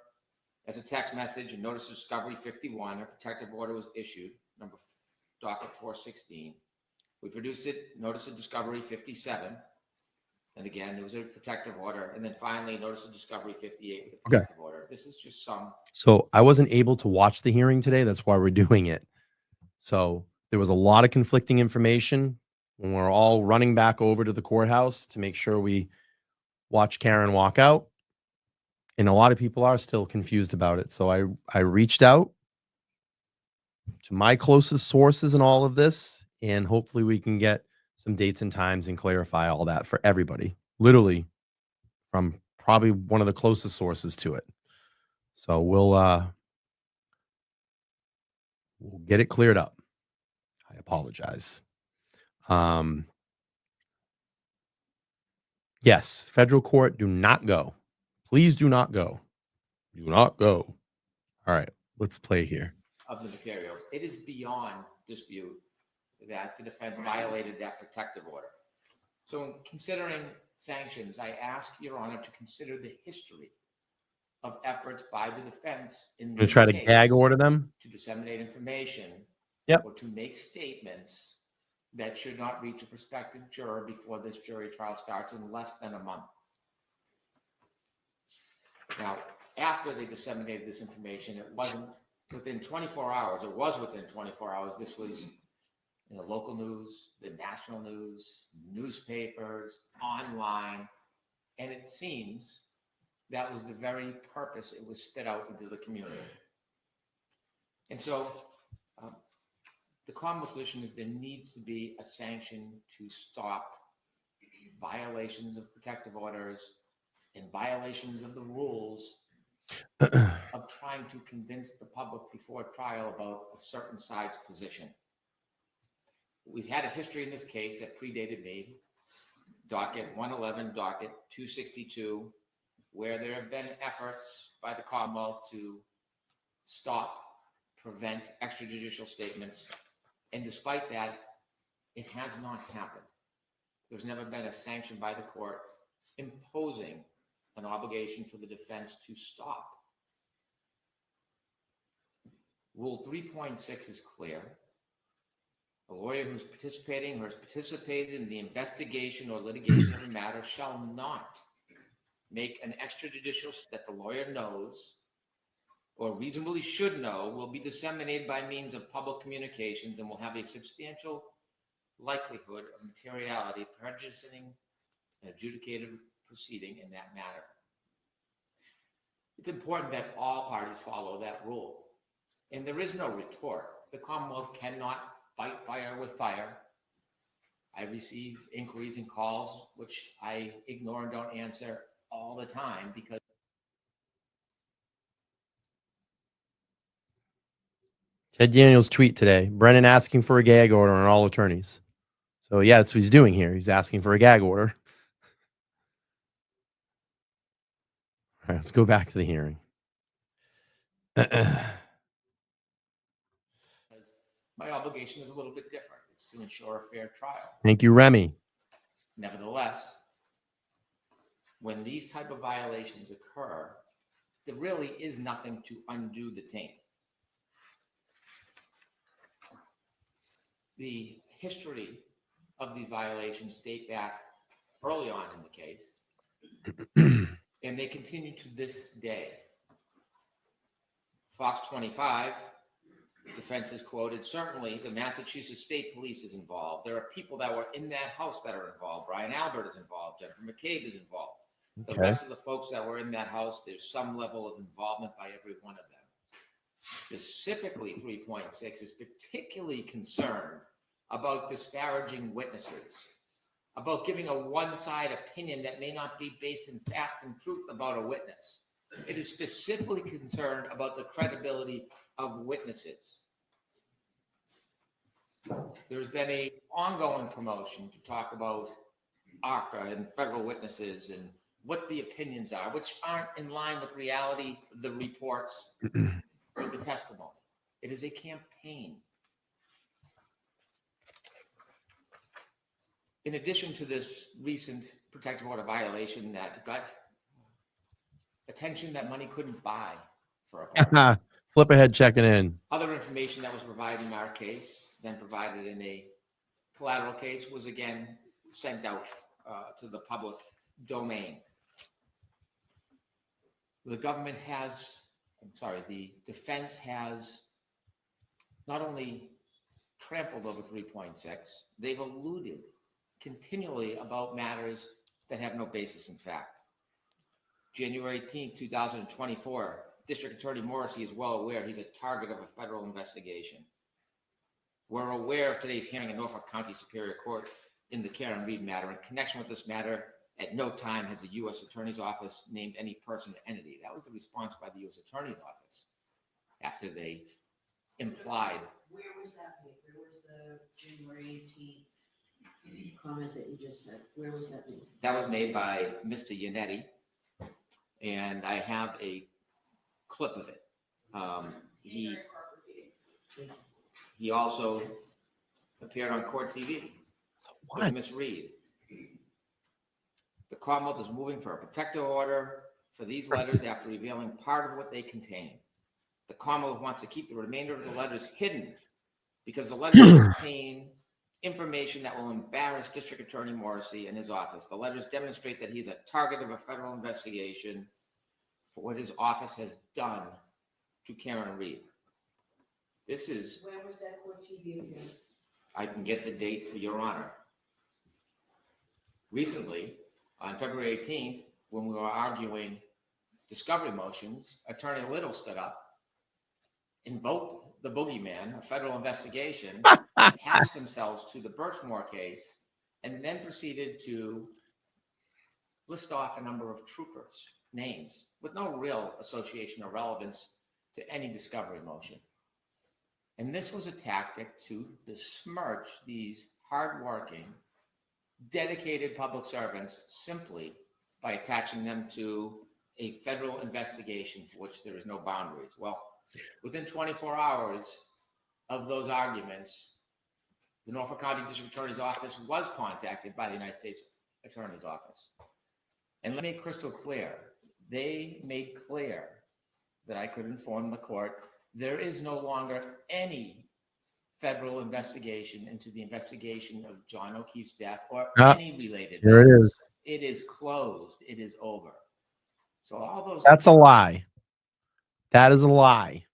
as a text message, and notice of discovery 51, a protective order was issued, number docket 416. We produced it, notice of discovery 57. And again, there was a protective order. And then finally, notice of discovery 58 with a protective order. This is just some. So I wasn't able to watch the hearing today. That's why we're doing it. So there was a lot of conflicting information when we're all running back over to the courthouse to make sure we watch Karen walk out. And a lot of people are still confused about it. So I reached out to my closest sources in all of this, and hopefully we can get some dates and times and clarify all that for everybody, literally from probably one of the closest sources to it. So we'll get it cleared up. I apologize. Yes, federal court, do not go. Please do not go. Do not go. All right, let's play here. Of the materials, it is beyond dispute that the defense violated that protective order. So in considering sanctions, I ask Your Honor to consider the history of efforts by the defense in to try to gag order them, to disseminate information, or to make statements that should not reach a prospective juror before this jury trial starts in less than a month. Now, after they disseminated this information, it wasn't within 24 hours. It was within 24 hours. This was in the local news, the national news, newspapers, online, and it seems that was the very purpose it was spit out into the community. And so the Commonwealth's position is there needs to be a sanction to stop violations of protective orders and violations of the rules of trying to convince the public before trial about a certain side's position. We've had a history in this case that predated me, docket 111, docket 262, where there have been efforts by the Commonwealth to stop, prevent extrajudicial statements. And despite that, it has not happened. There's never been a sanction by the court imposing an obligation for the defense to stop. Rule 3.6 is clear. A lawyer who's participating or has participated in the investigation or litigation of a matter shall not make an extrajudicial that the lawyer knows or reasonably should know will be disseminated by means of public communications and will have a substantial likelihood of materiality prejudicing an adjudicative proceeding in that matter. It's important that all parties follow that rule. And there is no retort. The Commonwealth cannot fight fire with fire. I receive inquiries and calls, which I ignore and don't answer all the time because Ted Daniels' tweet today, Brennan asking for a gag order on all attorneys. So yeah, that's what he's doing here. He's asking for a gag order. All right, let's go back to the hearing. my obligation is a little bit different. It's to ensure a fair trial. Thank you, Remy. Nevertheless, when these type of violations occur, there really is nothing to undo the taint. The history of these violations date back early on in the case, and they continue to this day. Fox 25, defense is quoted, certainly the Massachusetts State Police is involved. There are people that were in that house that are involved. Brian Albert is involved. Jennifer McCabe is involved. The rest of the folks that were in that house, there's some level of involvement by every one of them. Specifically, 3.6 is particularly concerned about disparaging witnesses, about giving a one-side opinion that may not be based in fact and truth about a witness. It is specifically concerned about the credibility of witnesses. There's been an ongoing promotion to talk about ARCA and federal witnesses and what the opinions are, which aren't in line with reality, the reports, or the testimony. It is a campaign. In addition to this recent protective order violation that got attention that money couldn't buy for a party. Flip ahead checking in. Other information that was provided in our case, then provided in a collateral case, was again sent out to the public domain. The government has, the defense has not only trampled over 3.6, they've alluded continually about matters that have no basis in fact. January 18th, 2024, District Attorney Morrissey is well aware he's a target of a federal investigation. We're aware of today's hearing in Norfolk County Superior Court in the Karen Reed matter. In connection with this matter, at no time has the U.S. Attorney's Office named any person or entity. That was the response by the U.S. Attorney's Office after they implied. Where was that made? Where was the January 18th comment that you just said? Where was that made? That was made by Mr. Yannetti, and I have a clip of it. He also appeared on Court TV with Ms. Reed. The Commonwealth is moving for a protective order for these letters after revealing part of what they contain. The Commonwealth wants to keep the remainder of the letters hidden because the letters contain information that will embarrass District Attorney Morrissey and his office. The letters demonstrate that he's a target of a federal investigation for what his office has done to Karen Reed. This is... When was that Court TV again? I can get the date for Your Honor. Recently, on February 18th, when we were arguing discovery motions, Attorney Little stood up, invoked the boogeyman, a federal investigation, attached themselves to the Birchmore case, and then proceeded to list off a number of troopers' names with no real association or relevance to any discovery motion. And this was a tactic to besmirch these hardworking, dedicated public servants simply by attaching them to a federal investigation for which there is no boundaries. Well, within 24 hours of those arguments, the Norfolk County District Attorney's Office was contacted by the United States Attorney's Office. And let me make crystal clear, they made clear that I could inform the court there is no longer any federal investigation into the investigation of John O'Keefe's death or any related Here it matters. is. It is closed. It is over. So all those. That's a lie. That is a lie.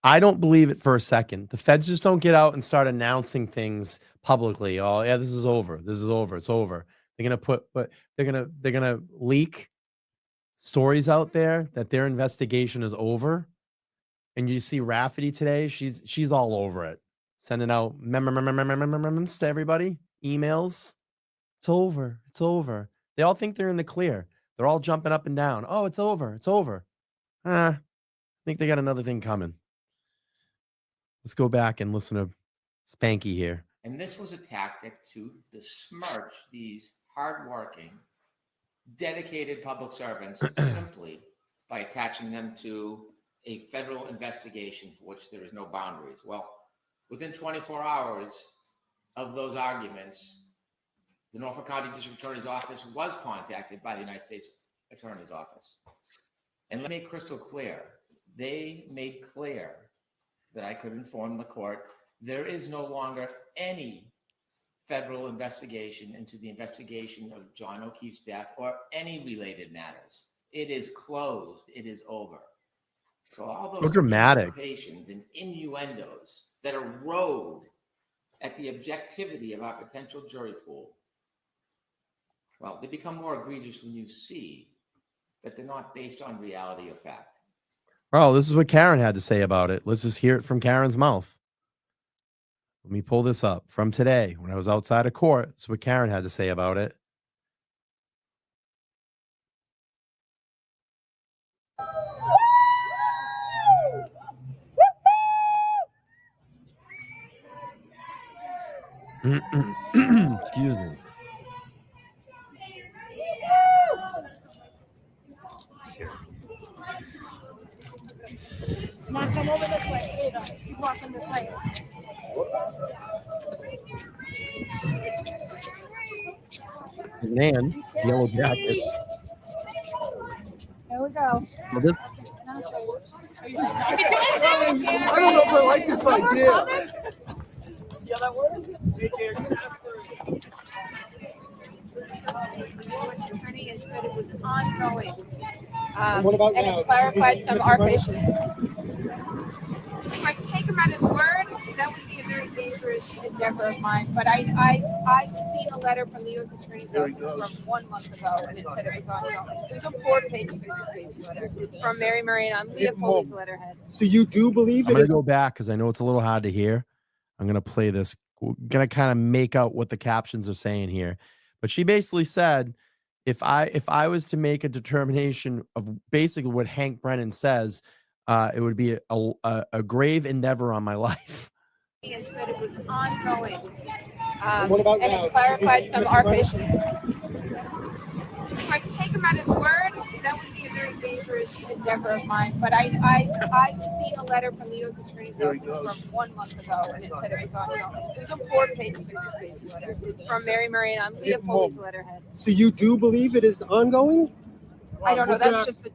I don't believe it for a second. The feds just don't get out and start announcing things publicly. Oh yeah, this is over. This is over. It's over. They're gonna put, but they're gonna leak stories out there that their investigation is over. And you see Rafferty today, she's all over it, sending out memos to everybody, emails. It's over. It's over. They all think they're in the clear. They're all jumping up and down. Oh, it's over. It's over. I think they got another thing coming. Let's go back and listen to Spanky here. And this was a tactic to besmirch these hardworking, dedicated public servants simply by attaching them to a federal investigation for which there is no boundaries. Well, within 24 hours of those arguments, the Norfolk County District Attorney's Office was contacted by the United States Attorney's Office. And let me make crystal clear, they made clear that I could inform the court there is no longer any federal investigation into the investigation of John O'Keefe's death or any related matters. It is closed. It is over. So all those So dramatic implications and innuendos that erode at the objectivity of our potential jury pool, well, they become more egregious when you see that they're not based on reality or fact. Oh, this is what Karen had to say about it. Let's just hear it from Karen's mouth. Let me pull this up from today when I was outside of court. That's what Karen had to say about it. Excuse me. Now come over this way. Keep walking this way. Man, yellow jacket. There we go. Well, this, I don't know if I like this idea. See how that works? Attorney had said it was ongoing. What about and now? it clarified some arbitrations. If I take him at his word, that would be a very dangerous endeavor of mine. But I've seen a letter from the U.S. Attorney's Office from 1 month ago, and it said it was ongoing. It was a 4-page service-based letter from Mary Marie on Leah Foley's letterhead. So you do believe I'm it? going to go back because I know it's a little hard to hear. I'm going to play this. We're going to kind of make out what the captions are saying here. But she basically said, if I was to make a determination of basically what Hank Brennan says, it would be a grave endeavor on my life. And said it was ongoing. What about and now? it clarified some arbitrations. If I take him at his word, that would be a very dangerous endeavor of mine. But I've seen a letter from the U.S. Attorney's Office from 1 month ago, and it said it was ongoing. It was a 4-page service-based letter from Mary Marie on Leah Foley's letterhead. So you do believe it is ongoing? I don't know. That's just the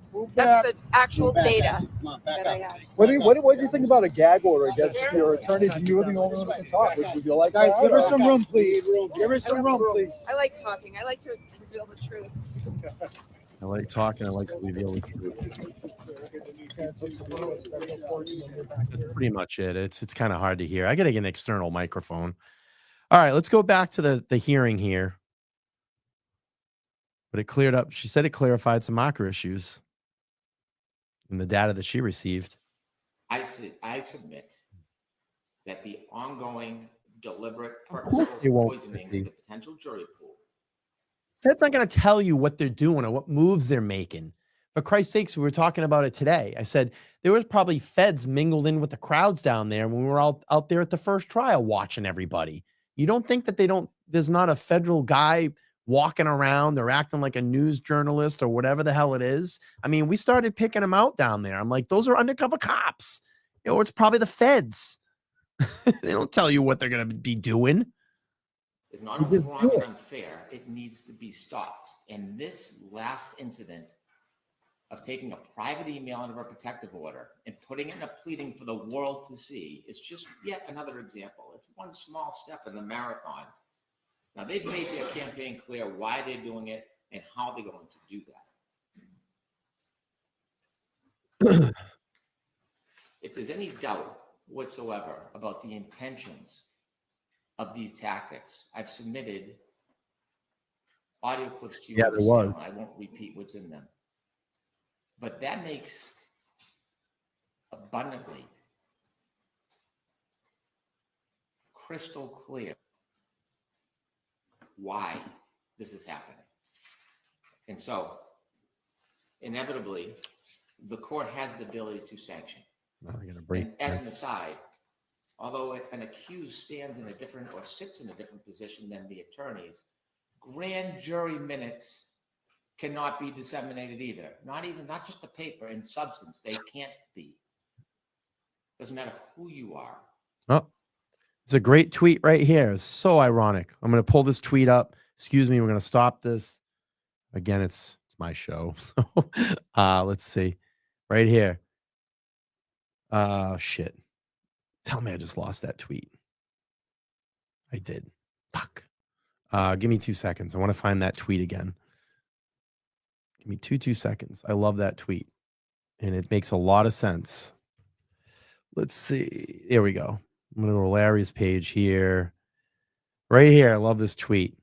actual data that I have. What do you think about a gag order against your attorneys and you being the only one that can talk? Would you be like, guys, give her some room, please. Give her some room, please. I like talking. I like to reveal the truth. I like talking. I like to reveal the truth. That's pretty much it. It's kind of hard to hear. I got to get an external microphone. All right, let's go back to the hearing here. But it cleared up. She said it clarified some marker issues in the data that she received. I submit that the ongoing, deliberate, purposeful It won't poisoning of see. the potential jury pool Fed's not going to tell you what they're doing or what moves they're making. For Christ's sakes, we were talking about it today. I said there was probably feds mingled in with the crowds down there when we were all out there at the first trial watching everybody. You don't think that there's not a federal guy walking around, they're acting like a news journalist or whatever the hell it is. I mean, we started picking them out down there. I'm like, those are undercover cops. It's probably the feds. They don't tell you what they're going to be doing. Is not only wrong and unfair, it needs to be stopped. And this last incident of taking a private email under a protective order and putting it in a pleading for the world to see is just yet another example. It's one small step in the marathon. Now, they've made their campaign clear why they're doing it and how they're going to do that. If there's any doubt whatsoever about the intentions of these tactics, I've submitted audio clips to you. Yeah, there was. I won't repeat what's in them. But that makes abundantly crystal clear why this is happening. And so, inevitably, the court has the ability to sanction. And as an aside, although an accused stands in a different or sits in a different position than the attorneys, grand jury minutes cannot be disseminated either. Not just the paper and substance. They can't be. Doesn't matter who you are. Oh, it's a great tweet right here. It's so ironic. I'm going to pull this tweet up. Excuse me. We're going to stop this. Again, it's my show. Let's see. Right here. Shit. Tell me I just lost that tweet. I did. Fuck. Give me 2 seconds. I want to find that tweet again. Give me two seconds. I love that tweet. And it makes a lot of sense. Let's see. There we go. I'm going to go to Larry's page here. Right here. I love this tweet.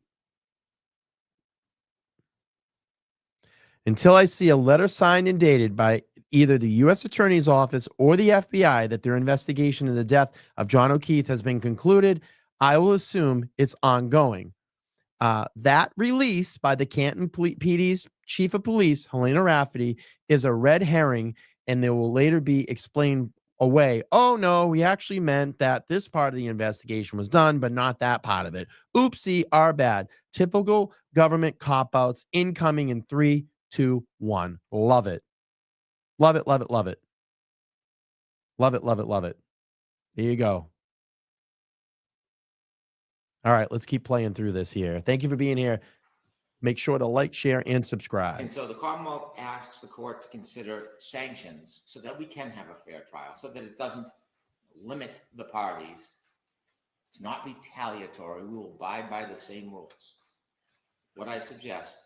Until I see a letter signed and dated by either the U.S. Attorney's Office or the FBI that their investigation into the death of John O'Keefe has been concluded, I will assume it's ongoing. That release by the Canton PD's chief of police, Helena Rafferty, is a red herring, and there will later be explained away. Oh, no, we actually meant that this part of the investigation was done, but not that part of it. Oopsie, our bad. Typical government cop-outs incoming in 3, 2, 1. Love it. Love it, love it, love it. Love it, love it, love it. There you go. All right, let's keep playing through this here. Thank you for being here. Make sure to like, share, and subscribe. And so the Commonwealth asks the court to consider sanctions so that we can have a fair trial, so that it doesn't limit the parties. It's not retaliatory. We will abide by the same rules. What I suggest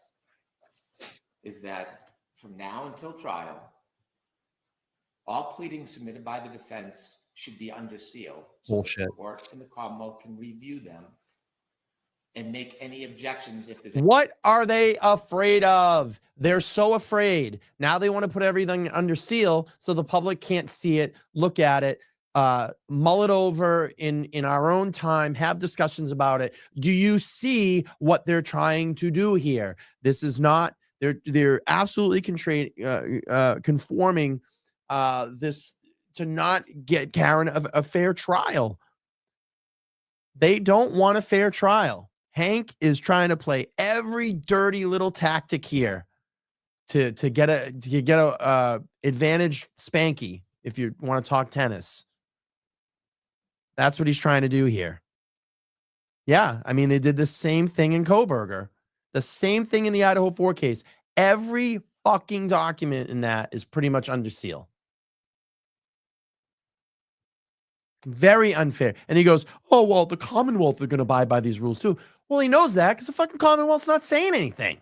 is that from now until trial, all pleadings submitted by the defense should be under seal. So Bullshit. the court and the Commonwealth can review them and make any objections if there's What are they afraid of? They're so afraid. Now they want to put everything under seal so the public can't see it, look at it, mull it over in our own time, have discussions about it. Do you see what they're trying to do here? This is not, they're absolutely conforming this to not get Karen a fair trial. They don't want a fair trial. Hank is trying to play every dirty little tactic here to get a advantage spanky if you want to talk tennis. That's what he's trying to do here. Yeah, I mean, they did the same thing in Koberger. The same thing in the Idaho 4 case. Every fucking document in that is pretty much under seal. Very unfair. And he goes, oh, well, the Commonwealth are going to abide by these rules too. Well, he knows that because the fucking Commonwealth's not saying anything.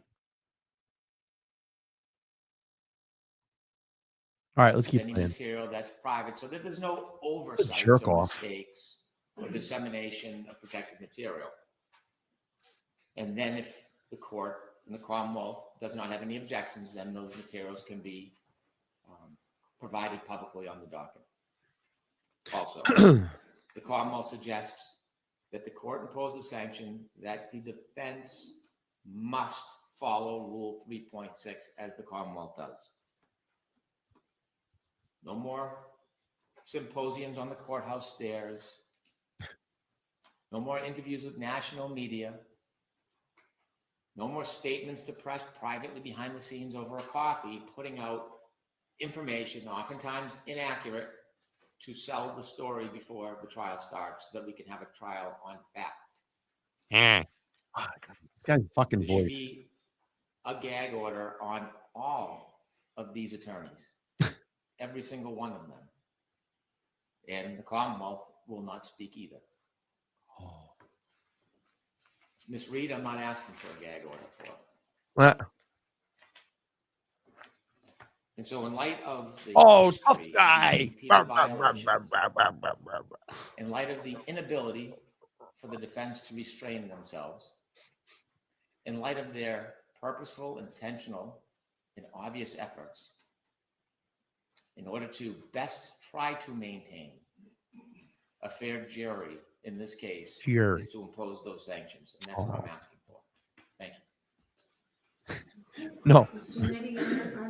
All right, let's keep any playing. material that's private, so that there's no oversight Jerk or off. mistakes or dissemination of protected material. And then if the court and the Commonwealth does not have any objections, then those materials can be provided publicly on the docket. Also, the Commonwealth suggests that the court impose a sanction that the defense must follow Rule 3.6 as the Commonwealth does. No more symposiums on the courthouse stairs. No more interviews with national media. No more statements to press privately behind the scenes over a coffee, putting out information, oftentimes inaccurate, to sell the story before the trial starts so that we can have a trial on fact. This guy's fucking There should voice. be a gag order on all of these attorneys, every single one of them. And the Commonwealth will not speak either. Ms. Reed, I'm not asking for a gag order for. What? And so in light of the Tough history of guy. these repeated violations, in light of the inability for the defense to restrain themselves, in light of their purposeful, intentional, and obvious efforts, in order to best try to maintain a fair jury in this case, is to impose those sanctions. And that's what I'm asking for. Thank you. No,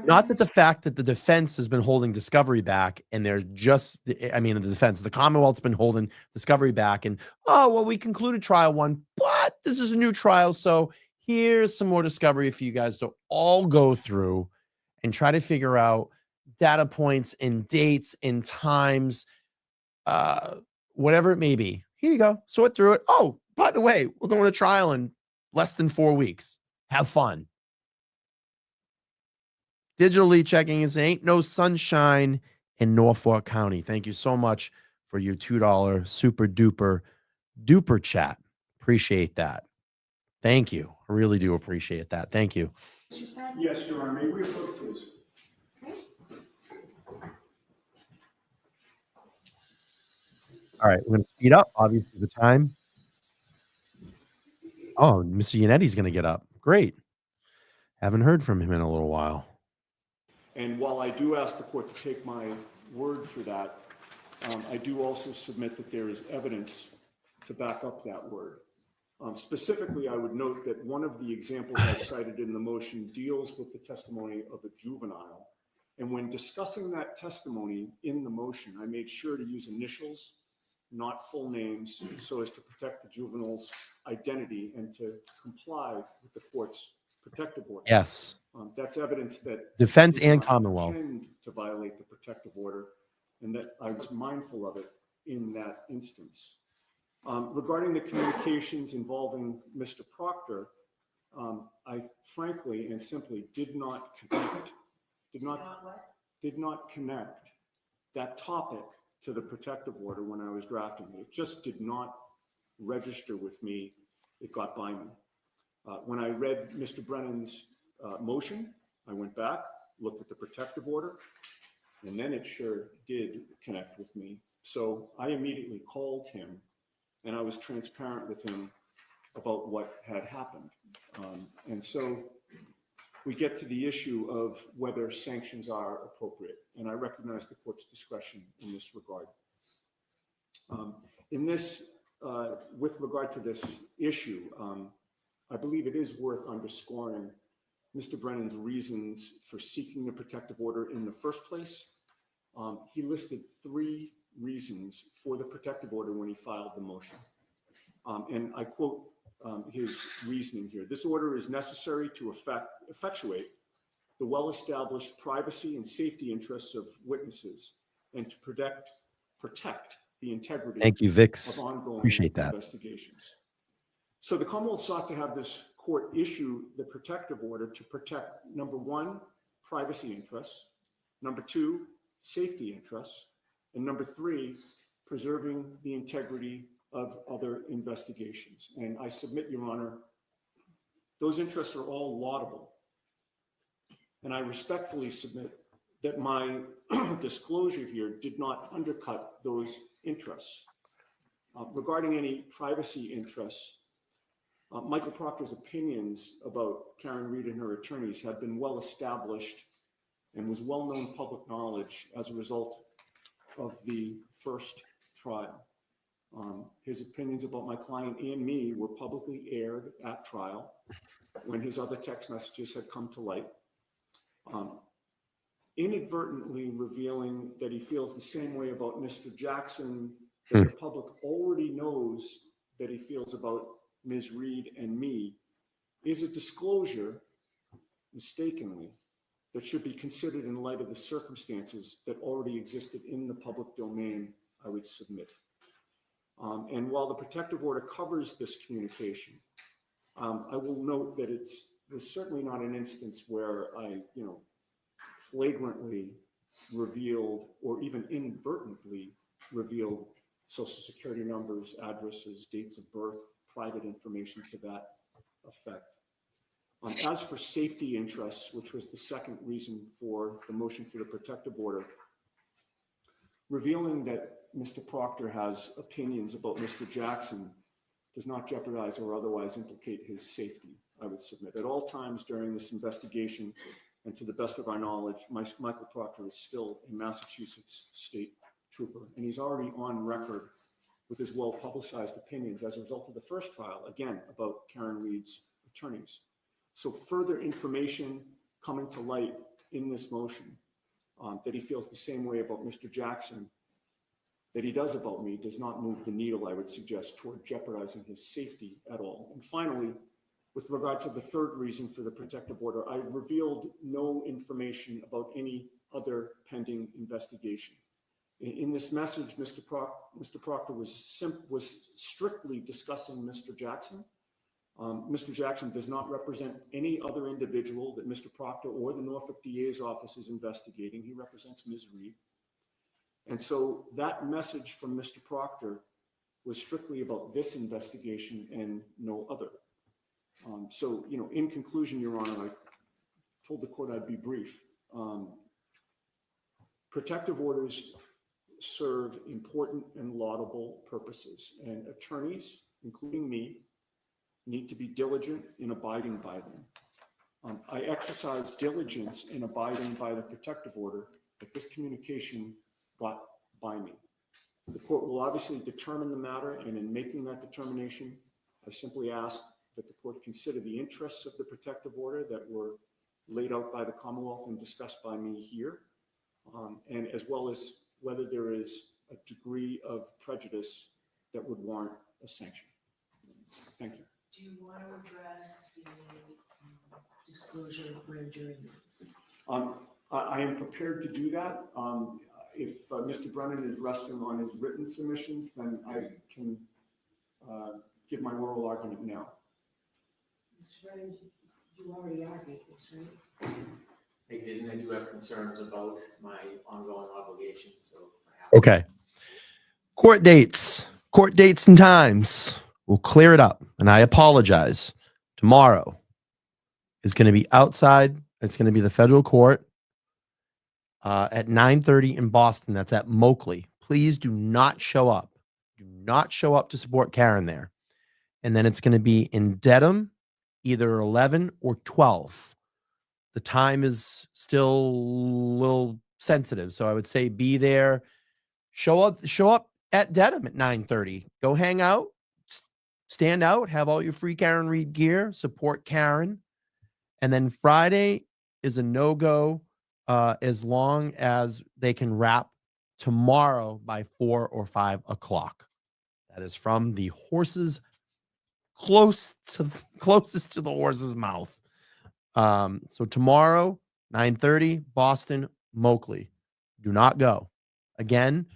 not that the fact that the defense has been holding discovery back and they're just, I mean, the defense, the Commonwealth's been holding discovery back and, oh, well, we concluded trial one, but this is a new trial. So here's some more discovery for you guys to all go through and try to figure out data points and dates and times, whatever it may be. Here you go. Sort through it. Oh, by the way, we're going to trial in less than 4 weeks. Have fun. Digitally checking is ain't no sunshine in Norfolk County. Thank you so much for your $2 super duper chat. Appreciate that. Thank you. I really do appreciate that. Thank you. Yes, Your Honor. May we approach, please? All right, we're going to speed up, obviously, the time. Oh, Mr. Yanetti's going to get up. Great. Haven't heard from him in a little while. And while I do ask the court to take my word for that, I do also submit that there is evidence to back up that word. Specifically, I would note that one of the examples I cited in the motion deals with the testimony of a juvenile. And when discussing that testimony in the motion, I made sure to use initials, not full names, so as to protect the juvenile's identity and to comply with the court's protective order. Yes. That's evidence that Defense did and not Commonwealth intend to violate the protective order, and that I was mindful of it in that instance. Regarding the communications involving Mr. Proctor, I frankly and simply did not connect that topic to the protective order when I was drafting it. It just did not register with me. It got by me. When I read Mr. Brennan's motion, I went back, looked at the protective order, and then it sure did connect with me. So I immediately called him, and I was transparent with him about what had happened. And so we get to the issue of whether sanctions are appropriate, and I recognize the court's discretion in this regard. With regard to this issue, I believe it is worth underscoring Mr. Brennan's reasons for seeking the protective order in the first place. He listed 3 reasons for the protective order when he filed the motion. And I quote his reasoning here. This order is necessary to effectuate the well-established privacy and safety interests of witnesses and to protect the integrity Thank you, Vix. of ongoing Appreciate that. investigations. So the Commonwealth sought to have this court issue the protective order to protect, number 1, privacy interests, number 2, safety interests, and number 3, preserving the integrity of other investigations. And I submit, Your Honor, those interests are all laudable. And I respectfully submit that my disclosure here did not undercut those interests. Regarding any privacy interests, Michael Proctor's opinions about Karen Reed and her attorneys had been well established and was well-known public knowledge as a result of the first trial. His opinions about my client and me were publicly aired at trial when his other text messages had come to light, inadvertently revealing that he feels the same way about Mr. Jackson that the public already knows that he feels about Ms. Reed and me is a disclosure, mistakenly, that should be considered in light of the circumstances that already existed in the public domain, I would submit. And while the protective order covers this communication, I will note that there's certainly not an instance where I, flagrantly revealed or even inadvertently revealed social security numbers, addresses, dates of birth, private information to that effect. As for safety interests, which was the second reason for the motion for the protective order, revealing that Mr. Proctor has opinions about Mr. Jackson does not jeopardize or otherwise implicate his safety, I would submit. At all times during this investigation, and to the best of our knowledge, Michael Proctor is still a Massachusetts state trooper, and he's already on record with his well-publicized opinions as a result of the first trial, again, about Karen Reed's attorneys. So further information coming to light in this motion that he feels the same way about Mr. Jackson that he does about me does not move the needle, I would suggest, toward jeopardizing his safety at all. And finally, with regard to the third reason for the protective order, I revealed no information about any other pending investigation. In this message, Mr. Proctor was strictly discussing Mr. Jackson. Mr. Jackson does not represent any other individual that Mr. Proctor or the Norfolk DA's office is investigating. He represents Ms. Reed. And so that message from Mr. Proctor was strictly about this investigation and no other. So, in conclusion, Your Honor, I told the court I'd be brief. Protective orders serve important and laudable purposes, and attorneys, including me, need to be diligent in abiding by them. I exercise diligence in abiding by the protective order that this communication brought by me. The court will obviously determine the matter, and in making that determination, I simply ask that the court consider the interests of the protective order that were laid out by the Commonwealth and discussed by me here, and as well as whether there is a degree of prejudice that would warrant a sanction. Thank you. Do you want to address the disclosure of grand jury minutes? I am prepared to do that. If Mr. Brennan is resting on his written submissions, then I can give my oral argument now. Mr. Brennan, you already argued this, right? I didn't. I do have concerns about my ongoing obligations. So Okay. Court dates and times. We'll clear it up. And I apologize. Tomorrow is going to be outside. It's going to be the federal court at 9:30 in Boston. That's at Moakley. Please do not show up. Do not show up to support Karen there. And then it's going to be in Dedham, either 11 or 12. The time is still a little sensitive, so I would say be there. Show up at Dedham at 9:30. Go hang out, stand out, have all your free Karen Reed gear, support Karen. And then Friday is a no-go as long as they can wrap tomorrow by 4 or 5 o'clock. That is from the horse's closest to the horse's mouth. So tomorrow, 9:30, Boston, Moakley. Do not go. Again,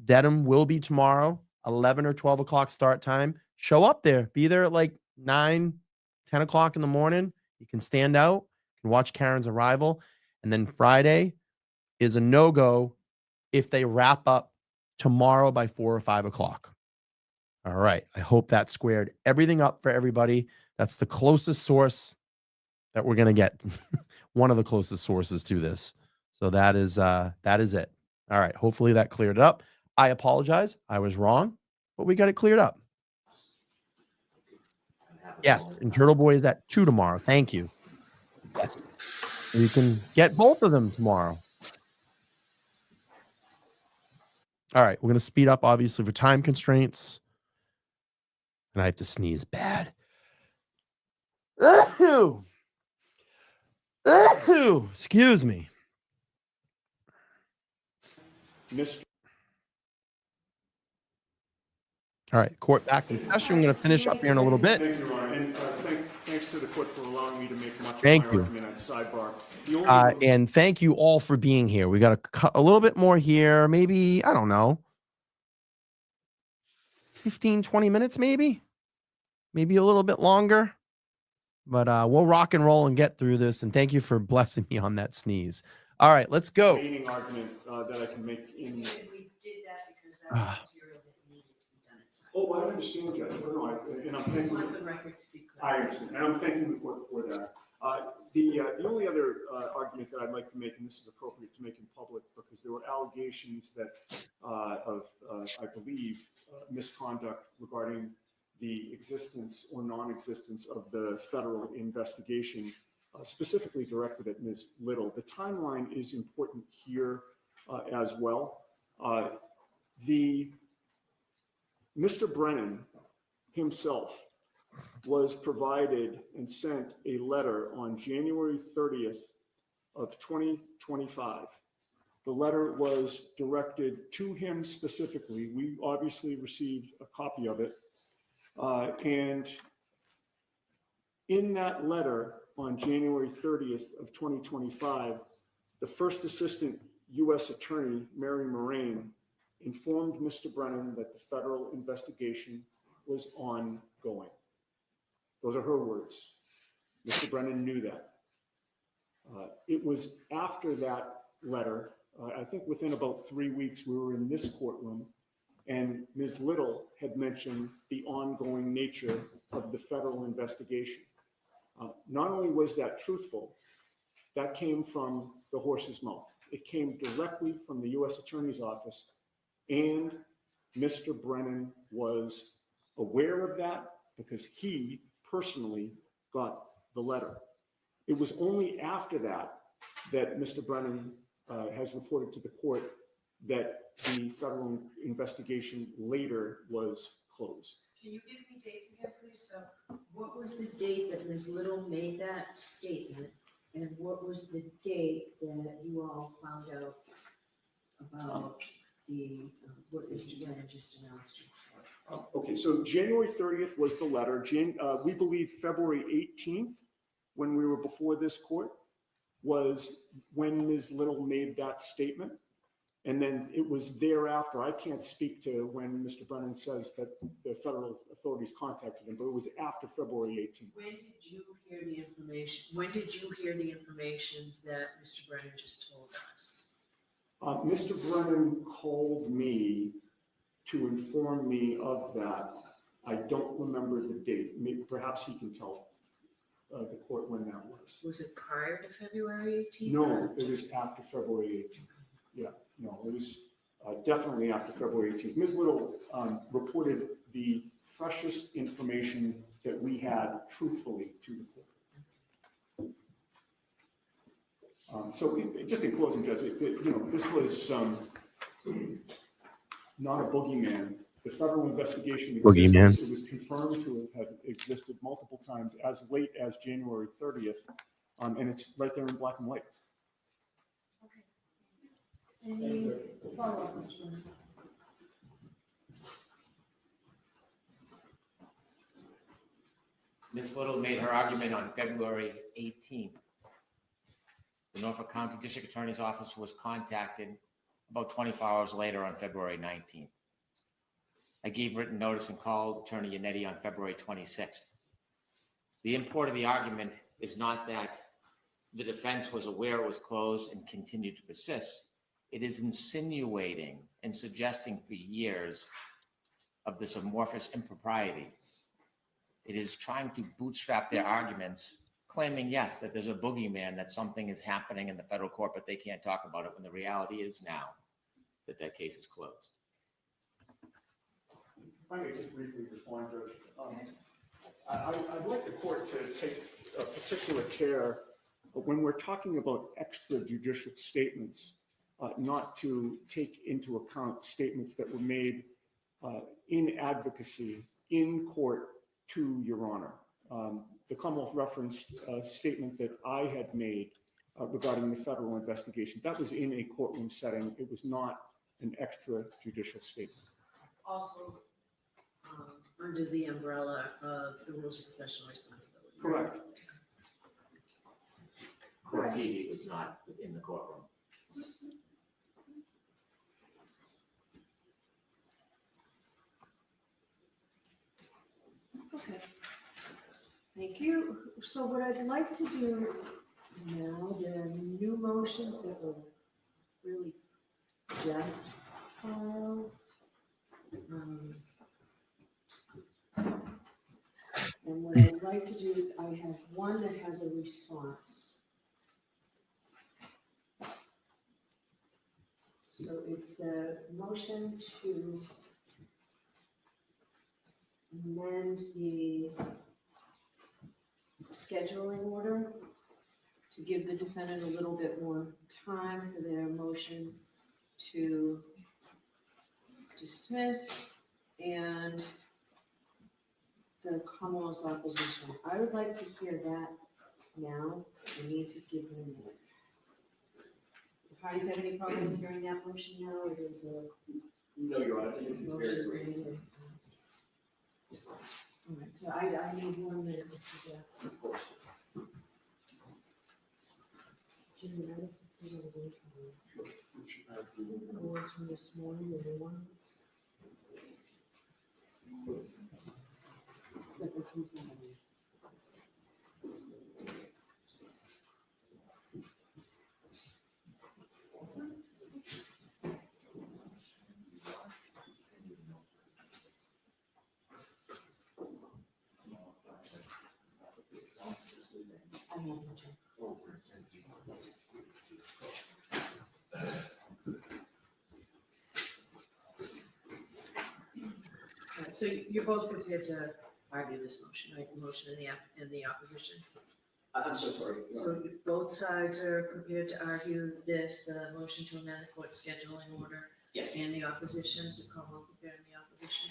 Dedham will be tomorrow, 11 or 12 o'clock start time. Show up there. Be there at like 9, 10 o'clock in the morning. You can stand out, you can watch Karen's arrival. And then Friday is a no-go if they wrap up tomorrow by 4 or 5 o'clock. All right. I hope that squared everything up for everybody. That's the closest source that we're going to get. One of the closest sources to this. So that is it. All right. Hopefully that cleared it up. I apologize. I was wrong, but we got it cleared up. Yes. And Turtle Boy is at 2 tomorrow. Thank you. Yes. You can get both of them tomorrow. All right. We're going to speed up, obviously, for time constraints. And I have to sneeze bad. Excuse me. All right, court back in session. I'm going to finish up here in a little bit. Thank you, Ron. And thanks to the court for allowing me to make much of Thank my you. argument at sidebar. The only And thank you all for being here. We got a little bit more here. Maybe, I don't know, 15, 20 minutes, maybe a little bit longer. But we'll rock and roll and get through this. And thank you for blessing me on that sneeze. All right, let's go. remaining argument that I can make in. We did that because that was material that needed to be done at site. Oh, I understand, Judge. No, and I'm Just thinking. want the record to be clear. I understand, and I'm thanking the court for that. The only other argument that I'd like to make, and this is appropriate to make in public, because there were allegations that of I believe misconduct regarding the existence or non-existence of the federal investigation, specifically directed at Ms. Little. The timeline is important here as well. Mr. Brennan himself was provided and sent a letter on January 30th of 2025. The letter was directed to him specifically. We obviously received a copy of it. And in that letter on January 30th of 2025, the first assistant U.S. attorney, Mary Moraine, informed Mr. Brennan that the federal investigation was ongoing. Those are her words. Mr. Brennan knew that. It was after that letter, I think within about 3 weeks, we were in this courtroom, and Ms. Little had mentioned the ongoing nature of the federal investigation. Not only was that truthful, that came from the horse's mouth. It came directly from the U.S. Attorney's Office, and Mr. Brennan was aware of that because he personally got the letter. It was only after that that Mr. Brennan has reported to the court that the federal investigation later was closed. Can you give me dates again, please? So what was the date that Ms. Little made that statement? And what was the date that you all found out about the, what Mr. Brennan just announced? Okay, so January 30th was the letter. We believe February 18th, when we were before this court, was when Ms. Little made that statement. And then it was thereafter. I can't speak to when Mr. Brennan says that the federal authorities contacted him, but it was after February 18th. When did you hear the information? When did you hear the information that Mr. Brennan just told us? Mr. Brennan called me to inform me of that. I don't remember the date. Maybe perhaps he can tell the court when that was. Was it prior to February 18th? No, it was after February 18th. Yeah, no, it was definitely after February 18th. Ms. Little reported the freshest information that we had truthfully to the court. So just in closing, Judge, this was not a boogeyman. The federal investigation existed. Boogeyman. It was confirmed to have existed multiple times as late as January 30th, and it's right there in black and white. Any follow-up, Mr. Brennan? Ms. Little made her argument on February 18th. The Norfolk County District Attorney's Office was contacted about 24 hours later on February 19th. I gave written notice and called Attorney Yannetti on February 26th. The import of the argument is not that the defense was aware it was closed and continued to persist. It is insinuating and suggesting for years of this amorphous impropriety. It is trying to bootstrap their arguments, claiming, yes, that there's a boogeyman, that something is happening in the federal court, but they can't talk about it when the reality is now that that case is closed. If I may just briefly respond, Judge. I'd like the court to take a particular care, but when we're talking about extrajudicial statements, not to take into account statements that were made in advocacy in court to Your Honor. The Commonwealth referenced a statement that I had made regarding the federal investigation. That was in a courtroom setting. It was not an extrajudicial statement. Also, under the umbrella of the rules of professional responsibility. Correct. Court TV was not in the courtroom. Okay. Thank you. So what I'd like to do now, there are new motions that were really just filed. And what I'd like to do, I have one that has a response. So it's the motion to amend the scheduling order to give the defendant a little bit more time for their motion to dismiss and the Commonwealth's opposition. I would like to hear that now. I need to give them a minute. The parties have any problem hearing that motion now, or there's a No, Your Honor, I think it's very great. motion? All right, so I need 1 minute, Mr. Jackson. Of course. Jimmy, I have to put it away from the ones from this morning, the new ones. That were from Friday. I have no check. Alright, so you're both prepared to argue this motion, right? The motion and the opposition? I'm so sorry. Your Honor. So both sides are prepared to argue this, the motion to amend the court scheduling order? Yes. And the opposition, is the Commonwealth prepared in the opposition?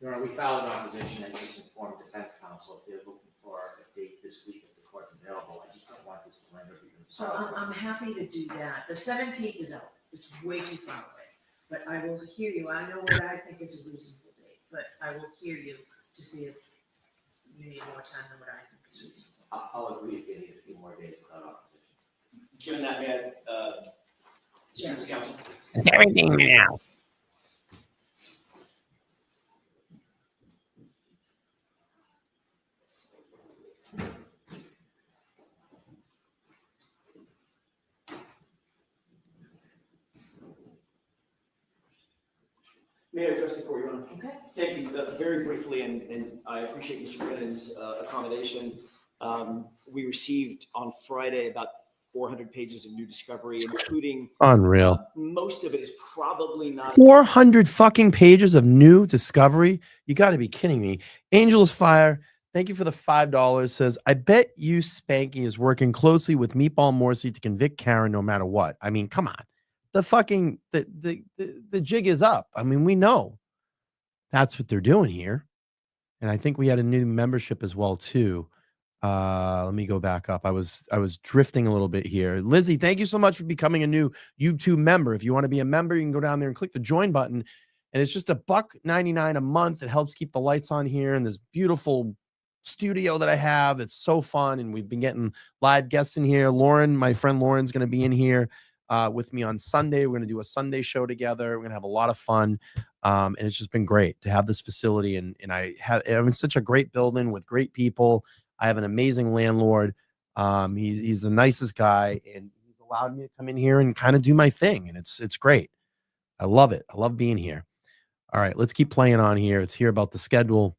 Your Honor, we filed an opposition and just informed defense counsel if they're looking for a date this week if the court's available. I just don't want this to linger. So I'm happy to do that. The 17th is out. It's way too far away. But I will hear you. I know what I think is a reasonable date, but I will hear you to see if you need more time than what I think is reasonable. I'll agree if they need a few more days without opposition. Given that, may I, speak with counsel? It's everything now. May I address the court, Your Honor? Okay. Thank you. Very briefly, and I appreciate Mr. Brennan's accommodation. We received on Friday about 400 pages of new discovery, including Unreal. most of it is probably not 400 fucking pages of new discovery. You got to be kidding me. Angel's Fire, thank you for the $5. Says, I bet you Spanky is working closely with Meatball Morrissey to convict Karen no matter what. I mean, come on. The fucking the jig is up. I mean, we know that's what they're doing here. And I think we had a new membership as well too. Let me go back up. I was drifting a little bit here. Lizzie, thank you so much for becoming a new YouTube member. If you want to be a member, you can go down there and click the join button. And it's just $1.99 a month. It helps keep the lights on here in this beautiful studio that I have. It's so fun. And we've been getting live guests in here. Lauren, my friend Lauren's going to be in here with me on Sunday. We're going to do a Sunday show together. We're going to have a lot of fun. And it's just been great to have this facility. And I'm in such a great building with great people. I have an amazing landlord. He's the nicest guy, and he's allowed me to come in here and kind of do my thing. And it's great. I love it. I love being here. All right, let's keep playing on here. Let's hear about the schedule.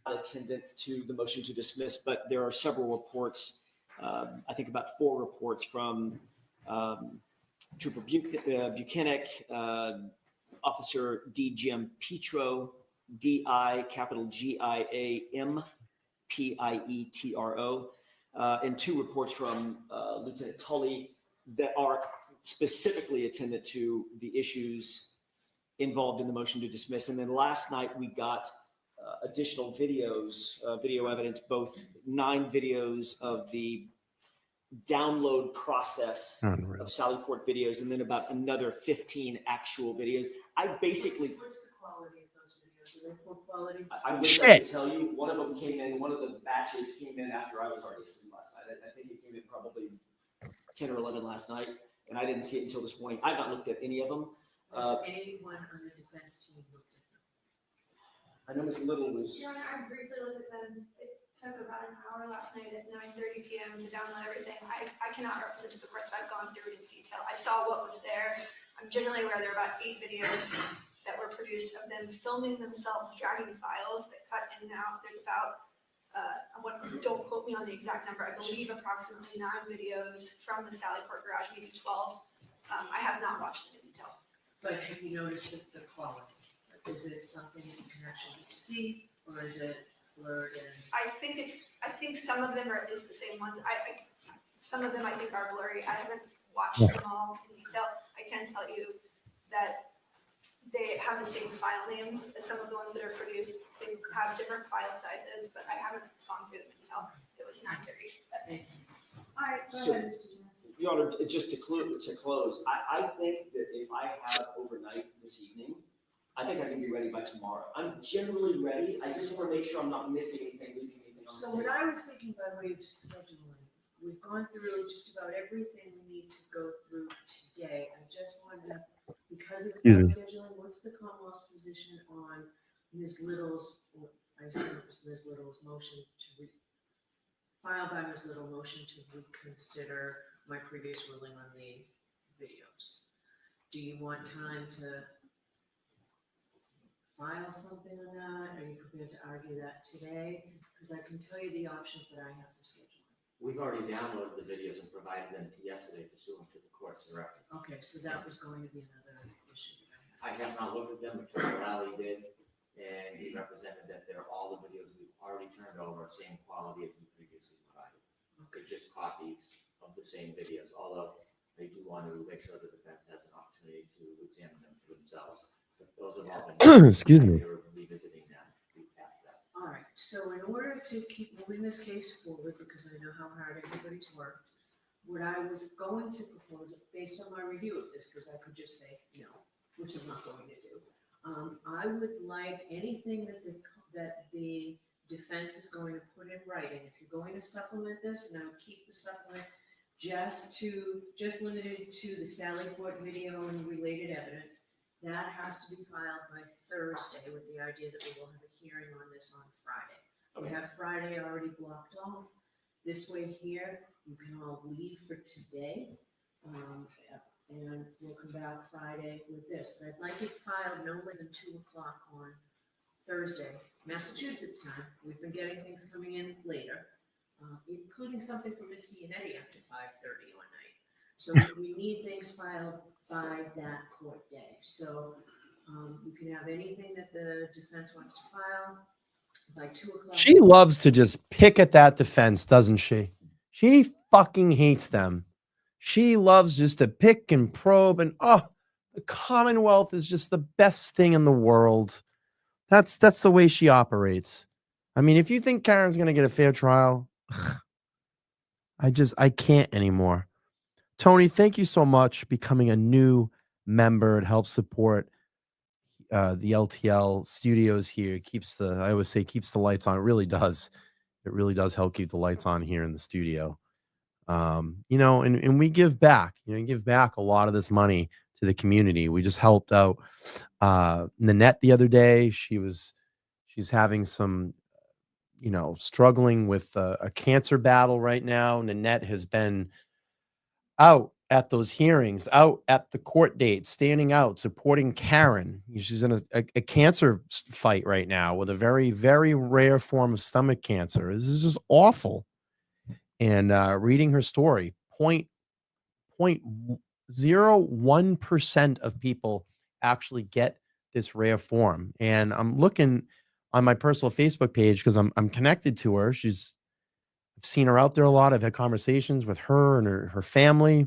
attendant to the motion to dismiss, but there are several reports, I think about 4 reports from Trooper Buchanan, Officer D. Jim Petro, D.I. capital G.I.A.M. P.I.E.T.R.O., and 2 reports from Lieutenant Tully that are specifically attendant to the issues involved in the motion to dismiss. And then last night we got additional videos, video evidence, both 9 videos of the download process of Sallyport videos, and then about another 15 actual videos. I basically. What's the quality of those videos? Are they poor quality? I wish I could tell you. One of them came in, one of the batches came in after I was already asleep last night. I think it came in probably 10 or 11 last night, and I didn't see it until this morning. I've not looked at any of them. Has anyone on the defense team looked at them? I know Ms. Little was. Your Honor, I briefly looked at them. It took about an hour last night at 9:30 p.m. to download everything. I cannot represent to the court that I've gone through it in detail. I saw what was there. I'm generally aware there are about 8 videos that were produced of them filming themselves dragging files that cut in and out. There's about, don't quote me on the exact number, I believe approximately 9 videos from the Sallyport Garage meeting 12. I have not watched them in detail. But have you noticed the quality? Is it something that you can actually see, or is it blurred and? I think some of them are at least the same ones. Some of them I think are blurry. I haven't watched them all in detail. I can tell you that they have the same file names as some of the ones that are produced. They have different file sizes, but I haven't gone through them in detail. It was 9:30. All right, go So- ahead, Mr. Johnson. Your Honor, just to close, I think that if I have overnight this evening, I think I can be ready by tomorrow. I'm generally ready. I just want to make sure I'm not missing anything, leaving anything on the So table. what I was thinking by way of scheduling, we've gone through just about everything we need to go through today. I just wanted to, because it's about scheduling, what's the Commonwealth's position on Ms. Little's, I assume it was Ms. Little's motion to filed by Ms. Little motion to reconsider my previous ruling on the videos? Do you want time to file something on that? Are you prepared to argue that today? Because I can tell you the options that I have for scheduling. We've already downloaded the videos and provided them to yesterday pursuant to the court's directive. Okay, so that was going to be another issue that I I had. have not looked at them, Attorney Lally did, and he represented that they're all the videos we've already turned over, same quality as we previously provided. They're just copies of the same videos, although they do want to make sure the defense has an opportunity to examine them for themselves. But those have all been. Excuse me. We're revisiting them. We passed that. All right, so in order to keep moving this case forward, because I know how hard everybody's worked, what I was going to propose, based on my review of this, because I could just say no, which I'm not going to do. I would like anything that the defense is going to put in writing. If you're going to supplement this, and I would keep the supplement just limited to the Sallyport video and related evidence, that has to be filed by Thursday with the idea that we will have a hearing on this on Friday. We have Friday already blocked off. This way here, you can all leave for today. And we'll come back Friday with this. But I'd like it filed no later than 2 o'clock on Thursday, Massachusetts time. We've been getting things coming in later, including something from Ms. Gianetti after 5:30 one night. So we need things filed by that court day. So you can have anything that the defense wants to file by 2 o'clock. She loves to just pick at that defense, doesn't she? She fucking hates them. She loves just to pick and probe, and the Commonwealth is just the best thing in the world. That's the way she operates. I mean, if you think Karen's going to get a fair trial, I can't anymore. Tony, thank you so much. Becoming a new member, it helps support the LTL studios here. I always say keeps the lights on. It really does. It really does help keep the lights on here in the studio. And we give back, give back a lot of this money to the community. We just helped out Nanette the other day. She's having some, struggling with a cancer battle right now. Nanette has been out at those hearings, out at the court dates, standing out, supporting Karen. She's in a cancer fight right now with a very, very rare form of stomach cancer. This is just awful. And reading her story, 0.01% of people actually get this rare form. And I'm looking on my personal Facebook page because I'm connected to her. I've seen her out there a lot. I've had conversations with her and her family.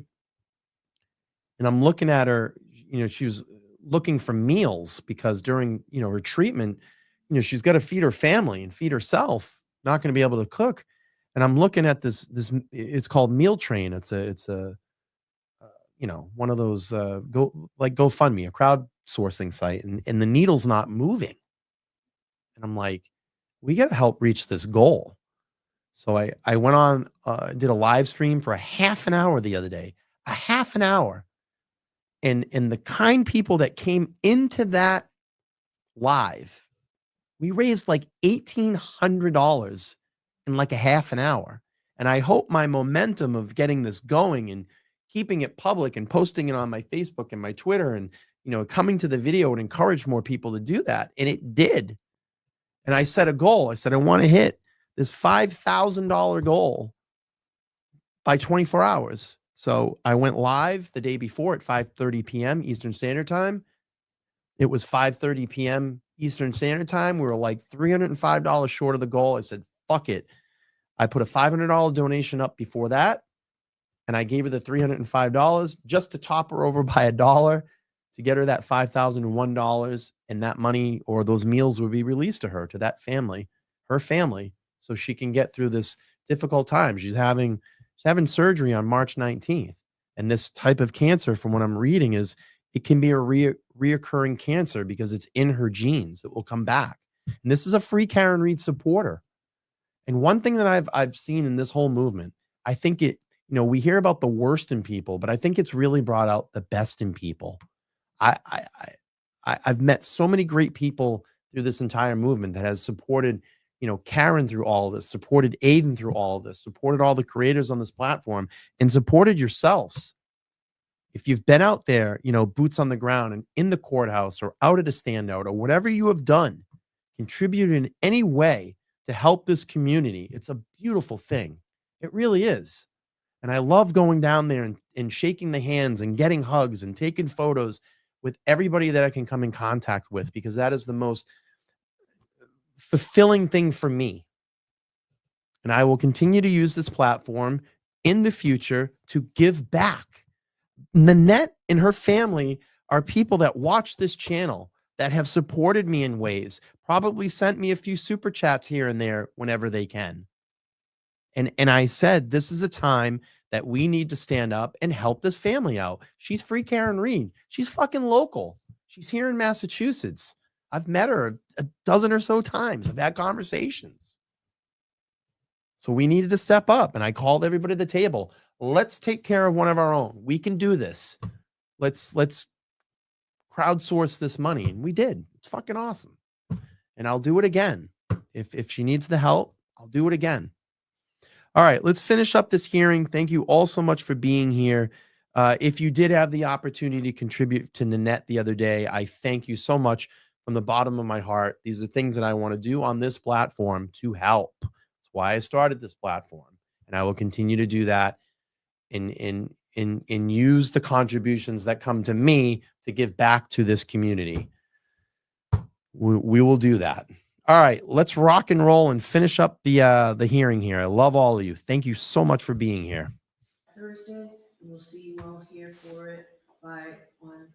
And I'm looking at her, she was looking for meals because during, her treatment, she's got to feed her family and feed herself, not going to be able to cook. And I'm looking at this, it's called Meal Train. It's a one of those, GoFundMe, a crowdsourcing site, and the needle's not moving. And I'm like, we got to help reach this goal. So I went on, did a live stream for a half an hour the other day, a half an hour. And the kind people that came into that live, we raised like $1,800 in like a half an hour. And I hope my momentum of getting this going and keeping it public and posting it on my Facebook and my Twitter and, coming to the video would encourage more people to do that. And it did. And I set a goal. I said, I want to hit this $5,000 goal by 24 hours. So I went live the day before at 5:30 p.m. Eastern Standard Time. It was 5:30 p.m. Eastern Standard Time. We were like $305 short of the goal. I said, fuck it. I put a $500 donation up before that, and I gave her the $305 just to top her over by $1 to get her that $5,001, and that money or those meals would be released to her, to that family, her family, so she can get through this difficult time. She's having surgery on March 19th. And this type of cancer, from what I'm reading, is it can be a reoccurring cancer because it's in her genes. It will come back. And this is a free Karen Reed supporter. And one thing that I've seen in this whole movement, I think we hear about the worst in people, but I think it's really brought out the best in people. I've met so many great people through this entire movement that has supported, Karen through all of this, supported Aiden through all of this, supported all the creators on this platform, and supported yourselves. If you've been out there, boots on the ground and in the courthouse or out at a standout or whatever you have done, contribute in any way to help this community, it's a beautiful thing. It really is. And I love going down there and shaking the hands and getting hugs and taking photos with everybody that I can come in contact with, because that is the most fulfilling thing for me. And I will continue to use this platform in the future to give back. Nanette and her family are people that watch this channel, that have supported me in ways, probably sent me a few super chats here and there whenever they can. And I said, this is a time that we need to stand up and help this family out. She's free Karen Reed. She's fucking local. She's here in Massachusetts. I've met her a dozen or so times. I've had conversations. So we needed to step up, and I called everybody at the table. Let's take care of one of our own. We can do this. Let's crowdsource this money. And we did. It's fucking awesome. And I'll do it again. If she needs the help, I'll do it again. All right, let's finish up this hearing. Thank you all so much for being here. If you did have the opportunity to contribute to Nanette the other day, I thank you so much from the bottom of my heart. These are things that I want to do on this platform to help. That's why I started this platform, and I will continue to do that and use the contributions that come to me to give back to this community. We will do that. All right, let's rock and roll and finish up the hearing here. I love all of you. Thank you so much for being here. Thursday, and we'll see you all here for it by on.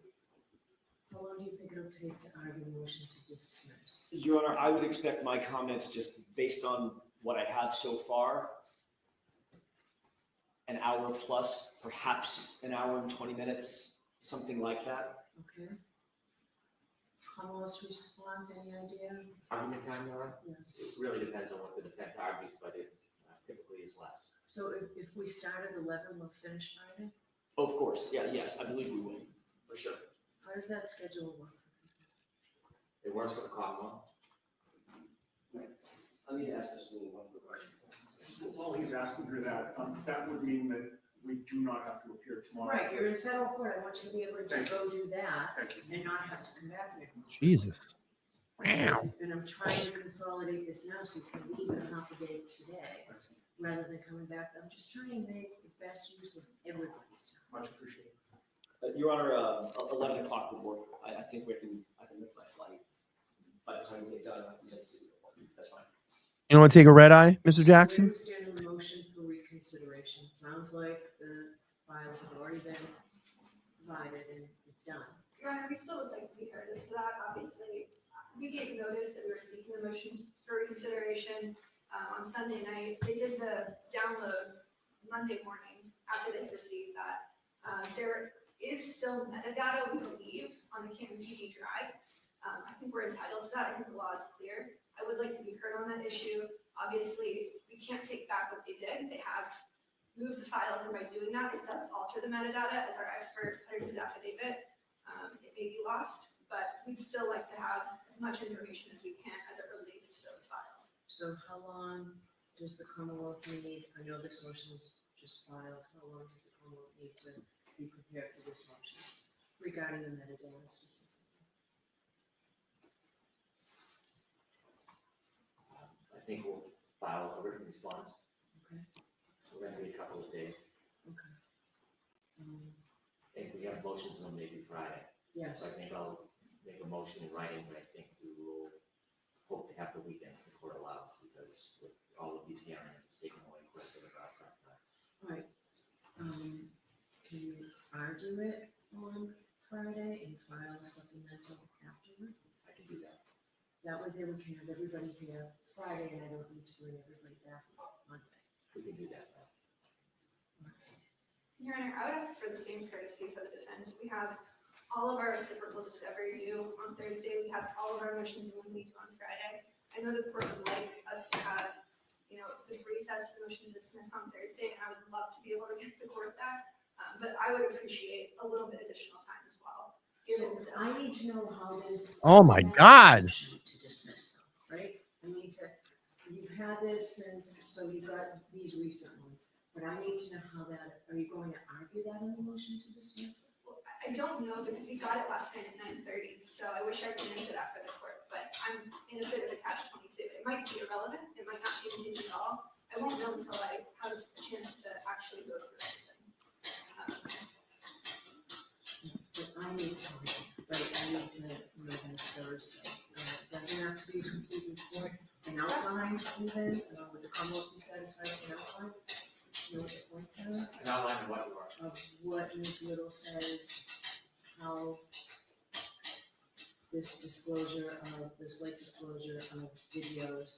How long do you think it'll take to argue the motion to dismiss? Your Honor, I would expect my comments, just based on what I have so far, an hour plus, perhaps an hour and 20 minutes, something like that. Okay. Carlos responds, any idea? Argument time, Laura? Yeah. It really depends on what the defense argues, but it typically is less. So if we start at 11, we'll finish Friday? Of course, yes, I believe we will, for sure. How does that schedule work? It works for the Commonwealth. Let me ask this little one quick question. While he's asking her that, that would mean that we do not have to appear tomorrow. Right, you're in federal court. I want you to be able to just go do that and not have to come back here. Jesus. Wow. And I'm trying to consolidate this now so you can leave it half a day today rather than coming back. I'm just trying to make the best use of everybody's time. Much appreciated. Your Honor, 11 o'clock would work. I think I can make my flight. By the time we get done, I can get to the appointment. That's fine. You want to take a red eye, Mr. Jackson? We're standing the motion for reconsideration. Sounds like the files have already been provided and it's done. Your Honor, we still would like to be heard as to that. Obviously, we gave notice that we were seeking the motion for reconsideration on Sunday night. They did the download Monday morning after they received that. There is still metadata, we believe, on the Canon PD drive. I think we're entitled to that. I think the law is clear. I would like to be heard on that issue. Obviously, we can't take back what they did. They have moved the files, and by doing that, it does alter the metadata, as our expert put in his affidavit. It may be lost, but we'd still like to have as much information as we can as it relates to those files. So how long does the Commonwealth need? I know this motion was just filed. How long does the Commonwealth need to be prepared for this motion regarding the metadata specifically? I think we'll file a written response. Okay. We're gonna be a couple of days. Okay. If we have motions on maybe Friday. Yes. So I think I'll make a motion in writing, but I think we will hope to have the weekend if the court allows, because with all of these hearings, it's taken away quite a bit of our prep time. All right. Can you argue it on Friday and file a supplemental afterward? I can do that. That way they can have everybody here Friday, and I don't need to bring everybody back Monday. We can do that. Your Honor, I would ask for the same courtesy for the defense. We have all of our reciprocal discovery due on Thursday. We have all of our motions in limine due on Friday. I know the court would like us to have, the brief as to the motion to dismiss on Thursday, and I would love to be able to get the court that. But I would appreciate a little bit additional time as well. So I need to know how this. Oh my God. To dismiss them, right? I need to, you've had this since, so you've got these recent ones, but I need to know how that, are you going to argue that in the motion to dismiss? Well, I don't know because we got it last night at 9:30, so I wish I could answer that for the court, but I'm in a bit of a catch-22. It might be irrelevant, it might not be impinged at all. I won't know until I have a chance to actually go through everything. But I need time, right? I need to know by Thursday. It doesn't have to be a complete report, an outline even, would the Commonwealth be satisfied with an outline? You know what the points are? An outline of what you are. Of what Ms. Little says, how this disclosure of, this late disclosure of videos.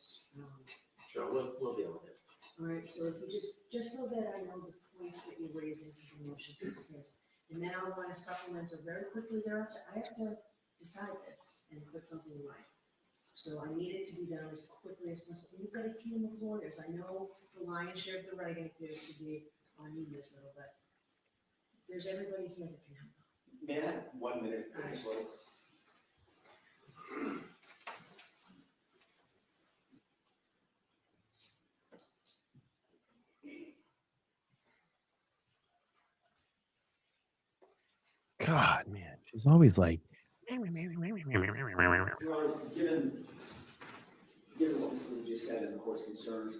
Sure, we'll deal with it. All right, so if you just so that I know the points that you're raising for the motion to dismiss, and then I want to supplement it very quickly thereafter. I have to decide this and put something in writing. So I need it to be done as quickly as possible. You've got a team of lawyers. I know the lion's share of the writing appears to be on you, Ms. Little, but there's everybody here that can help. May I have 1 minute? Please? God, man, she's always like, Your Honor, given what Mr. Lee just said and the court's concerns,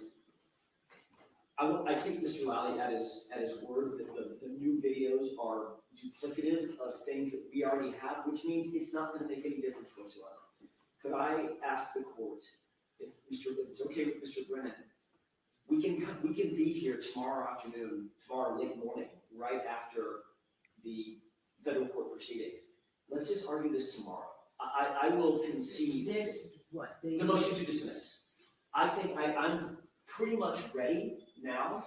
I take Mr. Lally at his word that the new videos are duplicative of things that we already have, which means it's not going to make any difference whatsoever. Could I ask the court if it's okay with Mr. Brennan, we can be here tomorrow afternoon, tomorrow late morning, right after the federal court proceedings. Let's just argue this tomorrow. I will concede this. What? The motion to dismiss. I think I'm pretty much ready now.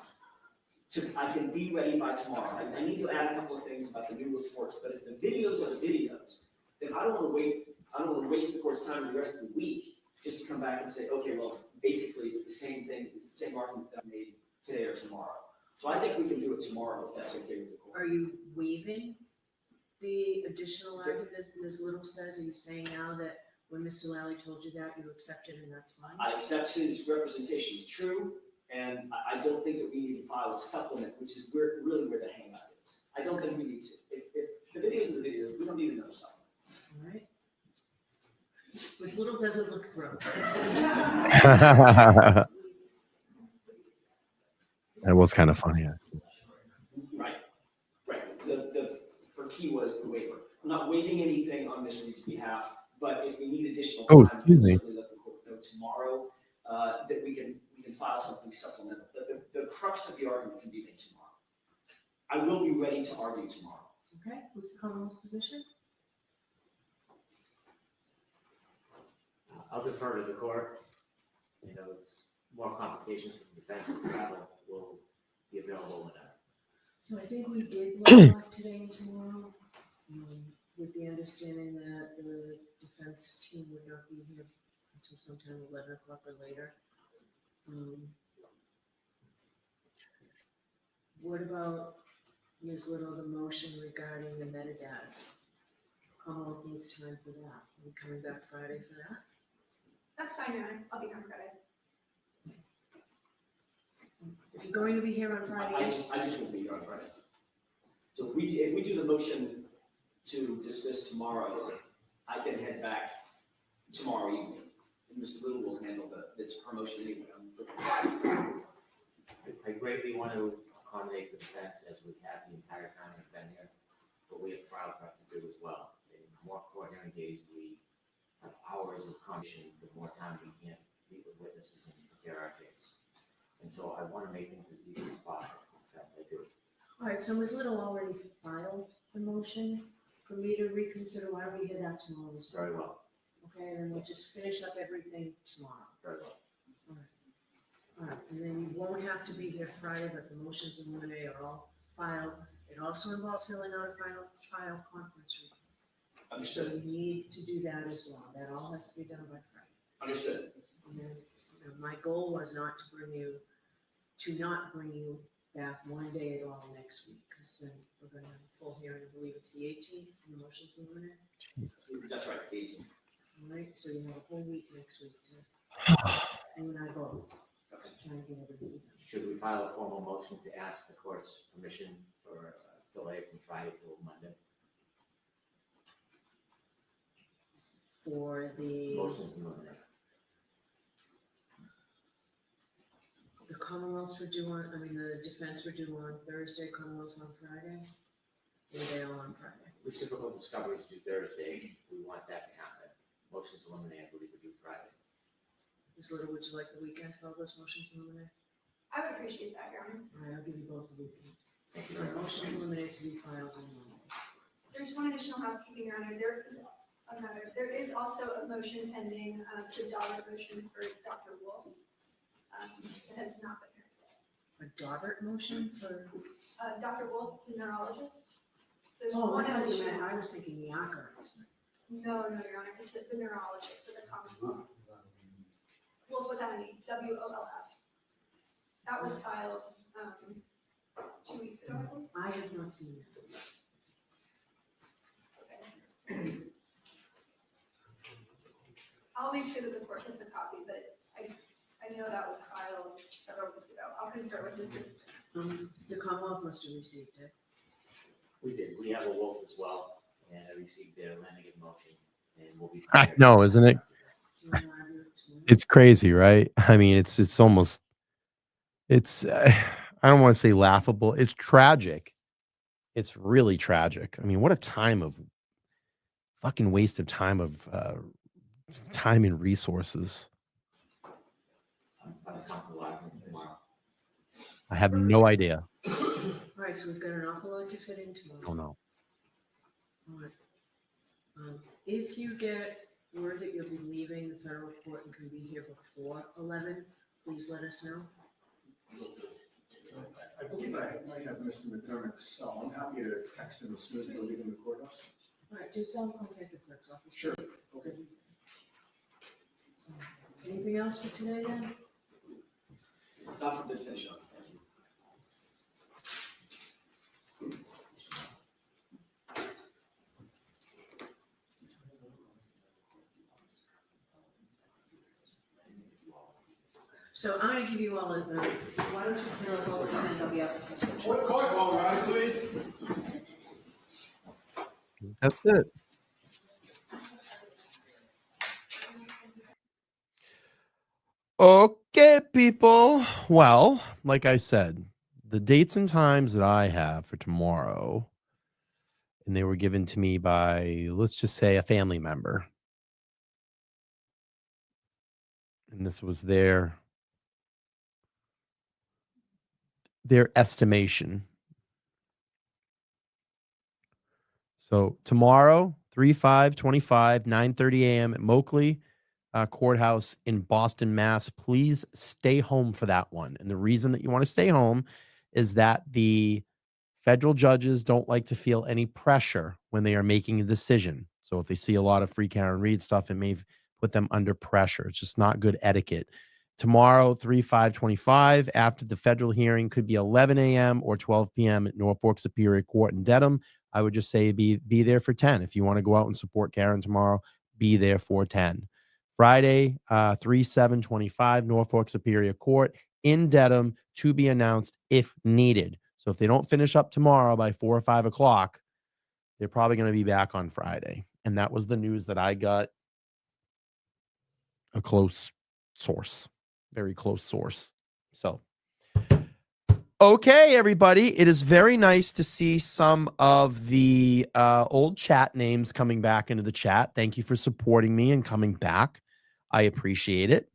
I can be ready by tomorrow. I need to add a couple of things about the new reports, but if the videos are the videos, then I don't want to wait. I don't want to waste the court's time the rest of the week just to come back and say, okay, well, basically it's the same thing. It's the same argument that I made today or tomorrow. So I think we can do it tomorrow if that's okay with the court. Are you waiving the additional argument that Ms. Little says? Are you saying now that when Mr. Lally told you that, you accepted and that's fine? I accept his representation is true, and I don't think that we need to file a supplement, which is really where the hangup is. I don't think we need to. If the videos are the videos, we don't need another supplement. All right. Ms. Little doesn't look thrilled. That was kind of funny. Right. Her key was the waiver. I'm not waiving anything on Ms. Reed's behalf, but if we need additional time, excuse me. certainly let the court know tomorrow that we can file something supplemental. The crux of the argument can be made tomorrow. I will be ready to argue tomorrow. Okay, what's the Commonwealth's position? I'll defer to the court. You know, it's more complications for the defense and travel will be available whenever. So I think we did block off today and tomorrow, with the understanding that the defense team would not be here until sometime 11 o'clock or later. What about, Ms. Little, the motion regarding the metadata? Commonwealth needs time for that. Are we coming back Friday for that? That's fine, Your Honor. I'll be on Friday. If you're going to be here on Friday. I just won't be here on Friday. So if we do the motion to dismiss tomorrow, I can head back tomorrow evening. And Mr. Little will handle its promotion anyway. I greatly want to accommodate the defense as we have the entire time I've been here, but we have trial prep to do as well. The more court hearing days we have hours of conversation, the more time we can meet with witnesses and prepare our case. And so I want to make things as easy as possible for the defense. I do. All right, so Ms. Little already filed the motion for me to reconsider. Why don't we hear that tomorrow? Very well. Okay, and we'll just finish up everything tomorrow. Very well. All right, and then you won't have to be here Friday, but the motions in limine are all filed. It also involves filling out a final trial conference report. So Understood. you need to do that as well. That all has to be done by Friday. Understood. And then, my goal was not to bring you back one day at all next week, because then we're gonna have a full hearing. I believe it's the 18th, and the motions in limine. That's right, the 18th. All right, so you have a whole week next week to, you and I both, try and get everything done. Should we file a formal motion to ask the court's permission for delay from Friday till Monday? For the Motions in limine. Commonwealths were due on, the defense were due on Thursday, Commonwealths on Friday. Or they all on Friday? Reciprocal discoveries due Thursday. We want that to happen. Motions in limine, I believe, are due Friday. Ms. Little, would you like the weekend for all those motions in limine? I would appreciate that, Your Honor. All right, I'll give you both the weekend. Thank you All very right, much. motion in limine to be filed on Monday. There's one additional housekeeping, Your Honor. There is also a motion pending, the dollar motion for Dr. Wolf. It has not been heard yet. A Daubert motion for? Dr. Wolf is a neurologist. So there's Oh, one I thought you additional. meant, I was thinking Yacker. No, Your Honor. It's the neurologist of the Commonwealth. Wolf without an E, WOLF. That was filed 2 weeks ago, I think. I have not seen that. Okay. I'll make sure that the court gets a copy, but I know that was filed several weeks ago. I'll confer with Mr. The Commonwealth must have received it. We did. We have a Wolf as well, and I received their landing in motion, and we'll be. I know, isn't it? Do you want to argue it tomorrow? It's crazy, right? I mean, it's almost, I don't want to say laughable. It's tragic. It's really tragic. I mean, what a time of fucking waste of time time and resources. I have no idea. All right, so we've got an awful lot to fit in tomorrow. Oh no. All right. If you get word that you'll be leaving the federal court and can be here before 11, please let us know. I believe I might have Mr. McDermott's cell. I'm happy to text him as soon as we're leaving the courthouse. All right, just contact the clerk's office. Sure. Okay. Anything else for today then? Not for the finish up. Thank you. So I'm going to give you all a, why don't you fill up all this and I'll be out to take pictures. Court call, rise, please. That's it. Okay, people. Well, like I said, the dates and times that I have for tomorrow, and they were given to me by, let's just say, a family member. And this was their estimation. So tomorrow, 3/5/25, 9:30 a.m. at Moakley. courthouse in Boston, Mass. Please stay home for that one. And the reason that you want to stay home is that the federal judges don't like to feel any pressure when they are making a decision. So if they see a lot of free Karen Reed stuff, it may put them under pressure. It's just not good etiquette. Tomorrow, 3/5/25, after the federal hearing, could be 11 a.m. or 12 p.m. at Norfolk Superior Court in Dedham. I would just say be there for 10. If you want to go out and support Karen tomorrow, be there for 10. Friday, 3/7/25, Norfolk Superior Court in Dedham, to be announced if needed. So if they don't finish up tomorrow by 4 or 5 o'clock, they're probably going to be back on Friday. And that was the news that I got. A close source, very close source. So, okay, everybody. It is very nice to see some of the old chat names coming back into the chat. Thank you for supporting me and coming back. I appreciate it.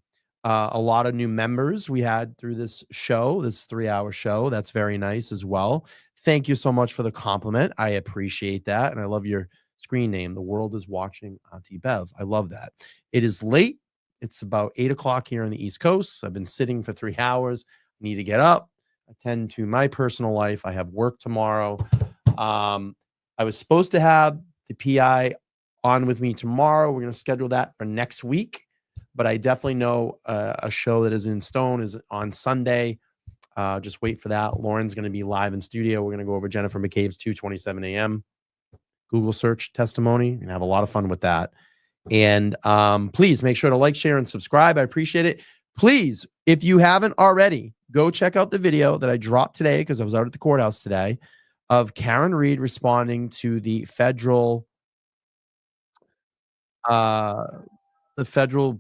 A lot of new members we had through this show, this 3-hour show. That's very nice as well. Thank you so much for the compliment. I appreciate that. And I love your screen name. The world is watching Auntie Bev. I love that. It is late. It's about 8 o'clock here on the East Coast. I've been sitting for 3 hours. I need to get up, attend to my personal life. I have work tomorrow. I was supposed to have the PI on with me tomorrow. We're going to schedule that for next week. But I definitely know a show that is in stone is on Sunday. Just wait for that. Lauren's going to be live in studio. We're going to go over Jennifer McCabe's 2:27 a.m. Google search testimony and have a lot of fun with that. And please make sure to like, share, and subscribe. I appreciate it. Please, if you haven't already, go check out the video that I dropped today because I was out at the courthouse today of Karen Reed responding to the federal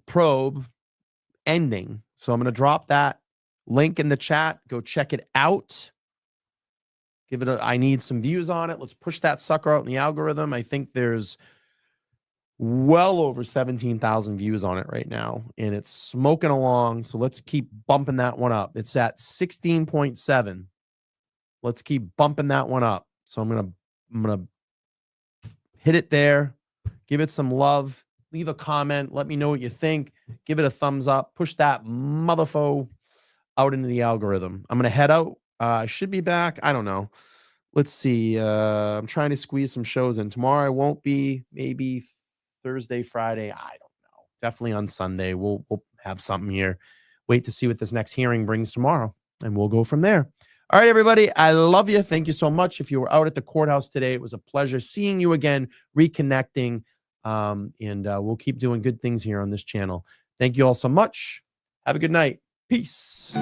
probe ending. So I'm going to drop that link in the chat. Go check it out. Give it I need some views on it. Let's push that sucker out in the algorithm. I think there's well over 17,000 views on it right now, and it's smoking along. So let's keep bumping that one up. It's at 16.7. Let's keep bumping that one up. So I'm gonna hit it there, give it some love, leave a comment, let me know what you think, give it a thumbs up, push that motherfo out into the algorithm. I'm gonna head out. I should be back. I don't know. Let's see. I'm trying to squeeze some shows in. Tomorrow I won't be. Maybe Thursday, Friday, I don't know. Definitely on Sunday. We'll have something here. Wait to see what this next hearing brings tomorrow, and we'll go from there. All right, everybody. I love you. Thank you so much. If you were out at the courthouse today, it was a pleasure seeing you again, reconnecting, and we'll keep doing good things here on this channel. Thank you all so much. Have a good night. Peace.